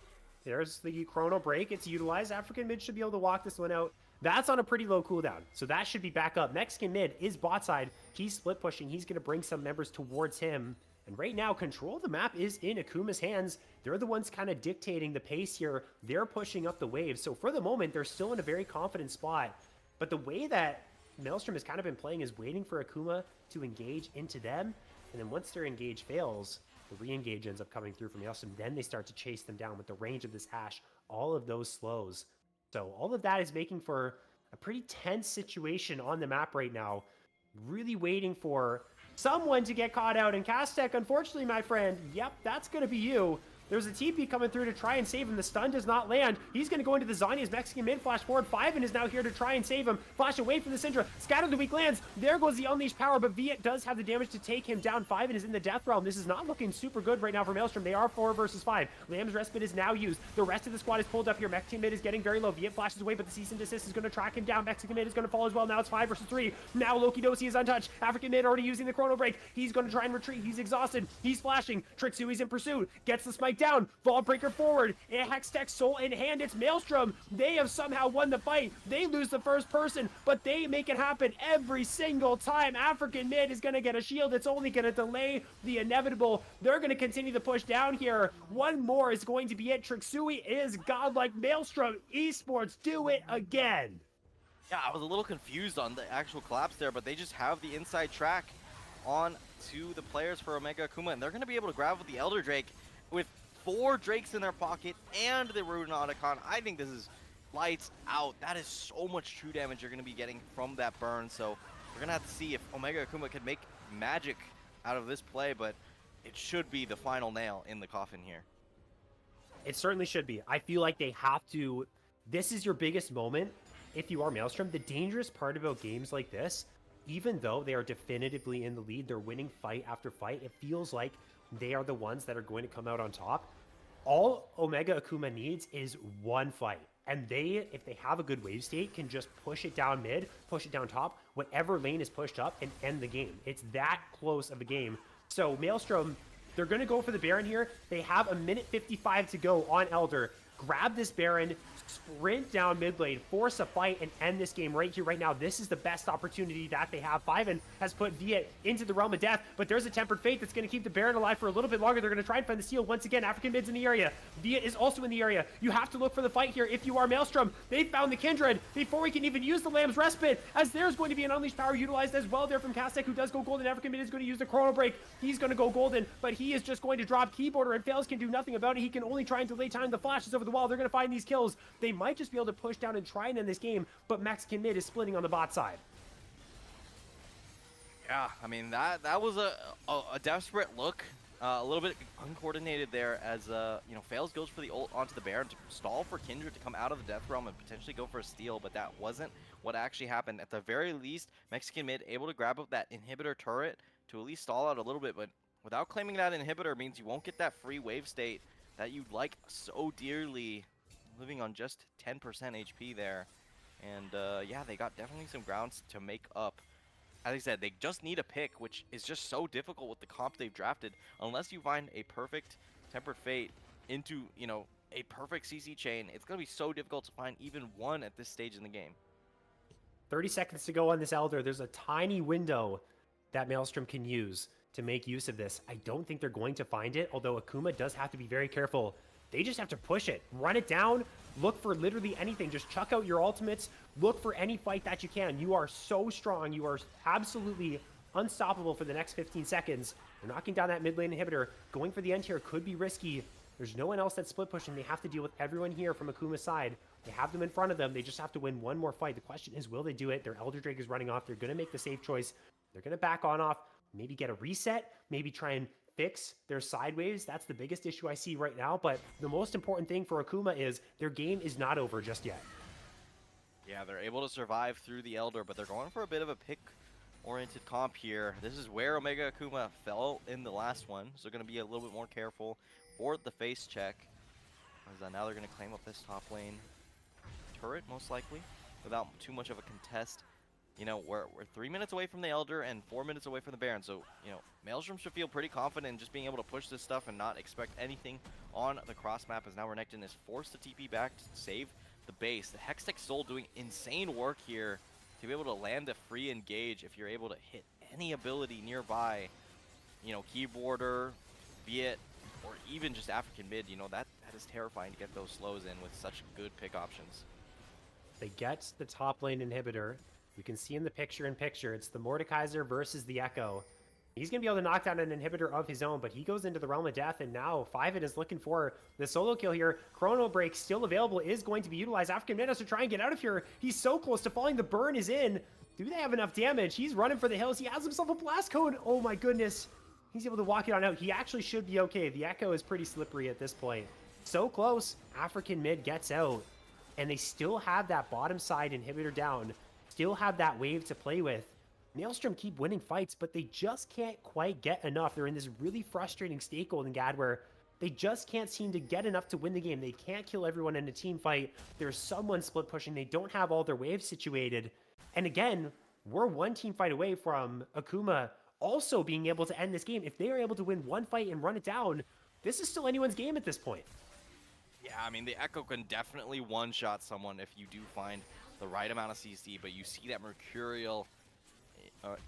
There's the Chrono Break. It's utilized. African Mid should be able to walk this one out. That's on a pretty low cooldown, so that should be back up. Mexican Mid is bot side. He's split pushing. He's going to bring some members towards him. And right now, control of the map is in Akuma's hands. They're the ones kind of dictating the pace here. They're pushing up the wave. So for the moment, they're still in a very confident spot. But the way that Maelstrom has kind of been playing is waiting for Akuma to engage into them. And then once their engage fails, the re-engage ends up coming through from Maelstrom. Then they start to chase them down with the range of this Ashe. All of those slows. So all of that is making for a pretty tense situation on the map right now. Really waiting for someone to get caught out. And Castek, unfortunately, my friend, yep, that's going to be you. There's a TP coming through to try and save him. The stun does not land. He's going to go into the Zhonya's Mexican Mid, flash forward. Fiven is now here to try and save him. Flash away from the Syndra. Scatter the weak lands. There goes the Unleashed Power, but Viet does have the damage to take him down. Fiven is in the Death Realm. This is not looking super good right now for Maelstrom. They are 4 versus 5. Lamb's Respite is now used. The rest of the squad is pulled up here. Mexican Mid is getting very low. Viet flashes away, but the Cease and Desist is going to track him down. Mexican Mid is going to fall as well. Now it's 5 versus 3. Now Loki Dosi is untouched. African Mid already using the Chrono Break. He's going to try and retreat. He's exhausted. He's flashing. Trixui's in pursuit. Gets the smite down. Vault Breaker forward. Hextech Soul in hand. It's Maelstrom. They have somehow won the fight. They lose the first person, but they make it happen every single time. African Mid is going to get a shield. It's only going to delay the inevitable. They're going to continue to push down here. One more is going to be it. Trixui is godlike. Maelstrom Esports do it again. Yeah, I was a little confused on the actual collapse there, but they just have the inside track on to the players for Omega Akuma, and they're going to be able to grab with the Elder Drake with 4 Drakes in their pocket and the Runauticon. I think this is lights out. That is so much true damage you're going to be getting from that burn. So we're going to have to see if Omega Akuma can make magic out of this play, but it should be the final nail in the coffin here. It certainly should be. I feel like they have to. This is your biggest moment if you are Maelstrom. The dangerous part about games like this, even though they are definitively in the lead, they're winning fight after fight, it feels like they are the ones that are going to come out on top. All Omega Akuma needs is one fight. And they, if they have a good wave state, can just push it down mid, push it down top, whatever lane is pushed up, and end the game. It's that close of a game. So Maelstrom, they're going to go for the Baron here. They have a minute 55 to go on Elder. grab this Baron, sprint down mid lane, force a fight, and end this game right here, right now. This is the best opportunity that they have. Fiven has put Viet into the realm of death, but there's a Tempered Fate that's going to keep the Baron alive for a little bit longer. They're going to try and find the steal once again. African mid's in the area. Viet is also in the area. You have to look for the fight here if you are Maelstrom. They found the Kindred before we can even use the Lamb's Respite, as there's going to be an Unleashed Power utilized as well there from Kastek, who does go golden. African mid is going to use the Chrono Break. He's going to go golden, but he is just going to drop Keyboarder, and Fails can do nothing about it. He can only try and delay time the flashes over the wall. They're going to find these kills. They might just be able to push down and try and end this game, but Mexican mid is splitting on the bot side. Yeah, I mean, that was a desperate look. A little bit uncoordinated there as, you know, Fails goes for the ult onto the Baron to stall for Kindred to come out of the Death Realm and potentially go for a steal, but that wasn't what actually happened. At the very least, Mexican mid able to grab up that inhibitor turret to at least stall out a little bit, but without claiming that inhibitor means you won't get that free wave state that you'd like so dearly, living on just 10% HP there. And yeah, they got definitely some grounds to make up. As I said, they just need a pick, which is just so difficult with the comp they've drafted. Unless you find a perfect Tempered Fate into, you know, a perfect CC chain, it's going to be so difficult to find even one at this stage in the game. 30 seconds to go on this Elder. There's a tiny window that Maelstrom can use to make use of this. I don't think they're going to find it, although Akuma does have to be very careful. They just have to push it, run it down, look for literally anything. Just chuck out your ultimates, look for any fight that you can. You are so strong. You are absolutely unstoppable for the next 15 seconds. They're knocking down that mid lane inhibitor. Going for the end here could be risky. There's no one else that's split pushing. They have to deal with everyone here from Akuma's side. They have them in front of them. They just have to win one more fight. The question is, will they do it? Their Elder Drake is running off. They're going to make the safe choice. They're going to back on off, maybe get a reset, maybe try and fix their sideways. That's the biggest issue I see right now. But the most important thing for Akuma is their game is not over just yet. Yeah, they're able to survive through the Elder, but they're going for a bit of a pick-oriented comp here. This is where Omega Akuma fell in the last one, so they're going to be a little bit more careful for the face check. As now they're going to claim up this top lane turret, most likely, without too much of a contest. You know, we're 3 minutes away from the Elder and 4 minutes away from the Baron, so, you know, Maelstrom should feel pretty confident in just being able to push this stuff and not expect anything on the cross map, as now Renekton is forced to TP back to save the base. The Hextech Soul doing insane work here to be able to land a free engage if you're able to hit any ability nearby. You know, Keyboarder, Viet, or even just African mid, you know, that is terrifying to get those slows in with such good pick options. They get the top lane inhibitor. You can see in the picture-in-picture, it's the Mordekaiser versus the Echo. He's going to be able to knock down an inhibitor of his own, but he goes into the realm of death, and now Fiven is looking for the solo kill here. Chrono Break still available, is going to be utilized. African mid has to try and get out of here. He's so close to falling. The burn is in. Do they have enough damage? He's running for the hills. He has himself a blast cone. Oh my goodness. He's able to walk it on out. He actually should be okay. The Echo is pretty slippery at this point. So close. African mid gets out, and they still have that bottom side inhibitor down. Still have that wave to play with. Maelstrom keep winning fights, but they just can't quite get enough. They're in this really frustrating state, Golden Gad, where they just can't seem to get enough to win the game. They can't kill everyone in a team fight. There's someone split pushing. They don't have all their waves situated. And again, we're one team fight away from Akuma also being able to end this game. If they are able to win one fight and run it down, this is still anyone's game at this point. Yeah, I mean, the Echo can definitely one-shot someone if you do find the right amount of CC, but you see that Mercurial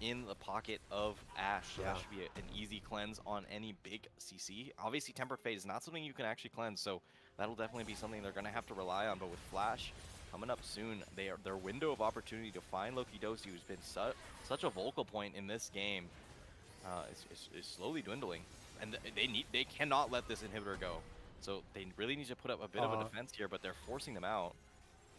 in the pocket of Ashe. So Yeah. that should be an easy cleanse on any big CC. Obviously, Tempered Fate is not something you can actually cleanse, so that'll definitely be something they're going to have to rely on. But with Flash coming up soon, their window of opportunity to find Loki Dosi, who's been such a vocal point in this game, is slowly dwindling. And they cannot let this inhibitor go. So they really need to put up a bit of a defense here, but they're forcing them out.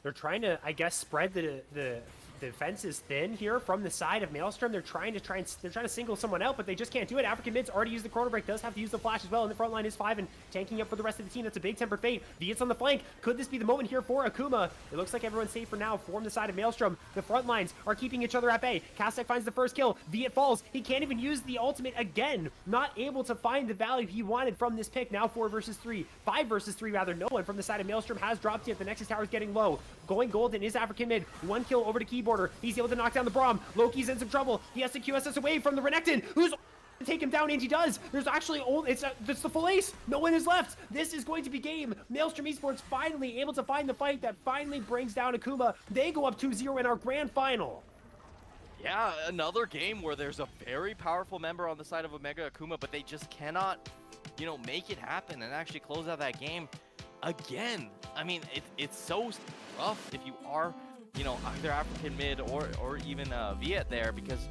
They're trying to, I guess, spread the defenses thin here from the side of Maelstrom. They're trying to single someone out, but they just can't do it. African mid's already used the Chrono Break, does have to use the flash as well, and the front line is Five and tanking up for the rest of the team. That's a big Tempered Fate. Viet's on the flank. Could this be the moment here for Akuma? It looks like everyone's safe for now from the side of Maelstrom. The front lines are keeping each other at bay. Kastek finds the first kill. Viet falls. He can't even use the ultimate again. Not able to find the value he wanted from this pick. Now 4 versus 3. 5 versus 3 rather. No one from the side of Maelstrom has dropped yet. The Nexus Tower is getting low. Going golden is African mid. 1 kill over to Keyboarder. He's able to knock down the Braum. Loki's in some trouble. He has to QSS away from the Renekton, who's to take him down, and he does. There's actually it's the full ace. No one is left. This is going to be game. Maelstrom Esports finally able to find the fight that finally brings down Akuma. They go up 2-0 in our grand final. Yeah, another game where there's a very powerful member on the side of Omega Akuma, but they just cannot, you know, make it happen and actually close out that game. Again, I mean, it's so rough if you are, you know, either African mid or even Viet there, because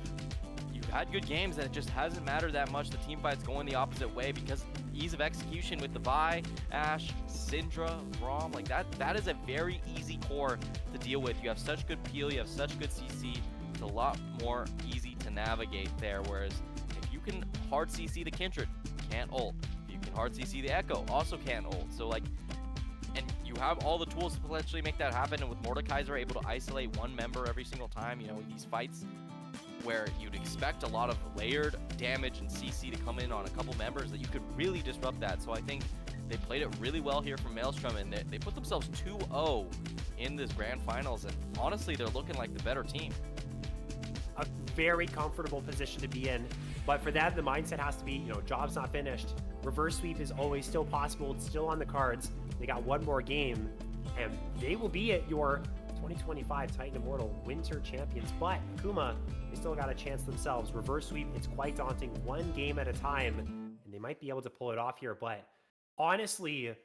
you've had good games and it just hasn't mattered that much. The team fight's going the opposite way because ease of execution with the Vi, Ashe, Syndra, Braum, like that is a very easy core to deal with. You have such good peel, you have such good CC. It's a lot more easy to navigate there, whereas if you can hard CC the Kindred, can't ult. If you can hard CC the Echo, also can't ult. So like, and you have all the tools to potentially make that happen, and with Mordekaiser able to isolate one member every single time, you know, these fights where you'd expect a lot of layered damage and CC to come in on a couple members, that you could really disrupt that. So I think they played it really well here from Maelstrom, and they put themselves 2-0 in this grand finals, and honestly, they're looking like the better team. A very comfortable position to be in, but for that, the mindset has to be, you know, job's not finished. Reverse sweep is always still possible. It's still on the cards. They got one more game, and they will be at your 2025 Titan Immortal Winter Champions. But Akuma, they still got a chance themselves. Reverse sweep, it's quite daunting. One game at a time, and they might be able to pull it off here. But honestly,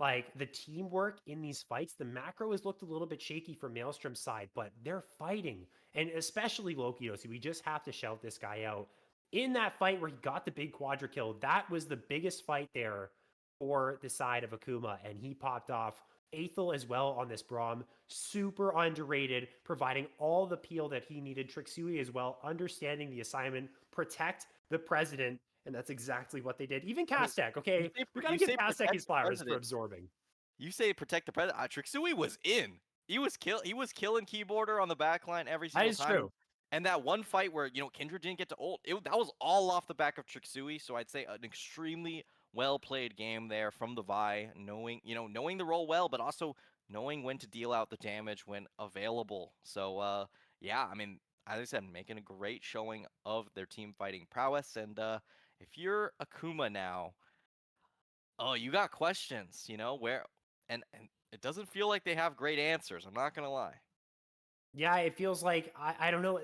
like, the teamwork in these fights, the macro has looked a little bit shaky for Maelstrom's side, but they're fighting. And especially Loki, we just have to shout this guy out. In that fight where he got the big quadra kill, that was the biggest fight there for the side of Akuma, and he popped off. Aethel as well on this Braum, super underrated, providing all the peel that he needed. Trixui as well, understanding the assignment, protect the president, and that's exactly what they did. Even Kastek, okay? We gotta give Kastek his flowers for absorbing. You say protect the president. Trixui was in. He was killing Keyboarder on the back line every single time. That is true. And that one fight where, you know, Kindred didn't get to ult, that was all off the back of Trixui. So I'd say an extremely well-played game there from the Vi, knowing the role well, but also knowing when to deal out the damage when available. So, yeah, I mean, as I said, making a great showing of their team fighting prowess. And if you're Akuma now, oh, you got questions, you know, and it doesn't feel like they have great answers. I'm not going to lie. Yeah, it feels like, I don't know.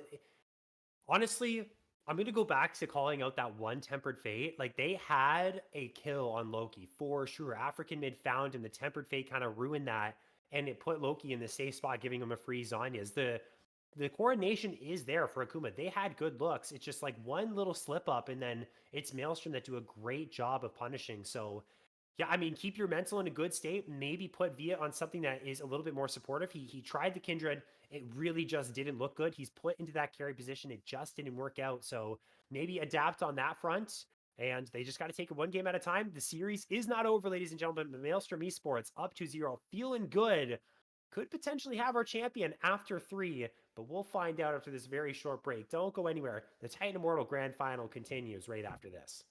Honestly, I'm going to go back to calling out that one Tempered Fate. Like, they had a kill on Loki for sure. African mid found, and the Tempered Fate kind of ruined that, and it put Loki in the safe spot, giving him a free Zhonya's. The coordination is there for Akuma. They had good looks. It's just like one little slip up, and then it's Maelstrom that do a great job of punishing. So, yeah, I mean, keep your mental in a good state. Maybe put Viet on something that is a little bit more supportive. He tried the Kindred. It really just didn't look good. He's put into that carry position. It just didn't work out. So maybe adapt on that front. And they just got to take it one game at a time. The series is not over, ladies and gentlemen. The Maelstrom Esports up 2-0, feeling good. Could potentially have our champion after 3, but we'll find out after this very short break. Don't go anywhere. The Titan Immortal Grand Final continues right after this.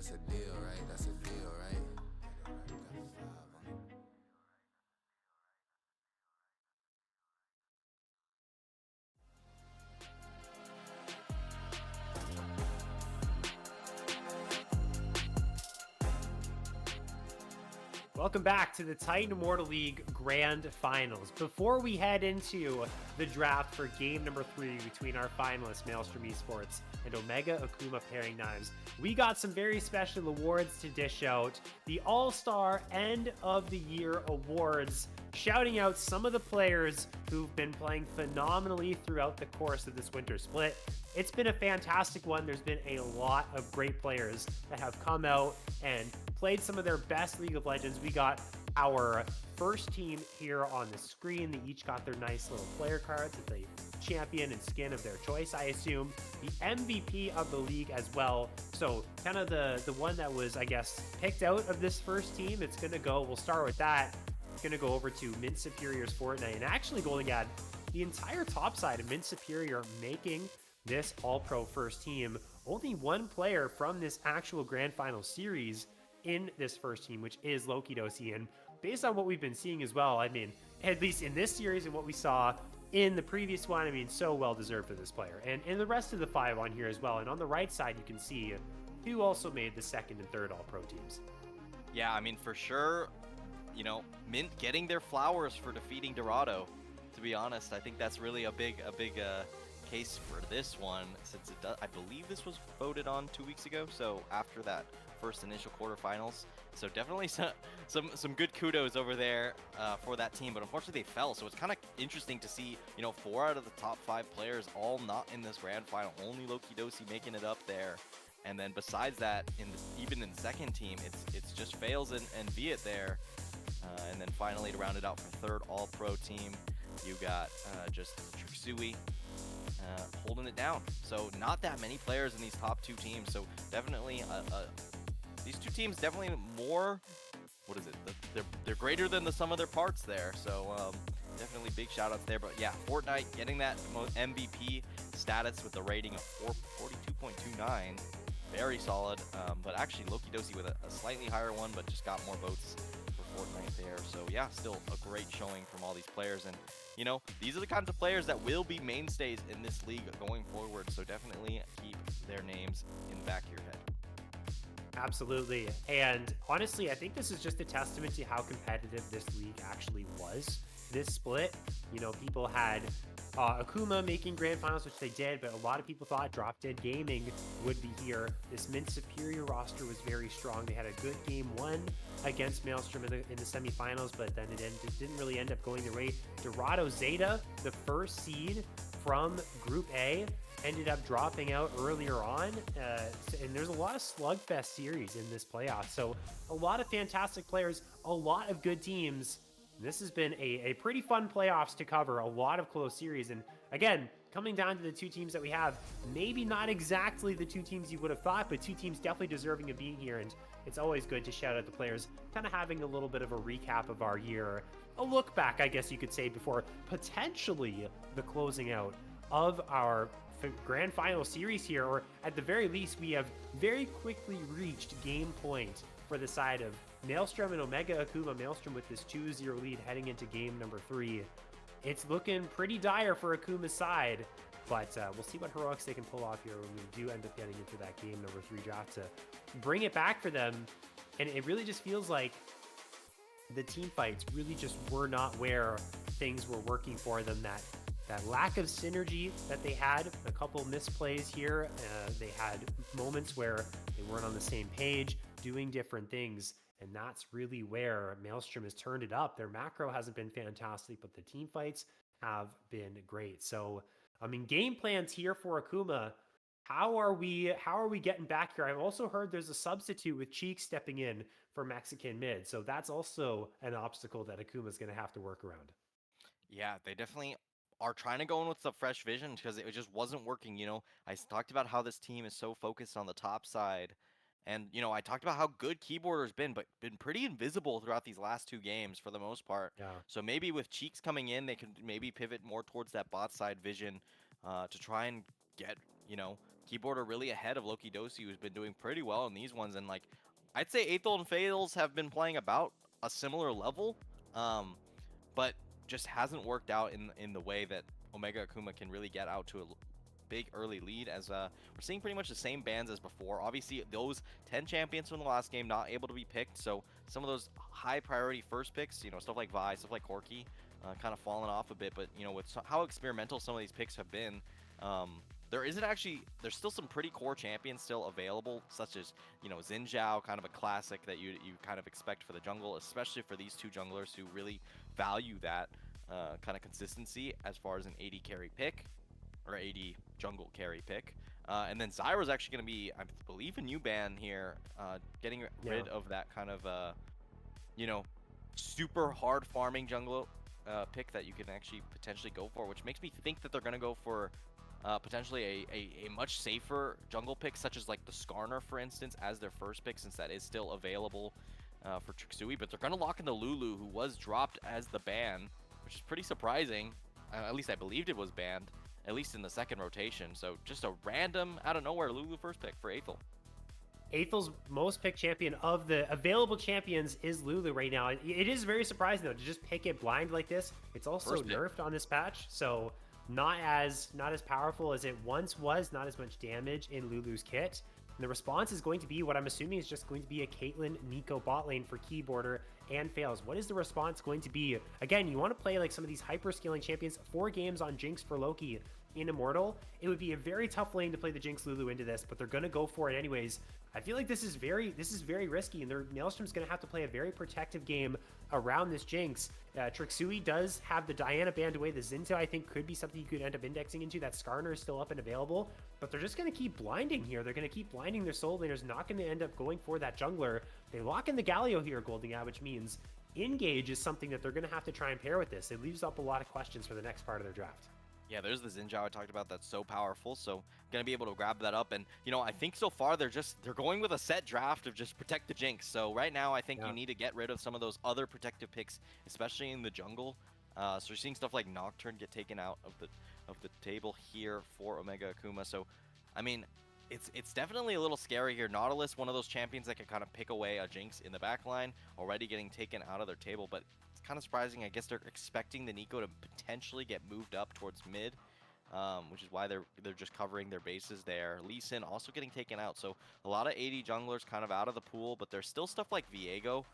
that's a deal, right? That's a deal, right? Got the vibe on it. Welcome back to the Titan Immortal League Grand Finals. Before we head into the draft for game number 3 between our finalists, Maelstrom Esports and Omega Akuma Pairing Knives, we got some very special awards to dish out. The All-Star End of the Year Awards, shouting out some of the players who've been playing phenomenally throughout the course of this winter split. It's been a fantastic one. There's been a lot of great players that have come out and played some of their best League of Legends. We got our first team here on the screen. They each got their nice little player cards with a champion and skin of their choice, I assume. The MVP of the league as well. So kind of the one that was, I guess, picked out of this first team. It's going to go, we'll start with that. It's going to go over to Mint Superior's Fortnite. And actually, Golden Gad, the entire top side of Mint Superior making this All-Pro first team. Only one player from this actual Grand Final series in this first team, which is Lokidosi. And based on what we've been seeing as well, I mean, at least in this series and what we saw in the previous one, I mean, so well deserved for this player. And the rest of the 5 on here as well. And on the right side, you can see who also made the second and third All-Pro teams. Yeah, I mean, for sure, you know, Mint getting their flowers for defeating Dorado. To be honest, I think that's really a big case for this one, since it does, I believe this was voted on 2 weeks ago, so after that first initial quarterfinals. So definitely some good kudos over there for that team, but unfortunately they fell. So it's kind of interesting to see, you know, 4 out of the top 5 players all not in this grand final. Only Lokidosi making it up there, and then besides that, even in the second team, it's just Fails and Viet there, and then finally to round it out for third all-pro team, you got just Tricksui holding it down. So not that many players in these top 2 teams. So definitely these 2 teams definitely more, what is it? They're greater than the sum of their parts there. So definitely big shout outs there. But yeah, Fortnite getting that MVP status with the rating of 42.29. Very solid. But actually Lokidosi with a slightly higher one, but just got more votes for Fortnite there. So yeah, still a great showing from all these players. And you know, these are the kinds of players that will be mainstays in this league going forward. So definitely keep their names in the back of your head. Absolutely. And honestly, I think this is just a testament to how competitive this league actually was. This split, you know, people had Akuma making grand finals, which they did, but a lot of people thought Drop Dead Gaming would be here. This Mint Superior roster was very strong. They had a good game 1 against Maelstrom in the semifinals, but then it didn't really end up going their way. Dorado Zeta, the first seed from Group A, ended up dropping out earlier on, and there's a lot of slugfest series in this playoff. So a lot of fantastic players, a lot of good teams. This has been a pretty fun playoffs to cover, a lot of close series. And again, coming down to the 2 teams that we have, maybe not exactly the 2 teams you would have thought, but 2 teams definitely deserving of being here. And it's always good to shout out the players, kind of having a little bit of a recap of our year, a look back, I guess you could say, before potentially the closing out of our grand final series here, or at the very least, we have very quickly reached game point for the side of Maelstrom and Omega Akuma. Maelstrom with this 2-0 lead heading into game number 3. It's looking pretty dire for Akuma's side, but we'll see what heroics they can pull off here when we do end up getting into that game number 3 draft to bring it back for them. And it really just feels like the team fights really just were not where things were working for them. That lack of synergy that they had, a couple misplays here. They had moments where they weren't on the same page, doing different things. And that's really where Maelstrom has turned it up. Their macro hasn't been fantastic, but the team fights have been great. So, I mean, game plans here for Akuma. How are we getting back here? I've also heard there's a substitute with Cheek stepping in for Mexican mid. So that's also an obstacle that Akuma's going to have to work around. Yeah, they definitely are trying to go in with the fresh vision because it just wasn't working. You know, I talked about how this team is so focused on the top side. And, you know, I talked about how good Keyboarder's been, but been pretty invisible throughout these last 2 games for the most part. Yeah. So maybe with Cheeks coming in, they can maybe pivot more towards that bot side vision to try and get, you know, Keyboarder really ahead of Loki Dosi, who's been doing pretty well in these ones. And like, I'd say Aethel and Fails have been playing about a similar level, but just hasn't worked out in the way that Omega Akuma can really get out to a big early lead, as we're seeing pretty much the same bans as before. Obviously, those 10 champions from the last game not able to be picked, so some of those high priority first picks, you know, stuff like Vi, stuff like Corki, kind of fallen off a bit. But you know, with how experimental some of these picks have been, there's still some pretty core champions still available, such as, you know, Xin Zhao, kind of a classic that you kind of expect for the jungle, especially for these two junglers who really value that kind of consistency as far as an AD carry pick, or AD jungle carry pick. And then Zyra's actually going to be, I believe, a new ban here, getting rid of that kind of, you know, super hard farming jungle pick that you can actually potentially go for, which makes me think that they're going to go for potentially a much safer jungle pick, such as like the Skarner, for instance, as their first pick, since that is still available for Trixui. But they're going to lock in the Lulu, who was dropped as the ban, which is pretty surprising. At least I believed it was banned, at least in the second rotation. So just a random, out of nowhere, Lulu first pick for Aethel. Aethel's most picked champion of the available champions is Lulu right now. It is very surprising, though, to just pick it blind like this. It's also nerfed on this patch, so not as powerful as it once was, not as much damage in Lulu's kit. And the response is going to be what I'm assuming is just going to be a Caitlyn Nico bot lane for Keyboarder and Fails. What is the response going to be? Again, you want to play like some of these hyper scaling champions, 4 games on Jinx for Loki in Immortal. It would be a very tough lane to play the Jinx Lulu into this, but they're going to go for it anyways. I feel like this is very risky, and Maelstrom's going to have to play a very protective game around this Jinx. Trixui does have the Diana banned away. The Zinzo, I think, could be something you could end up indexing into. That Skarner is still up and available, but they're just going to keep blinding here. They're going to keep blinding their soul laners, not going to end up going for that jungler. They lock in the Galio here, Golden Guy, which means Engage is something that they're going to have to try and pair with this. It leaves up a lot of questions for the next part of their draft. Yeah, there's the Xin Zhao I talked about that's so powerful, so gonna be able to grab that up. And you know, I think so far they're going with a set draft of just protect the Jinx. So right now I think you need to get rid of some of those other protective picks, especially in the jungle. So you're seeing stuff like Nocturne get taken out of the table here for Omega Akuma. So I mean, it's definitely a little scary here. Nautilus, one of those champions that can kind of pick away a Jinx in the backline, already getting taken out of their table, but kind of surprising. I guess they're expecting the Nico to potentially get moved up towards mid, which is why they're just covering their bases there. Lee Sin also getting taken out, so a lot of AD junglers kind of out of the pool, but there's still stuff like Viego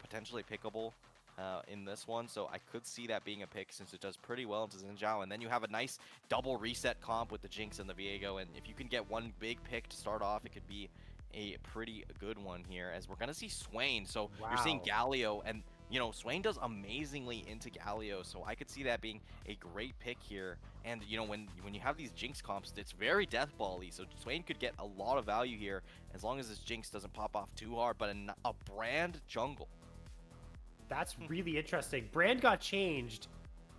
potentially pickable in this one, so I could see that being a pick since it does pretty well into Xin Zhao. And then you have a nice double reset comp with the Jinx and the Viego, and if you can get one big pick to start off, it could be a pretty good one here, as we're gonna see Swain. So you're seeing Galio, and you know, Swain does amazingly into Galio, so I could see that being a great pick here. And you know, when you have these Jinx comps, it's very deathball-y, so Swain could get a lot of value here as long as this Jinx doesn't pop off too hard. But a Brand jungle. That's really interesting. Brand got changed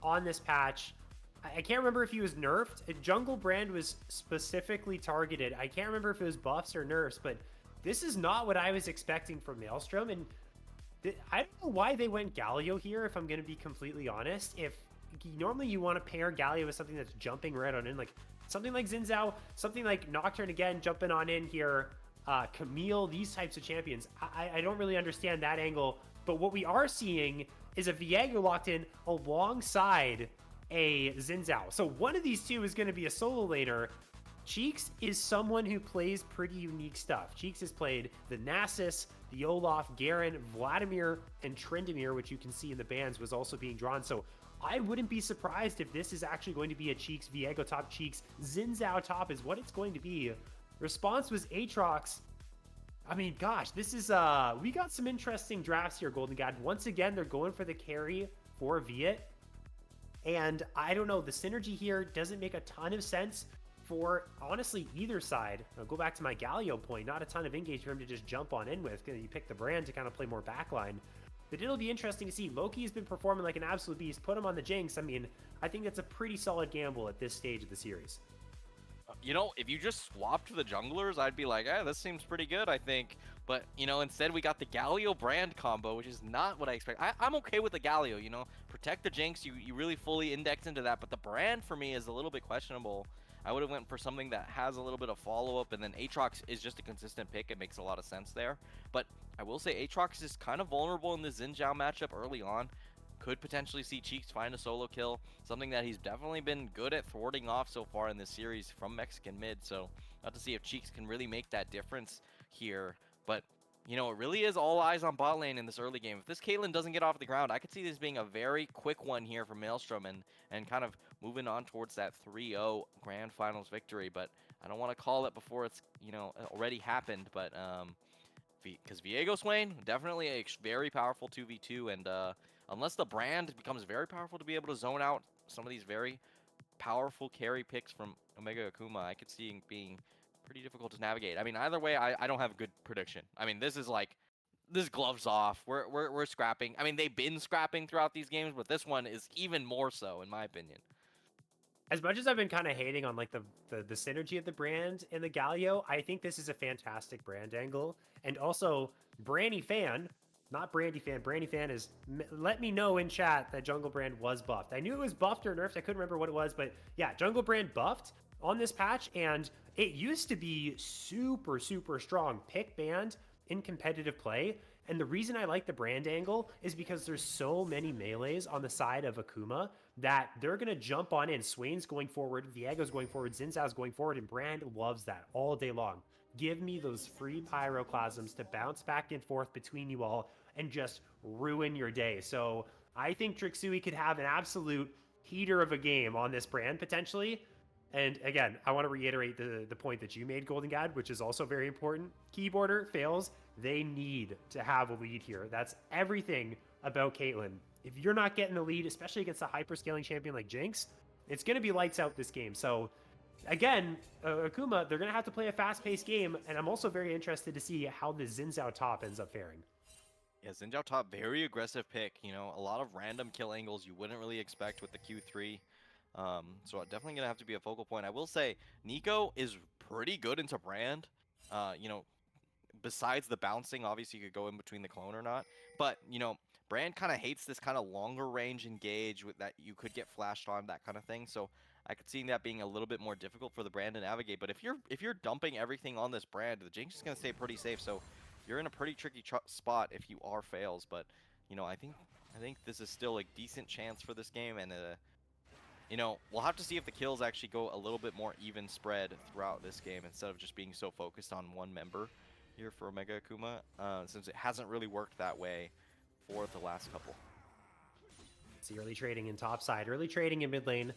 on this patch. I can't remember if he was nerfed. Jungle Brand was specifically targeted. I can't remember if it was buffs or nerfs, but this is not what I was expecting from Maelstrom. And I don't know why they went Galio here, if I'm going to be completely honest. If normally you want to pair Galio with something that's jumping right on in, like something like Xin Zhao, something like Nocturne again, jumping on in here, Camille, these types of champions. I don't really understand that angle, but what we are seeing is a Viego locked in alongside a Xin Zhao. So one of these two is going to be a solo laner. Cheeks is someone who plays pretty unique stuff. Cheeks has played the Nasus, the Olaf, Garen, Vladimir, and Tryndamere, which you can see in the bans was also being drawn. So I wouldn't be surprised if this is actually going to be a Cheeks Viego top. Cheeks Xin Zhao top is what it's going to be. Response was Aatrox. I mean, gosh, this is we got some interesting drafts here, Golden God. Once again, they're going for the carry for Viet. And I don't know, the synergy here doesn't make a ton of sense for, honestly, either side. I'll go back to my Galio point. Not a ton of engage for him to just jump on in with. You pick the Brand to kind of play more backline. But it'll be interesting to see. Loki's been performing like an absolute beast. Put him on the Jinx. I mean, I think that's a pretty solid gamble at this stage of the series. You know, if you just swapped the junglers, I'd be like, this seems pretty good, I think. But, you know, instead we got the Galio Brand combo, which is not what I expect. I'm okay with the Galio, you know. Protect the Jinx, you really fully index into that. But the Brand, for me, is a little bit questionable. I would have went for something that has a little bit of follow-up, and then Aatrox is just a consistent pick. It makes a lot of sense there. But I will say Aatrox is kind of vulnerable in the Xin Zhao matchup early on. Could potentially see Cheeks find a solo kill, something that he's definitely been good at thwarting off so far in this series from Mexican mid. So not to see if Cheeks can really make that difference here. But you know, it really is all eyes on bot lane in this early game. If this Caitlyn doesn't get off the ground, I could see this being a very quick one here for Maelstrom and kind of moving on towards that 3-0 Grand Finals victory. But I don't want to call it before it's, you know, already happened. But because Viego Swain, definitely a very powerful 2v2. And unless the brand becomes very powerful to be able to zone out some of these very powerful carry picks from Omega Akuma, I could see it being pretty difficult to navigate. I mean, either way, I don't have a good prediction. I mean, this is like, this gloves off. We're scrapping. I mean, they've been scrapping throughout these games, but this one is even more so, in my opinion. As much as I've been kind of hating on like the synergy of the brand and the Galio, I think this is a fantastic brand angle. And also, Brandy Fan, not Brandy Fan, Brandy Fan is, let me know in chat that Jungle Brand was buffed. I knew it was buffed or nerfed. I couldn't remember what it was, but yeah, Jungle Brand buffed on this patch, and it used to be super, super strong pick band in competitive play. And the reason I like the brand angle is because there's so many melees on the side of Akuma that they're going to jump on in. Swain's going forward, Viego's going forward, Xin Zhao's going forward, and Brand loves that all day long. Give me those free pyroclasms to bounce back and forth between you all and just ruin your day. So I think Trixui could have an absolute heater of a game on this brand potentially. And again, I want to reiterate the point that you made, Golden Gad, which is also very important. Keyboarder fails. They need to have a lead here. That's everything about Caitlyn. If you're not getting the lead, especially against a hyperscaling champion like Jinx, it's going to be lights out this game. So again, Akuma, they're going to have to play a fast-paced game, and I'm also very interested to see how the Xin Zhao top ends up faring. Yeah, Xin Zhao top, very aggressive pick. You know, a lot of random kill angles you wouldn't really expect with the Q3. So definitely gonna have to be a focal point. I will say Nico is pretty good into Brand. You know, besides the bouncing, obviously you could go in between the clone or not. But you know, Brand kind of hates this kind of longer range engage with that you could get flashed on, that kind of thing. So I could see that being a little bit more difficult for the Brand to navigate. But if you're dumping everything on this Brand, the Jinx is gonna stay pretty safe. So you're in a pretty tricky spot if you are fails. But you know, I think this is still a decent chance for this game, and you know, we'll have to see if the kills actually go a little bit more even spread throughout this game instead of just being so focused on one member here for Omega Akuma, since it hasn't really worked that way for the last couple. See early trading in top side, early trading in mid lane.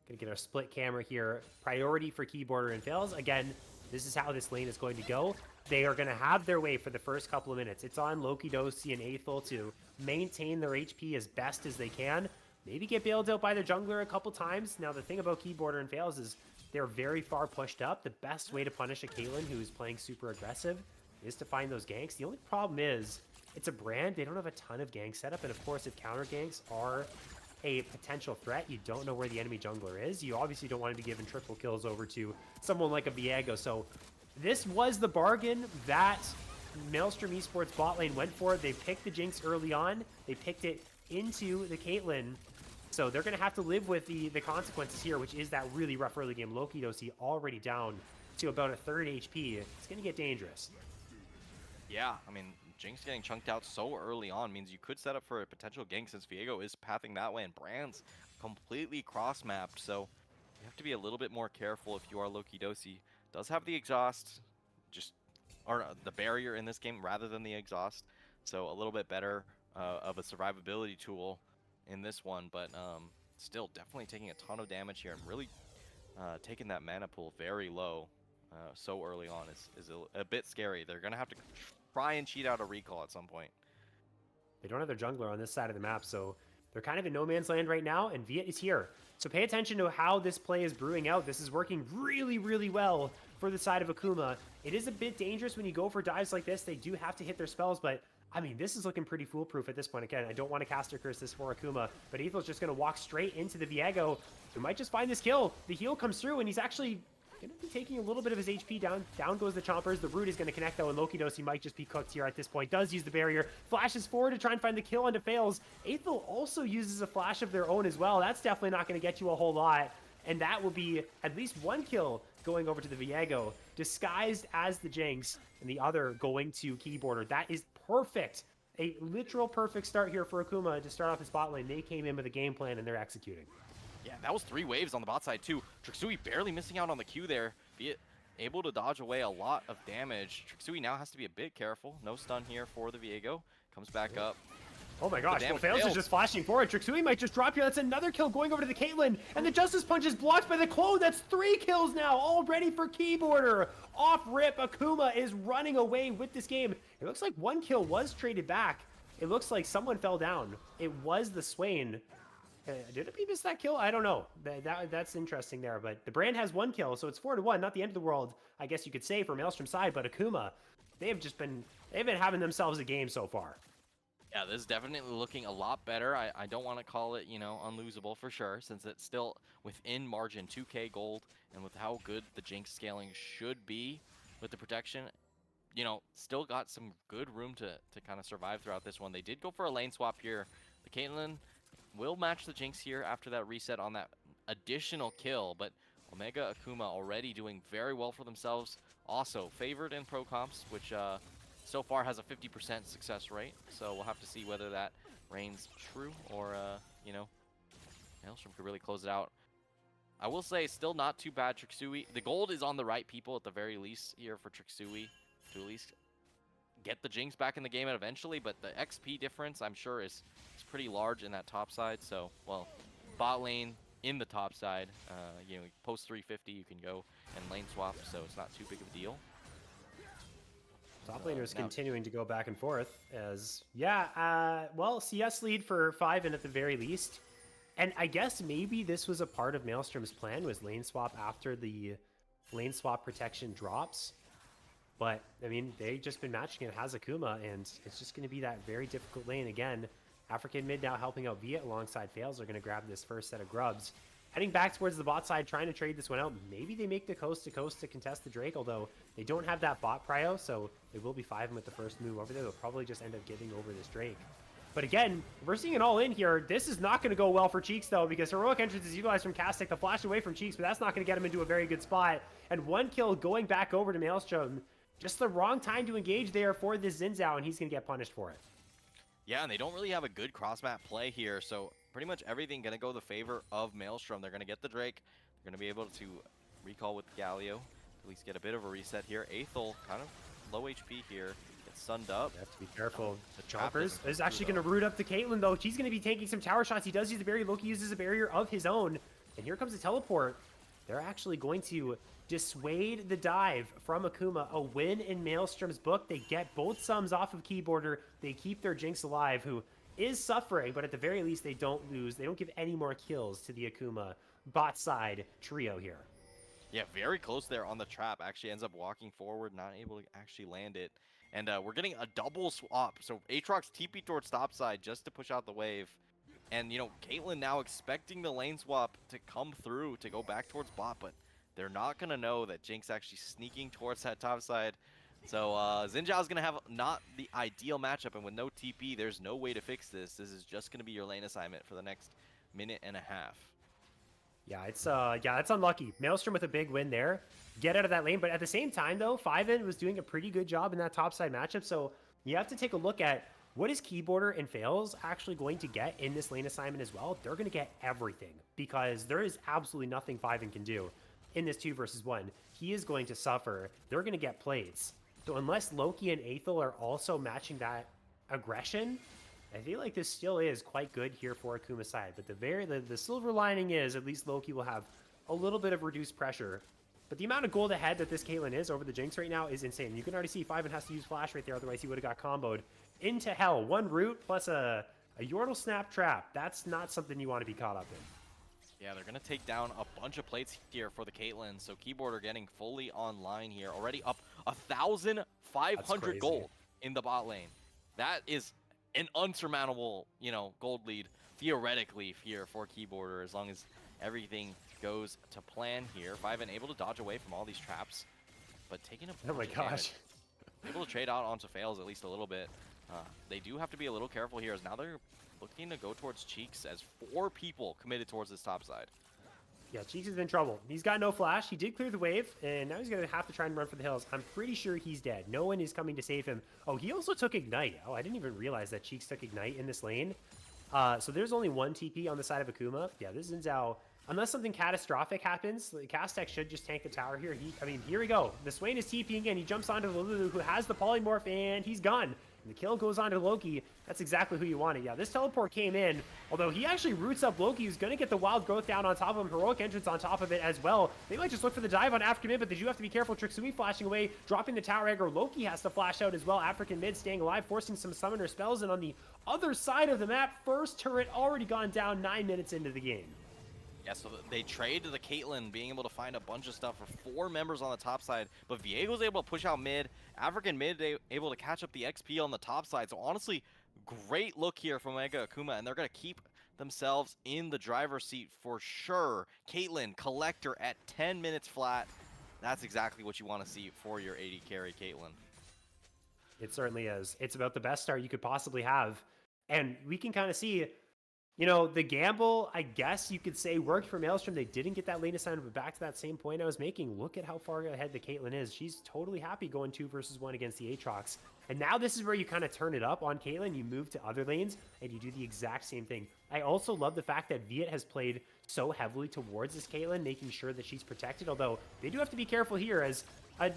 Gonna get our split camera here. Priority for Keyboarder and Fails. Again, this is how this lane is going to go. They are gonna have their way for the first couple of minutes. It's on Loki Dosi and Aethel to maintain their HP as best as they can. Maybe get bailed out by their jungler a couple times. Now, the thing about Keyboarder and Fails is they're very far pushed up. The best way to punish a Caitlyn who is playing super aggressive is to find those ganks. The only problem is it's a brand. They don't have a ton of gank setup. And of course, if counter ganks are a potential threat, you don't know where the enemy jungler is. You obviously don't want to be giving triple kills over to someone like a Viego. So this was the bargain that Maelstrom Esports bot lane went for. They picked the Jinx early on. They picked it into the Caitlyn. So they're going to have to live with the consequences here, which is that really rough early game. Loki Dosi already down to about a third HP. It's going to get dangerous. Yeah, I mean, Jinx getting chunked out so early on means you could set up for a potential gank since Viego is pathing that way and Brand's completely cross-mapped. So you have to be a little bit more careful if you are Loki Dosi. Does have the exhaust, or the barrier in this game rather than the exhaust. So a little bit better of a survivability tool in this one, but still definitely taking a ton of damage here and really taking that mana pool very low so early on is a bit scary. They're gonna have to try and cheat out a recall at some point. They don't have their jungler on this side of the map, so they're kind of in no man's land right now, and Viet is here. So pay attention to how this play is brewing out. This is working really, really well for the side of Akuma. It is a bit dangerous when you go for dives like this. They do have to hit their spells, but I mean, this is looking pretty foolproof at this point. Again, I don't want to caster curse this for Akuma, but Aethel's just going to walk straight into the Viego, who might just find this kill. The heal comes through, and he's actually going to be taking a little bit of his HP down. Down goes the Chompers. The root is going to connect, though, and Loki Dosi might just be cooked here at this point. Does use the barrier. Flashes forward to try and find the kill onto Fails. Aethel also uses a flash of their own as well. That's definitely not going to get you a whole lot. and that will be at least one kill going over to the Viego, disguised as the Jinx, and the other going to Keyboarder. That is perfect. A literal perfect start here for Akuma to start off his bot lane. They came in with a game plan, and they're executing. Yeah, that was 3 waves on the bot side too. Trixui barely missing out on the Q there. Be it able to dodge away a lot of damage. Trixui now has to be a bit careful. No stun here for the Viego. Comes back up. Oh my gosh, well, Fails is just flashing forward. Trixui might just drop here. That's another kill going over to the Caitlyn. And the Justice Punch is blocked by the clone. That's 3 kills now, all ready for Keyboarder. Off rip, Akuma is running away with this game. It looks like 1 kill was traded back. It looks like someone fell down. It was the Swain. Did he miss that kill? I don't know. That's interesting there. But the brand has 1 kill, so it's 4-1. Not the end of the world, I guess you could say, for Maelstrom's side. But Akuma, they've been having themselves a game so far. Yeah, this is definitely looking a lot better. I don't want to call it, unlosable for sure, since it's still within margin 2k gold, and with how good the Jinx scaling should be with the protection, still got some good room to kind of survive throughout this one. They did go for a lane swap here. The Caitlyn will match the Jinx here after that reset on that additional kill, but Omega Akuma already doing very well for themselves. Also favored in pro comps, which so far has a 50% success rate, so we'll have to see whether that reigns true or, Maelstrom could really close it out. I will say, still not too bad, Trixui. The gold is on the right people at the very least here for Trixui to at least get the Jinx back in the game eventually, but the XP difference, I'm sure, is pretty large in that top side, so, well, bot lane in the top side, post 350, you can go and lane swap, so it's not too big of a deal. Top laners continuing to go back and forth as, well, CS lead for 5 and at the very least. And I guess maybe this was a part of Maelstrom's plan, was lane swap after the lane swap protection drops. But, I mean, they've just been matching it as Akuma, and it's just going to be that very difficult lane. Again, African mid now helping out Via alongside Fails are going to grab this first set of grubs. Heading back towards the bot side, trying to trade this one out. Maybe they make the coast to coast to contest the Drake, although they don't have that bot prio, so they will be 5 with the first move over there. They'll probably just end up getting over this Drake. But again, we're seeing it all in here. This is not going to go well for Cheeks, though, because Heroic Entrance is utilized from Castic to flash away from Cheeks, but that's not going to get him into a very good spot. And 1 kill going back over to Maelstrom. Just the wrong time to engage there for this Xin Zhao, and he's going to get punished for it. Yeah, and they don't really have a good cross-map play here, so pretty much everything going to go the favor of Maelstrom. They're going to get the Drake. They're going to be able to recall with Galio, at least get a bit of a reset here. Aethel, kind of low HP here, gets stunned up. You have to be careful. The trap Choppers is actually going to root up the Caitlyn, though. She's going to be taking some tower shots. He does use the barrier. Loki uses a barrier of his own. And here comes the teleport. They're actually going to dissuade the dive from Akuma. A win in Maelstrom's book. They get both sums off of Keyboarder. They keep their Jinx alive, who is suffering, but at the very least, they don't lose. They don't give any more kills to the Akuma bot side trio here. Yeah, very close there on the trap. Actually ends up walking forward, not able to actually land it. And we're getting a double swap. So Aatrox TP towards top side just to push out the wave. And, Caitlyn now expecting the lane swap to come through to go back towards bot, but they're not going to know that Jinx actually sneaking towards that top side. So Xin Zhao is going to have not the ideal matchup, and with no TP, there's no way to fix this. This is just going to be your lane assignment for the next minute and a half. Yeah, it's unlucky. Maelstrom with a big win there. Get out of that lane, but at the same time, though, 5N was doing a pretty good job in that top side matchup, so you have to take a look at what is Keyboarder and Fails actually going to get in this lane assignment as well. They're going to get everything, because there is absolutely nothing 5N can do in this 2 versus 1. He is going to suffer. They're going to get plates. So unless Loki and Aethel are also matching that aggression, I feel like this still is quite good here for Akuma's side. But the silver lining is at least Loki will have a little bit of reduced pressure. But the amount of gold ahead that this Caitlyn is over the Jinx right now is insane. You can already see 5 has to use flash right there, otherwise he would have got comboed into hell. 1 root plus a Yordle snap trap. That's not something you want to be caught up in. Yeah, they're going to take down a bunch of plates here for the Caitlyn. So Keyboarder getting fully online here. Already up 1,500 gold in the bot lane. That is an unsurmountable, gold lead theoretically here for Keyboarder, as long as everything goes to plan here. 5N able to dodge away from all these traps, but taking a oh my gosh, able to trade out onto Fails at least a little bit. They do have to be a little careful here, as now they're looking to go towards Cheeks, as 4 people committed towards this top side. Yeah, Cheeks is in trouble. He's got no flash. He did clear the wave, and now he's going to have to try and run for the hills. I'm pretty sure he's dead. No one is coming to save him. Oh, he also took Ignite. Oh, I didn't even realize that Cheeks took Ignite in this lane. So there's only one TP on the side of Akuma. Yeah, this Xin Zhao, unless something catastrophic happens, the Castex should just tank the tower here. I mean, here we go. The Swain is TPing in. He jumps onto the Lulu, who has the polymorph, and he's gone. And the kill goes on to Loki. That's exactly who you wanted. Yeah, this teleport came in, although he actually roots up Loki, who's going to get the wild growth down on top of him. Heroic entrance on top of it as well. They might just look for the dive on African mid, but they do have to be careful. Trixui flashing away, dropping the tower aggro. Loki has to flash out as well. African mid staying alive, forcing some summoner spells. And on the other side of the map, first turret already gone down 9 minutes into the game. Yeah, so they trade to the Caitlyn, being able to find a bunch of stuff for 4 members on the top side, but Viego's able to push out mid, African mid able to catch up the XP on the top side. So honestly, great look here from Mega Akuma, and they're going to keep themselves in the driver's seat for sure. Caitlyn, Collector at 10 minutes flat. That's exactly what you want to see for your AD carry, Caitlyn. It certainly is. It's about the best start you could possibly have. And we can kind of see, you know, the gamble, I guess you could say, worked for Maelstrom. They didn't get that lane assignment, but back to that same point I was making, look at how far ahead the Caitlyn is. She's totally happy going 2 versus 1 against the Aatrox. And now this is where you kind of turn it up on Caitlyn. You move to other lanes, and you do the exact same thing. I also love the fact that Viet has played so heavily towards this Caitlyn, making sure that she's protected, although they do have to be careful here as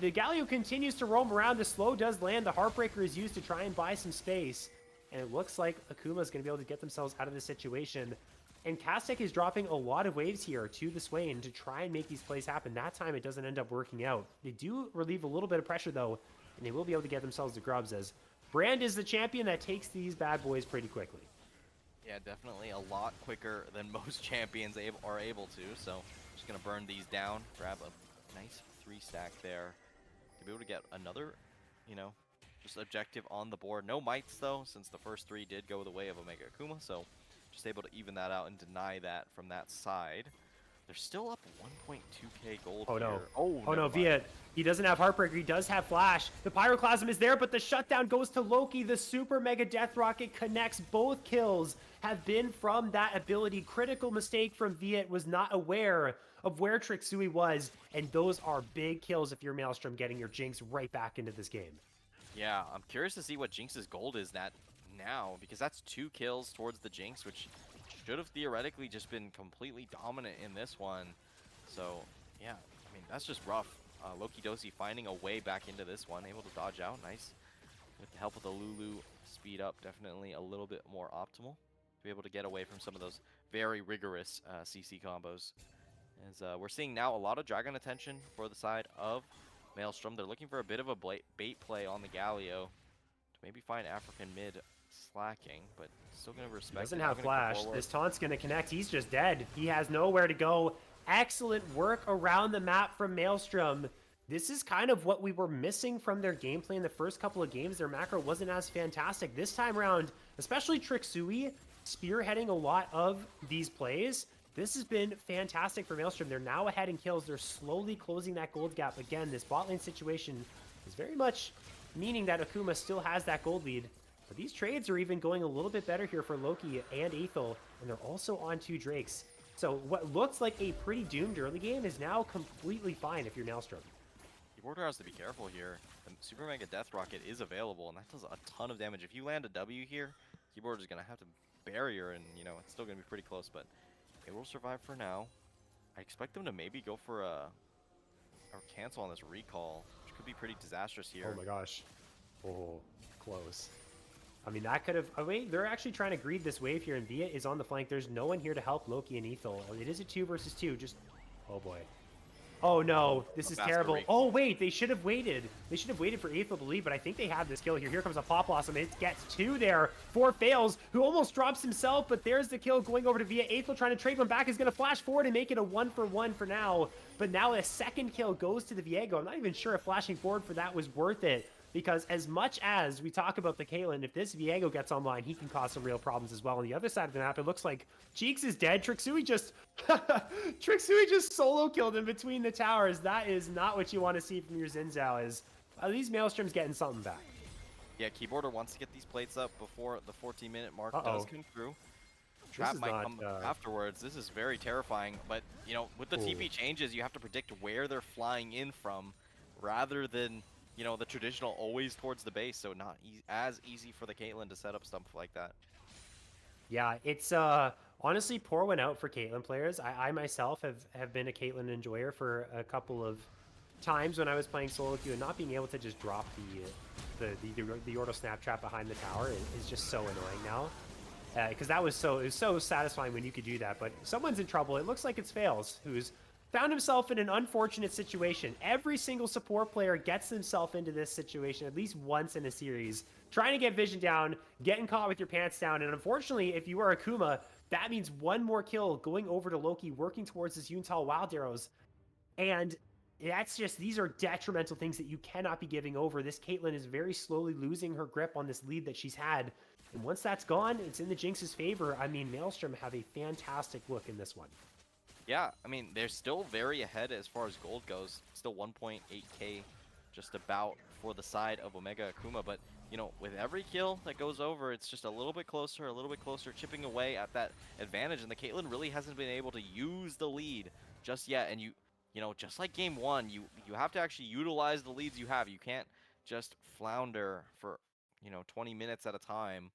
the Galio continues to roam around. The slow does land. The Heartbreaker is used to try and buy some space. And it looks like Akuma is going to be able to get themselves out of this situation. And Castex is dropping a lot of waves here to the Swain to try and make these plays happen. That time it doesn't end up working out. They do relieve a little bit of pressure though, and they will be able to get themselves the grubs as Brand is the champion that takes these bad boys pretty quickly. Yeah, definitely a lot quicker than most champions are able to. So just going to burn these down, grab a nice 3-stack there to be able to get another, you know, just objective on the board. No mites though, since the first 3 did go the way of Omega Akuma, so just able to even that out and deny that from that side. They're still up 1.2k gold Oh here. no. Oh no, Viet. He doesn't have Heartbreaker. He does have Flash. The Pyroclasm is there, but the shutdown goes to Loki. The Super Mega Death Rocket connects. Both kills have been from that ability. Critical mistake from Viet, was not aware of where Trixui was, and those are big kills if you're Maelstrom, getting your Jinx right back into this game. Yeah, I'm curious to see what Jinx's gold is now, because that's 2 kills towards the Jinx, which should have theoretically just been completely dominant in this one. So, yeah, I mean, that's just rough. Loki Dosi finding a way back into this one, able to dodge out. Nice. With the help of the Lulu, speed up definitely a little bit more optimal to be able to get away from some of those very rigorous CC combos. As we're seeing now a lot of Dragon attention for the side of Maelstrom. They're looking for a bit of a bait play on the Galio to maybe find African mid slacking, but still going to respect. He doesn't have Flash. This taunt's going to connect. He's just dead. He has nowhere to go. Excellent work around the map from Maelstrom. This is kind of what we were missing from their gameplay in the first couple of games. Their macro wasn't as fantastic. This time around, especially Trixui spearheading a lot of these plays. This has been fantastic for Maelstrom. They're now ahead in kills. They're slowly closing that gold gap. Again, this bot lane situation is very much meaning that Akuma still has that gold lead. But these trades are even going a little bit better here for Loki and Aethel, and they're also on 2 Drakes. So what looks like a pretty doomed early game is now completely fine if you're Maelstrom. Keyboarder has to be careful here. The Super Mega Death Rocket is available, and that does a ton of damage. If you land a W here, Keyboarder is going to have to barrier, and, you know, it's still going to be pretty close, but it will survive for now. I expect them to maybe go for a or cancel on this recall, which could be pretty disastrous here. Oh my gosh. Oh, close. I mean, that could have... Oh, wait, they're actually trying to greed this wave here, and Viet is on the flank. There's no one here to help Loki and Ethel. It is a 2 versus 2. Just... Oh, boy. Oh, no. This is terrible. Oh, wait. They should have waited. They should have waited for Ethel to leave, but I think they have this kill here. Here comes a Pop Blossom. It gets 2 there for Fails, who almost drops himself, but there's the kill going over to Viet. Ethel trying to trade one back, is going to flash forward and make it a 1-for-1 for now. But now a second kill goes to the Viego. I'm not even sure if flashing forward for that was worth it. Because as much as we talk about the Caitlyn, if this Viego gets online, he can cause some real problems as well. On the other side of the map, it looks like Cheeks is dead. Trixui just solo killed him between the towers. That is not what you want to see from your Xin Zhao. Is at least Maelstrom's getting something back. Yeah, Keyboarder wants to get these plates up before the 14-minute mark does come through. trap is might not, come afterwards. This is very terrifying. But, you know, with the TP changes, you have to predict where they're flying in from rather than, you know, the traditional always towards the base. So not as easy for the Caitlyn to set up stuff like that. Yeah, it's honestly pour one out for Caitlyn players. I myself have been a Caitlyn enjoyer for a couple of times when I was playing solo queue, and not being able to just drop the auto snap trap behind the tower is just so annoying now. Because it was so satisfying when you could do that. But someone's in trouble. It looks like it's Fails, who's found himself in an unfortunate situation. Every single support player gets himself into this situation at least once in a series, trying to get vision down, getting caught with your pants down. And unfortunately, if you are Akuma, that means one more kill going over to Loki, working towards his Yuntal Wild Arrows. And that's just, these are detrimental things that you cannot be giving over. This Caitlyn is very slowly losing her grip on this lead that she's had. And once that's gone, it's in the Jinx's favor. I mean, Maelstrom have a fantastic look in this one. Yeah, I mean, they're still very ahead as far as gold goes. Still 1.8k just about for the side of Omega Akuma. But, you know, with every kill that goes over, it's just a little bit closer, chipping away at that advantage. And the Caitlyn really hasn't been able to use the lead just yet. And you know, just like game one, you have to actually utilize the leads you have. You can't just flounder for, you know, 20 minutes at a time.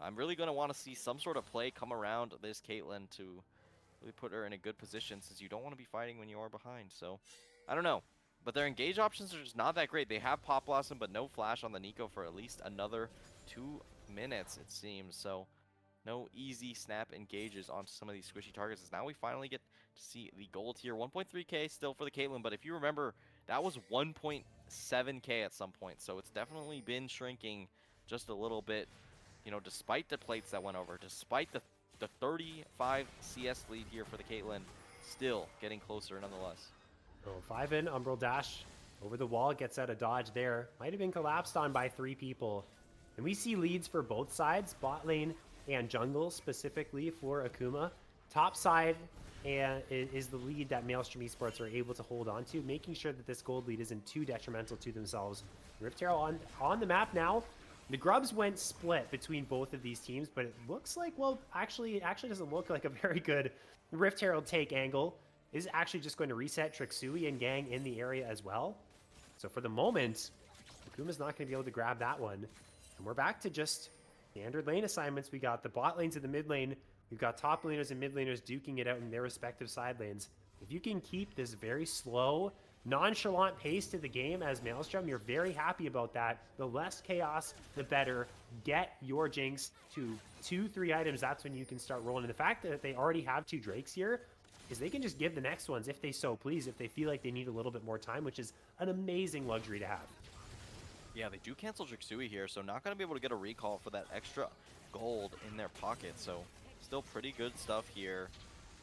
I'm really going to want to see some sort of play come around this Caitlyn to really put her in a good position, since you don't want to be fighting when you are behind. So, I don't know. But their engage options are just not that great. They have Pop Blossom, but no Flash on the Nico for at least another 2 minutes, it seems. So, no easy snap engages onto some of these squishy targets. As now we finally get to see the gold here. 1.3k still for the Caitlyn, but if you remember, that was 1.7k at some point. So it's definitely been shrinking just a little bit, you know, despite the plates that went over, despite the 35 CS lead here for the Caitlyn, still getting closer nonetheless. Oh, 5-in, Umbral Dash over the wall, gets out of dodge there. Might have been collapsed on by 3 people. And we see leads for both sides, bot lane and jungle, specifically for Akuma. Top side is the lead that Maelstrom Esports are able to hold on to, making sure that this gold lead isn't too detrimental to themselves. Rift Herald on the map now. The Grubs went split between both of these teams, but it looks like, well, actually, it actually doesn't look like a very good Rift Herald take angle. Is actually just going to reset Trixui and gang in the area as well. So for the moment, Akuma's not going to be able to grab that one. And we're back to just standard lane assignments. We got the bot lanes and the mid lane. We've got top laners and mid laners duking it out in their respective side lanes. If you can keep this very slow, nonchalant pace to the game as Maelstrom, you're very happy about that. The less chaos, the better. Get your Jinx to 2-3 items. That's when you can start rolling. And the fact that they already have 2 Drakes here is they can just give the next ones if they so please, if they feel like they need a little bit more time, which is an amazing luxury to have. Yeah, they do cancel Trixui here, so not going to be able to get a recall for that extra gold in their pocket. So still pretty good stuff here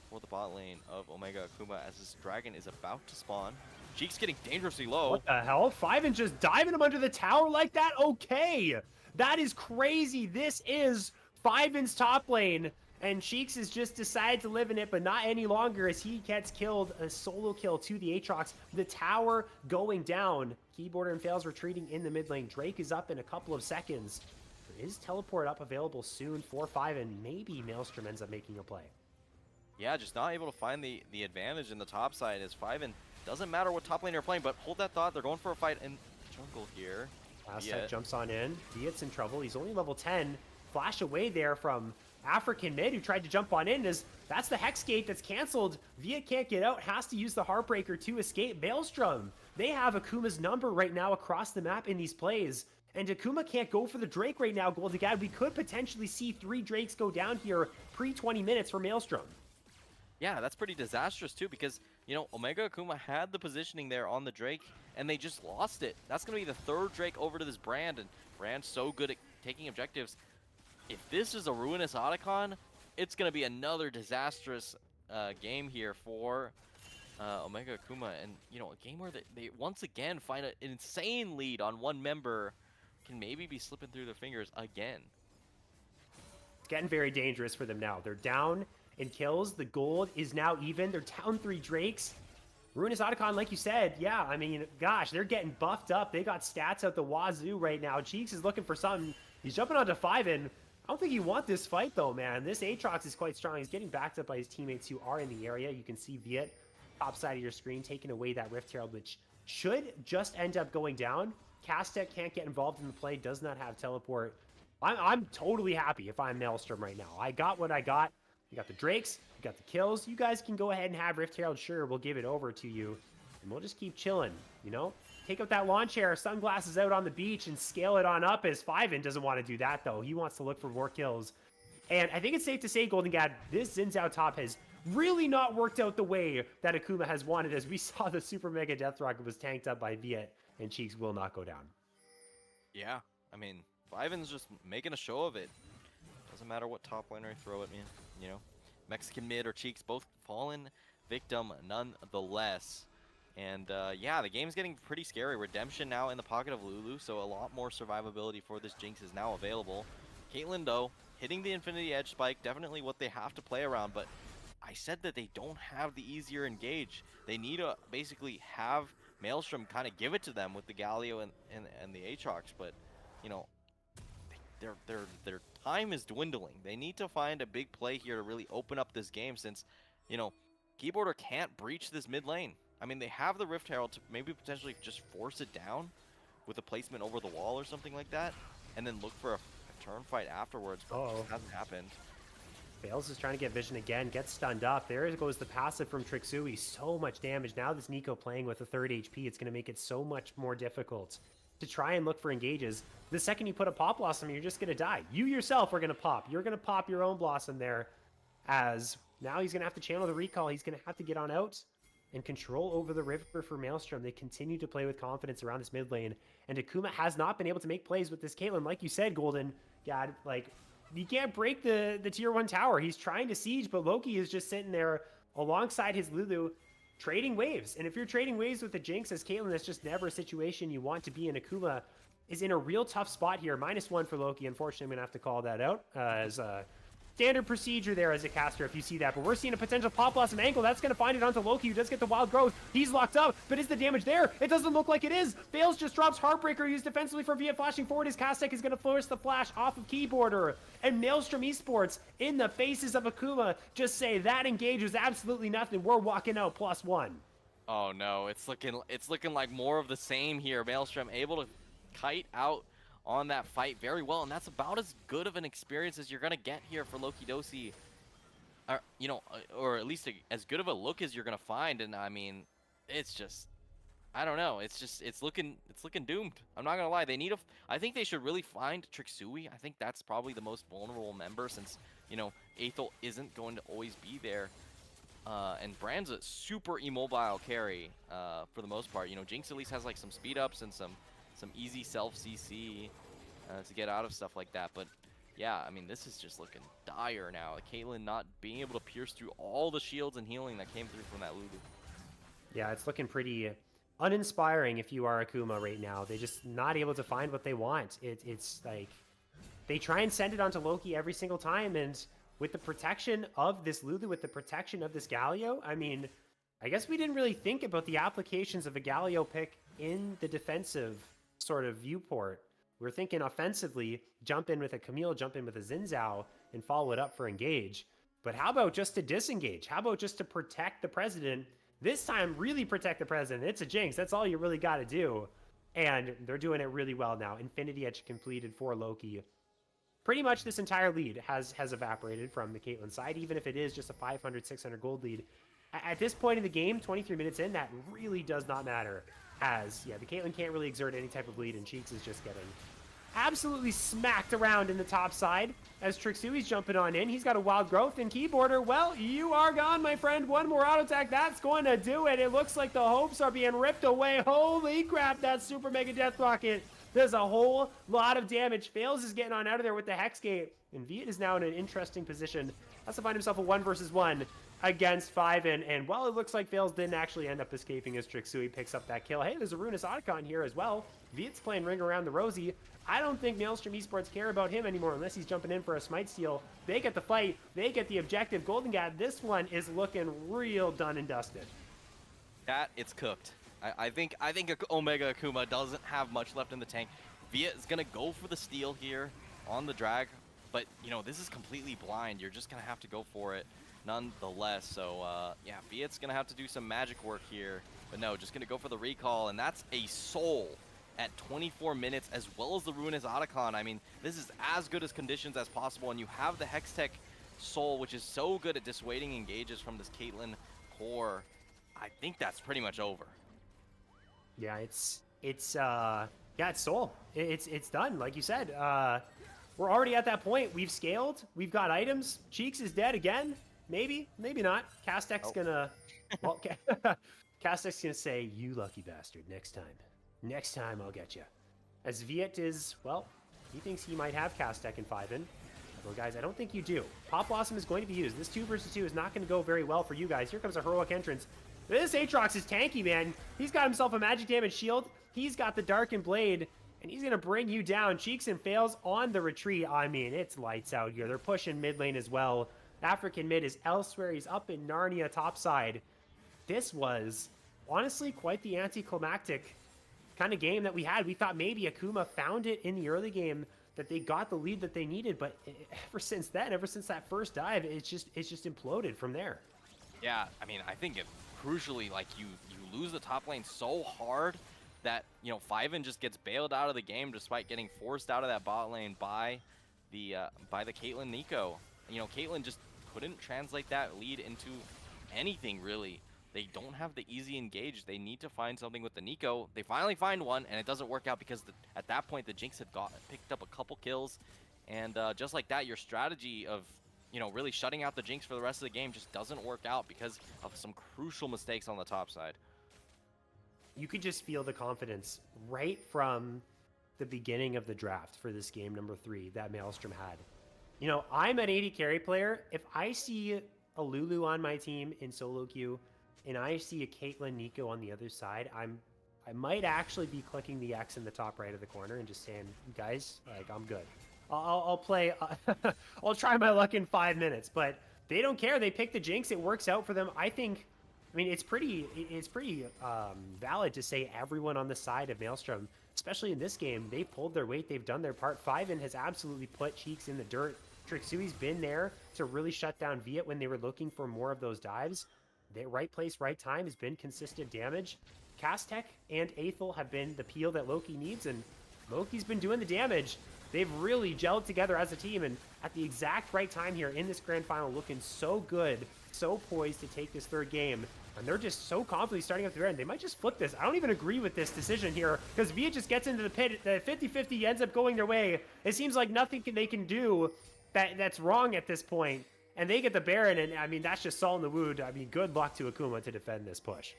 for the bot lane of Omega Akuma as this dragon is about to spawn. Cheek's getting dangerously low. What the hell? 5-in just diving him under the tower like that? Okay. That is crazy. This is 5-in's top lane. And Cheeks has just decided to live in it, but not any longer as he gets killed. A solo kill to the Aatrox. The tower going down. Keyboarder and Fails retreating in the mid lane. Drake is up in a couple of seconds. There is teleport up available soon for 5-in. Maybe Maelstrom ends up making a play. Yeah, just not able to find the advantage in the top side as 5-in. Doesn't matter what top lane they're playing, but hold that thought. They're going for a fight in jungle here. Last set jumps on in. Viet's in trouble. He's only level 10. Flash away there from African mid who tried to jump on in. That's the Hex Gate that's canceled. Viet can't get out, has to use the Heartbreaker to escape. Maelstrom, they have Akuma's number right now across the map in these plays. And Akuma can't go for the Drake right now, Goldigad. We could potentially see 3 Drakes go down here pre-20 minutes for Maelstrom. Yeah, that's pretty disastrous too, because, you know, Omega Akuma had the positioning there on the Drake, and they just lost it. That's going to be the 3rd Drake over to this Brand, and Brand's so good at taking objectives. If this is a Ruinous Otacon, it's going to be another disastrous game here for Omega Akuma. And, you know, a game where they once again find an insane lead on one member can maybe be slipping through their fingers again. It's getting very dangerous for them now. They're down in kills. The gold is now even. They're down 3 Drakes. Ruinous Otacon, like you said, yeah, I mean, gosh, they're getting buffed up. They got stats out the wazoo right now. Cheeks is looking for something. He's jumping onto 5-in. I don't think you want this fight though, man. This Aatrox is quite strong. He's getting backed up by his teammates who are in the area. You can see Viet, top side of your screen, taking away that Rift Herald, which should just end up going down. Castek can't get involved in the play, does not have teleport. I'm totally happy if I'm Maelstrom right now. I got what I got. You got the Drakes, you got the kills. You guys can go ahead and have Rift Herald. Sure, we'll give it over to you. And we'll just keep chilling, you know? Take out that lawn chair, sunglasses out on the beach, and scale it on up, as Fiven doesn't want to do that, though. He wants to look for more kills. And I think it's safe to say, Golden Gad, this Xin Zhao top has really not worked out the way that Akuma has wanted, as we saw the Super Mega Death Rocket was tanked up by Viet, and Cheeks will not go down. Yeah, I mean, Fiven's just making a show of it. Doesn't matter what top laner you throw at me, you know. Mexican mid or Cheeks both fallen victim nonetheless. And yeah, the game's getting pretty scary. Redemption now in the pocket of Lulu, so a lot more survivability for this Jinx is now available. Caitlyn, though, hitting the Infinity Edge spike, definitely what they have to play around, but I said that they don't have the easier engage. They need to basically have Maelstrom kind of give it to them with the Galio and the Aatrox, but, you know, their time is dwindling. They need to find a big play here to really open up this game since, you know, Keyboarder can't breach this mid lane. I mean, they have the Rift Herald to maybe potentially just force it down with a placement over the wall or something like that, and then look for a turn fight afterwards, but it just hasn't happened. Fails is trying to get vision again, gets stunned up. There goes the passive from Trixui. So much damage. Now this Nico playing with a 3rd HP, it's going to make it so much more difficult to try and look for engages. The second you put a Pop Blossom, you're just going to die. You yourself are going to pop. You're going to pop your own Blossom there, as now he's going to have to channel the recall. He's going to have to get on out and control over the river for Maelstrom. They continue to play with confidence around this mid lane, and Akuma has not been able to make plays with this Caitlyn. Like you said, Golden, God, like, he can't break the tier 1 tower. He's trying to siege, but Loki is just sitting there alongside his Lulu, trading waves. And if you're trading waves with the Jinx as Caitlyn, that's just never a situation you want to be in. Akuma is in a real tough spot here. -1 for Loki. Unfortunately, I'm going to have to call that out as standard procedure there as a caster if you see that. But we're seeing a potential Pop Blossom angle. That's going to find it onto Loki, who does get the wild growth. He's locked up, but is the damage there? It doesn't look like it is. Fails, just drops Heartbreaker, used defensively for Viet, flashing forward. His Castek is going to force the flash off of Keyboarder. And Maelstrom Esports, in the faces of Akuma, just say that engage was absolutely nothing. We're walking out +1. Oh no, it's looking like more of the same here. Maelstrom able to kite out on that fight very well, and that's about as good of an experience as you're gonna get here for Loki Dosi, or, you know, or at least as good of a look as you're gonna find. And I mean, it's just, I don't know, it's looking doomed. I'm not gonna lie. They need I think they should really find Trixui. I think that's probably the most vulnerable member, since, you know, Aethel isn't going to always be there. And Brand's a super immobile carry for the most part. You know, Jinx at least has like some speed ups and some easy self CC to get out of stuff like that. But yeah, I mean, this is just looking dire now. Caitlyn not being able to pierce through all the shields and healing that came through from that Lulu. Yeah, it's looking pretty uninspiring if you are Akuma right now. They're just not able to find what they want. It's like they try and send it onto Loki every single time, and with the protection of this Lulu, with the protection of this Galio, I mean, I guess we didn't really think about the applications of a Galio pick in the defensive sort of viewport. We're thinking offensively, jump in with a Camille, jump in with a Xin Zhao, and follow it up for engage. But how about just to disengage? How about just to protect the president? This time, really protect the president. It's a Jinx. That's all you really got to do. And they're doing it really well now. Infinity Edge completed for Loki. Pretty much this entire lead has evaporated from the Caitlyn side, even if it is just a 500, 600 gold lead. At this point in the game, 23 minutes in, that really does not matter. As, yeah, the Caitlyn can't really exert any type of lead, and Cheeks is just getting absolutely smacked around in the top side as Trixui's jumping on in. He's got a wild growth, and Keyboarder, well, you are gone, my friend. One more auto attack, that's going to do it. It looks like the hopes are being ripped away. Holy crap, that Super Mega Death Rocket. There's a whole lot of damage. Fails is getting on out of there with the Hex Gate, and Viet is now in an interesting position. Has to find himself a 1 versus 1 against 5, and while it looks like Fails didn't actually end up escaping as Trixui picks up that kill. Hey, there's a Ruinous Otacon here as well. Viet's playing Ring Around the Rosie. I don't think Maelstrom Esports care about him anymore unless he's jumping in for a Smite Steal. They get the fight. They get the objective. Golden Gad, this one is looking real done and dusted. That, it's cooked. I think Omega Akuma doesn't have much left in the tank. Viet is going to go for the steal here on the drag. But, you know, this is completely blind. You're just going to have to go for it nonetheless. So, yeah, Viet's going to have to do some magic work here. But no, just going to go for the recall, and that's a soul at 24 minutes, as well as the Ruinous Otacon. I mean, this is as good as conditions as possible, and you have the Hextech Soul, which is so good at dissuading engages from this Caitlyn core. I think that's pretty much over. Yeah, it's Soul. It's done, like you said. We're already at that point. We've scaled. We've got items. Cheeks is dead again. Maybe not. Castek's gonna... Well, Castek's gonna say, "You lucky bastard, next time I'll get you." As Viet is, well, he thinks he might have Castek and 5-in. Well, guys, I don't think you do. Pop Blossom is going to be used. This 2 versus 2 is not going to go very well for you guys. Here comes a heroic entrance. This Aatrox is tanky, man. He's got himself a magic damage shield. He's got the Darkened Blade, and he's going to bring you down. Cheeks and Fails on the retreat. I mean, it's lights out here. They're pushing mid lane as well. African mid is elsewhere. He's up in Narnia topside. This was honestly quite the anticlimactic kind of game that we had. We thought maybe Akuma found it in the early game, that they got the lead that they needed, but ever since then, ever since that first dive, it's just imploded from there. Yeah, I mean, I think crucially, like, you lose the top lane so hard that, you know, 5-in just gets bailed out of the game despite getting forced out of that bot lane by the Caitlyn Nico. You know, Caitlyn just couldn't translate that lead into anything really. They don't have the easy engage. They need to find something with the Nico. They finally find one, and it doesn't work out because at that point the Jinx had picked up a couple kills, and just like that, your strategy of, you know, really shutting out the Jinx for the rest of the game just doesn't work out because of some crucial mistakes on the top side. You could just feel the confidence right from the beginning of the draft for this game number 3 that Maelstrom had. You know, I'm an AD carry player. If I see a Lulu on my team in solo queue, and I see a Caitlyn Nico on the other side, I might actually be clicking the X in the top right of the corner and just saying, guys, like, I'm good. I'll play. I'll try my luck in 5 minutes. But they don't care. They pick the Jinx. It works out for them. I mean, it's pretty valid to say everyone on the side of Maelstrom, especially in this game, they've pulled their weight. They've done their part. 5-in has absolutely put Cheeks in the dirt. Trixui's been there to really shut down Viet when they were looking for more of those dives. The right place, right time has been consistent damage. Castek and Aethel have been the peel that Loki needs, and Loki's been doing the damage. They've really gelled together as a team, and at the exact right time here in this grand final, looking so good, so poised to take this 3rd game. And they're just so confidently starting up the end. They might just flip this. I don't even agree with this decision here, because Viet just gets into the pit. The 50-50 ends up going their way. It seems like nothing they can do that's wrong at this point. And they get the Baron, and I mean, that's just salt in the wound. I mean, good luck to Akuma to defend this push.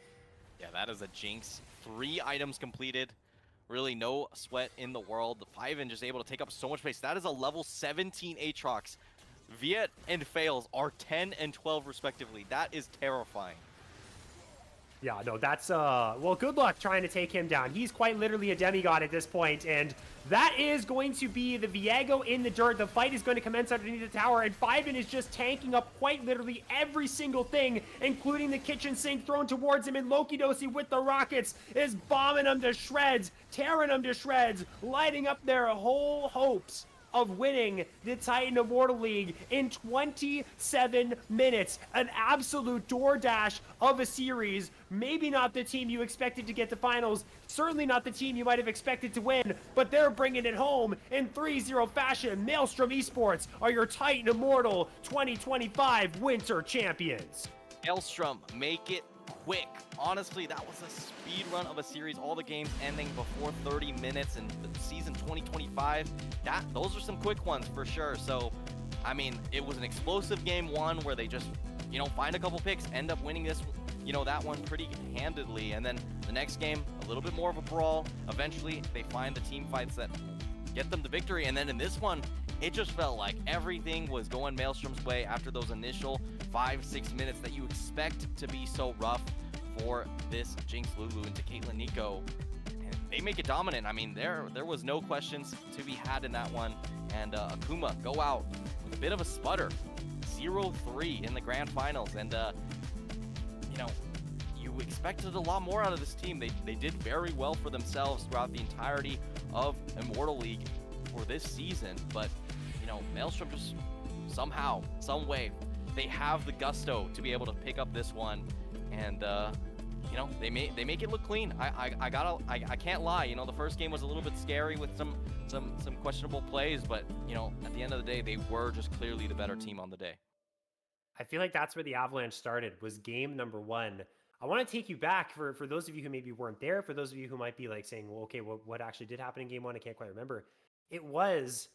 Yeah, that is a Jinx. 3 items completed. Really no sweat in the world. The 5-in just able to take up so much space. That is a level 17 Aatrox. Viet and Fails are 10 and 12 respectively. That is terrifying. Yeah, no, that's, well, good luck trying to take him down. He's quite literally a demigod at this point, and that is going to be the Viego in the dirt. The fight is going to commence underneath the tower, and 5-in is just tanking up quite literally every single thing, including the kitchen sink thrown towards him, and Loki Dosi with the rockets is bombing them to shreds, tearing them to shreds, lighting up their whole hopes of winning the Titan Immortal League in 27 minutes. An absolute DoorDash of a series. Maybe not the team you expected to get to finals. Certainly not the team you might have expected to win, but they're bringing it home in 3-0 fashion. Maelstrom Esports are your Titan Immortal 2025 Winter Champions. Maelstrom, make it quick. Honestly, that was a speed run of a series, all the games ending before 30 minutes in the season 2025. Those are some quick ones for sure. So, I mean, it was an explosive game 1 where they just, you know, find a couple picks, end up winning this, you know, that one pretty handedly. And then the next game, a little bit more of a brawl. Eventually, they find the team fights that get them to victory. And then in this one, it just felt like everything was going Maelstrom's way after those initial 5-6 minutes that you expect to be so rough for this Jinx Lulu into Caitlyn Nico. And they make it dominant. I mean, there was no questions to be had in that one. And Akuma go out with a bit of a sputter. 0-3 in the grand finals. And, you know, you expected a lot more out of this team. They did very well for themselves throughout the entirety of Immortal League for this season. But Maelstrom just somehow, some way, they have the gusto to be able to pick up this one, and they make it look clean. I can't lie. The first game was a little bit scary with some questionable plays, but at the end of the day, they were just clearly the better team on the day. I feel like that's where the Avalanche started, was game number 1. I want to take you back for those of you who maybe weren't there, for those of you who might be like saying, well, okay, what actually did happen in game 1? I can't quite remember. It was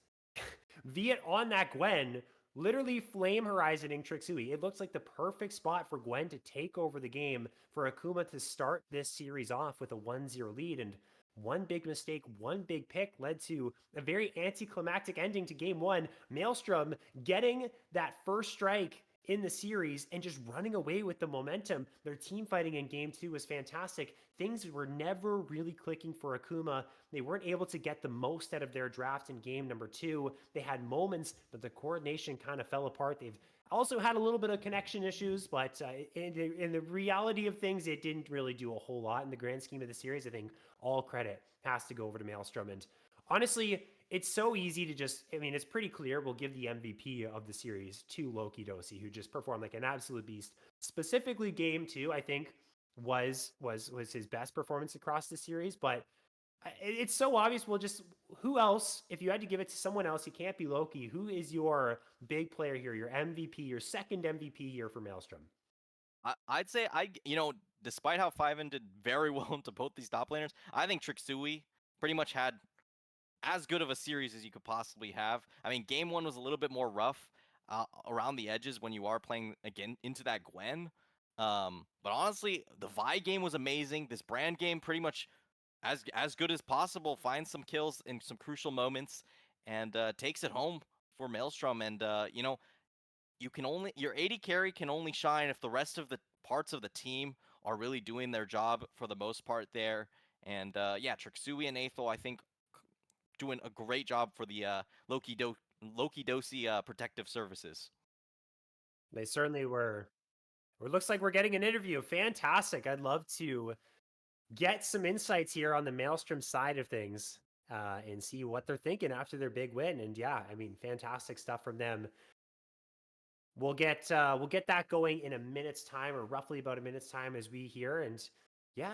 Viet on that Gwen, literally flame horizoning Trixui. It looks like the perfect spot for Gwen to take over the game, for Akuma to start this series off with a 1-0 lead. And one big mistake, one big pick led to a very anticlimactic ending to game 1. Maelstrom getting that first strike in the series and just running away with the momentum. Their team fighting in game 2 was fantastic. Things were never really clicking for Akuma. They weren't able to get the most out of their draft in game number 2. They had moments, but the coordination kind of fell apart. They've also had a little bit of connection issues, but in the reality of things, it didn't really do a whole lot in the grand scheme of the series. I think all credit has to go over to Maelstrom. And honestly, it's so easy to just, it's pretty clear we'll give the MVP of the series to Loki Dosi, who just performed like an absolute beast. Specifically, game 2, I think, was his best performance across the series. But it's so obvious. Well, just who else, if you had to give it to someone else, it can't be Loki. Who is your big player here, your MVP, your second MVP here for Maelstrom? I'd say despite how 5N did very well into both these top laners, I think Trixui pretty much had as good of a series as you could possibly have. Game 1 was a little bit more rough around the edges when you are playing again into that Gwen. But honestly, the Vi game was amazing. This Brand game pretty much as good as possible. Finds some kills in some crucial moments and takes it home for Maelstrom. And your AD carry can only shine if the rest of the parts of the team are really doing their job for the most part there. And Trixui and Aethel, I think, doing a great job for the Loki Dosi protective services. They certainly were. It looks like we're getting an interview. Fantastic. I'd love to get some insights here on the Maelstrom side of things and see what they're thinking after their big win. And yeah, fantastic stuff from them. We'll get that going in a minute's time, or roughly about a minute's time, as we hear. And yeah,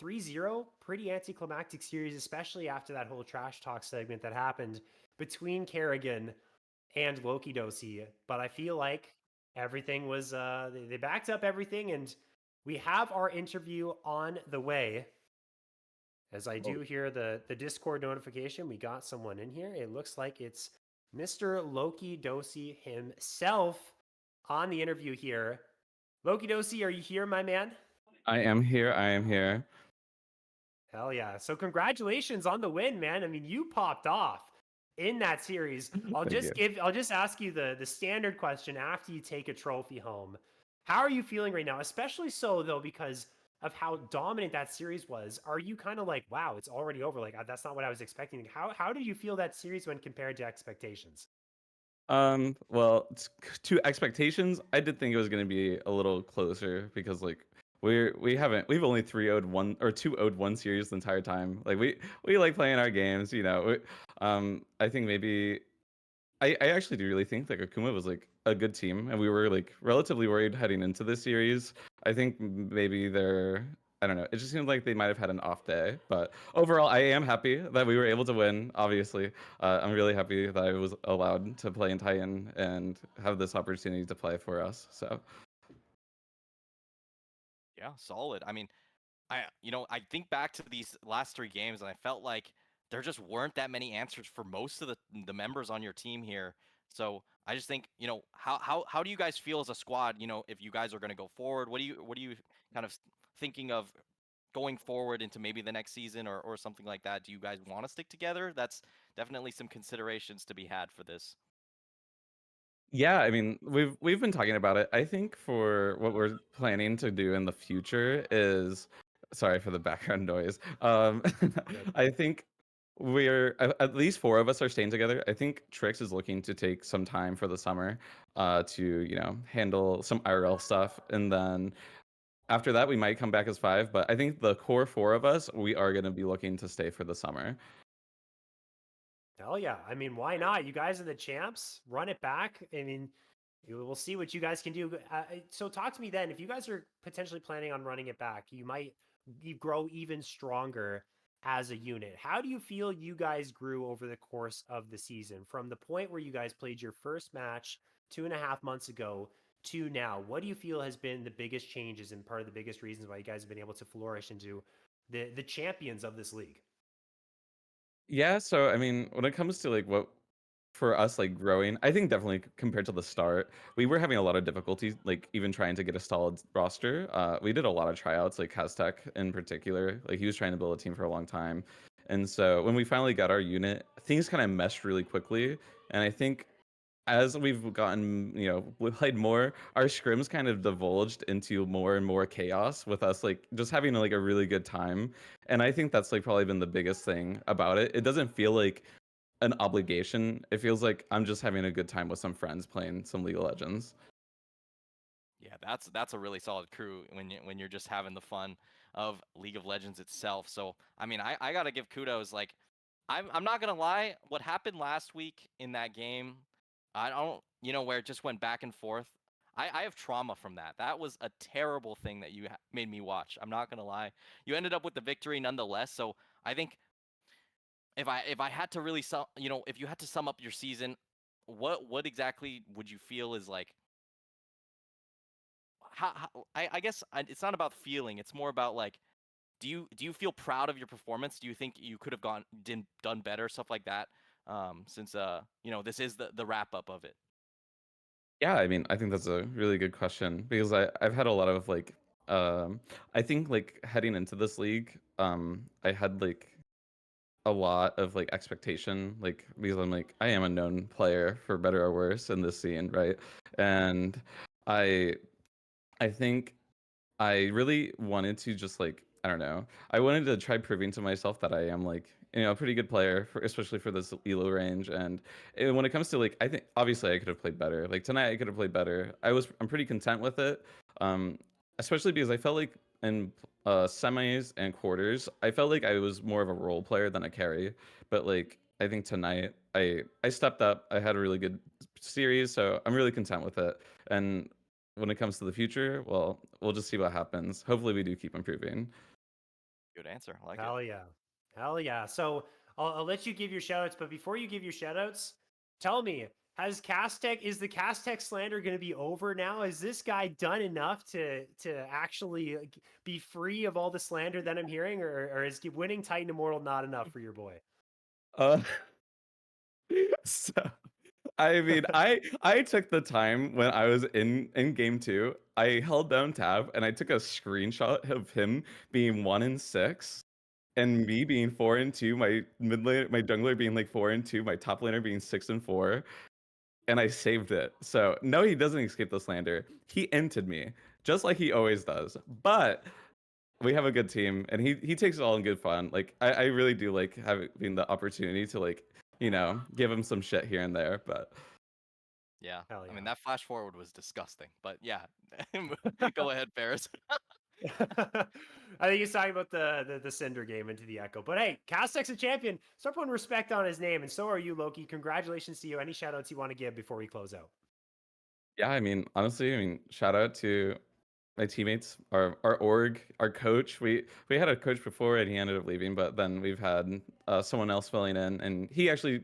3-0, pretty anticlimactic series, especially after that whole trash talk segment that happened between Kerrigan and Loki Dosi. But I feel like everything was they backed up everything, and we have our interview on the way. As I do hear the Discord notification, we got someone in here. It looks like it's Mr. Loki Dosi himself on the interview here. Loki Dosi, are you here, my man? I am here. Hell yeah. So congratulations on the win, man. You popped off in that series. I'll just ask you the standard question after you take a trophy home. How are you feeling right now? Especially so though, because of how dominant that series was. Are you kind of like, wow, it's already over? Like, that's not what I was expecting. How did you feel that series when compared to expectations? Well, to expectations, I did think it was going to be a little closer because like we've only 3-0'd one or 2-0'd one series the entire time. Like we like playing our games, I think maybe I actually do really think like Akuma was like a good team, and we were like relatively worried heading into this series. I think maybe I don't know. It just seemed like they might have had an off day, but overall, I am happy that we were able to win. Obviously, I'm really happy that I was allowed to play in Titan and have this opportunity to play for us. So, Yeah, solid. I think back to these last 3 games, and I felt like there just weren't that many answers for most of the members on your team here. So I just think, how do you guys feel as a squad? If you guys are going to go forward, what do you kind of thinking of going forward into maybe the next season or something like that? Do you guys want to stick together? That's definitely some considerations to be had for this. yeah, we've been talking about it. I think for what we're planning to do in the future is, sorry for the background noise. I think we're at least 4 of us are staying together. I think Trix is looking to take some time for the summer, to handle some IRL stuff, and then after that we might come back as 5. But I think the core 4 of us, we are going to be looking to stay for the summer. Hell yeah. I mean, why not? You guys are the champs. Run it back. I mean, we'll see what you guys can do. So talk to me then. If you guys are potentially planning on running it back, you grow even stronger as a unit. How do you feel you guys grew over the course of the season from the point where you guys played your first match 2.5 months ago to now? What do you feel has been the biggest changes and part of the biggest reasons why you guys have been able to flourish into the champions of this league? Yeah, so I mean, when it comes to like what for us like growing, I think definitely compared to the start, we were having a lot of difficulties like even trying to get a solid roster. We did a lot of tryouts, like Kaztek in particular. Like he was trying to build a team for a long time. And so when we finally got our unit, things kind of meshed really quickly. And I think as we've gotten, we played more, our scrims kind of divulged into more and more chaos with us like just having like a really good time. And I think that's like probably been the biggest thing about it. It doesn't feel like an obligation. It feels like I'm just having a good time with some friends playing some League of Legends. Yeah, that's a really solid crew when you're just having the fun of League of Legends itself. So I mean, I gotta give kudos. Like, I'm not gonna lie, what happened last week in that game, I don't, where it just went back and forth. I have trauma from that. That was a terrible thing that you made me watch. I'm not gonna lie. You ended up with the victory nonetheless. So I think if I had to really if you had to sum up your season, what exactly would you feel is like I guess it's not about feeling. It's more about like, do you feel proud of your performance? Do you think you could have done better, stuff like that? Since this is the wrap up of it. Yeah, I mean, I think that's a really good question because I've had a lot of like I think like heading into this league, I had like a lot of like expectation, like because I'm like I am a known player for better or worse in this scene, right? And I I think I really wanted to just like I don't know. I wanted to try proving to myself that I am like a pretty good player for especially for this elo range. And when it comes to like I think obviously I could have played better. Like tonight I could have played better. I'm pretty content with it. Um, especially because I felt like in semis and quarters I felt like I was more of a role player than a carry. But like I think tonight I stepped up. I had a really good series, so I'm really content with it. And when it comes to the future, well, we'll just see what happens. Hopefully, we do keep improving. Good answer. I like it. Hell yeah. Hell yeah. So I'll let you give your shout outs, but before you give your shout outs, tell me, is the Castech slander going to be over now? Is this guy done enough to actually be free of all the slander that I'm hearing, or is winning Titan Immortal not enough for your boy? Uh, so I mean, I took the time when I was in game two. I held down tab and I took a screenshot of him being 1-6 and me being 4-2. My mid laner, my jungler being like 4-2. My top laner being 6-4. And I saved it. So no, he doesn't escape the slander. He entered me just like he always does. But we have a good team, and he takes it all in good fun. Like I really do like having the opportunity to like give him some shit here and there. But Yeah. Hell I mean, yeah. that flash forward was disgusting. But yeah, go ahead, Ferris. I think he's talking about the Cinder game into the Echo. But hey, Castech's a champion. Start putting respect on his name, and so are you, Loki. Congratulations to you. Any shout outs you want to give before we close out? yeah, I mean, honestly, I mean, shout out to my teammates, our org, our coach. We had a coach before and he ended up leaving, but then we've had someone else filling in, and he actually,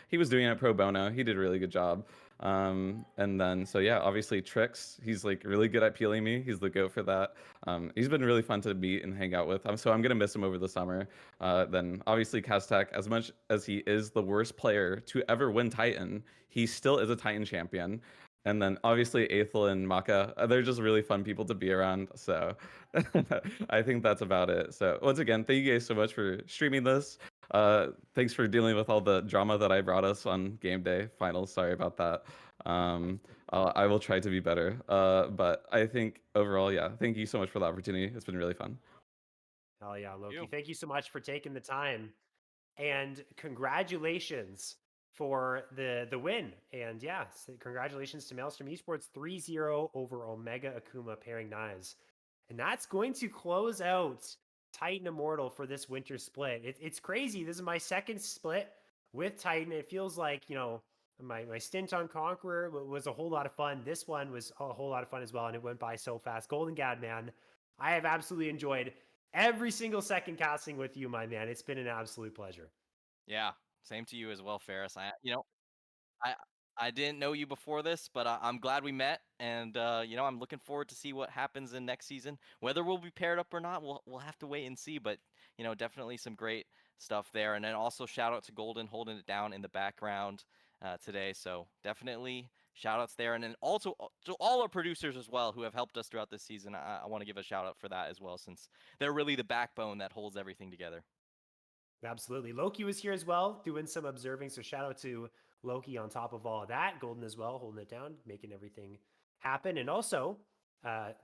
he was doing it pro bono. He did a really good job. And then so yeah, obviously Trix, he's like really good at peeling me. He's the goat for that. He's been really fun to meet and hang out with. So I'm gonna miss him over the summer. Then obviously Kaztek, as much as he is the worst player to ever win Titan, he still is a Titan champion. And then obviously Aethel and Maka, they're just really fun people to be around. So I think that's about it. So once again, thank you guys so much for streaming this. Thanks for dealing with all the drama that I brought us on game day finals. Sorry about that. I will try to be better. But I think overall, yeah, thank you so much for the opportunity. It's been really fun. Hell yeah, Loki. You. Thank you so much for taking the time. And congratulations for the win. And yeah, congratulations to Maelstrom Esports 3-0 over Omega Akuma pairing knives. And that's going to close out Titan Immortal for this winter split. It's crazy. This is my second split with Titan. It feels like, my stint on Conqueror was a whole lot of fun. This one was a whole lot of fun as well, and it went by so fast. Golden Gad, man, I have absolutely enjoyed every single second casting with you, my man. It's been an absolute pleasure. Yeah, same to you as well, Ferris. I I didn't know you before this, but I'm glad we met, and I'm looking forward to see what happens in next season. Whether we'll be paired up or not, we'll have to wait and see. But definitely some great stuff there. And then also shout out to Golden holding it down in the background today. So definitely shout outs there, and then also to all our producers as well who have helped us throughout this season. I want to give a shout out for that as well, since they're really the backbone that holds everything together. Absolutely. Loki was here as well, doing some observing. So shout out to Loki on top of all of that. Golden as well, holding it down, making everything happen. And also,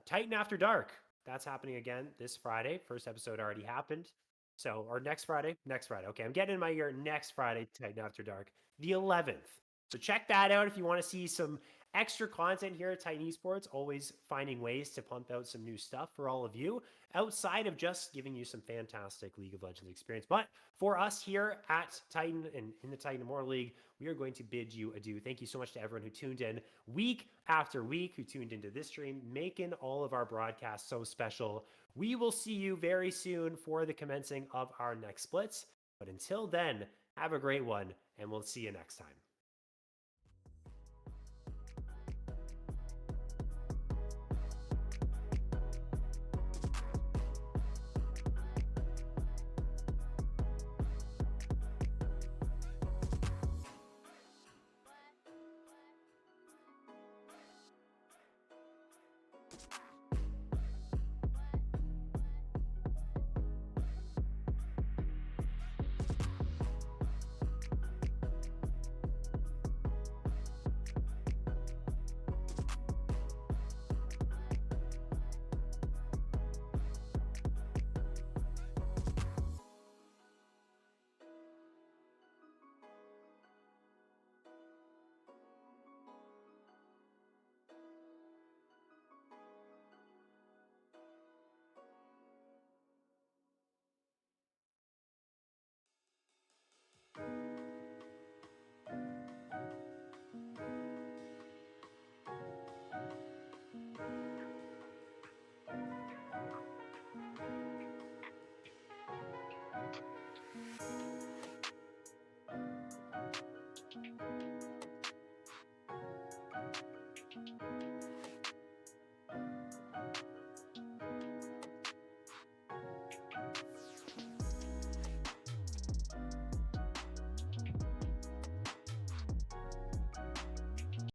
Titan After Dark. That's happening again this Friday. First episode already happened. So, or next Friday. Okay, I'm getting in my ear. Next Friday, Titan After Dark, the 11th. So check that out if you want to see some extra content here at Titan Esports. Always finding ways to pump out some new stuff for all of you outside of just giving you some fantastic League of Legends experience. But for us here at Titan and in the Titan Immortal League, we are going to bid you adieu. Thank you so much to everyone who tuned in week after week, who tuned into this stream, making all of our broadcasts so special. We will see you very soon for the commencing of our next splits. But until then, have a great one, and we'll see you next time.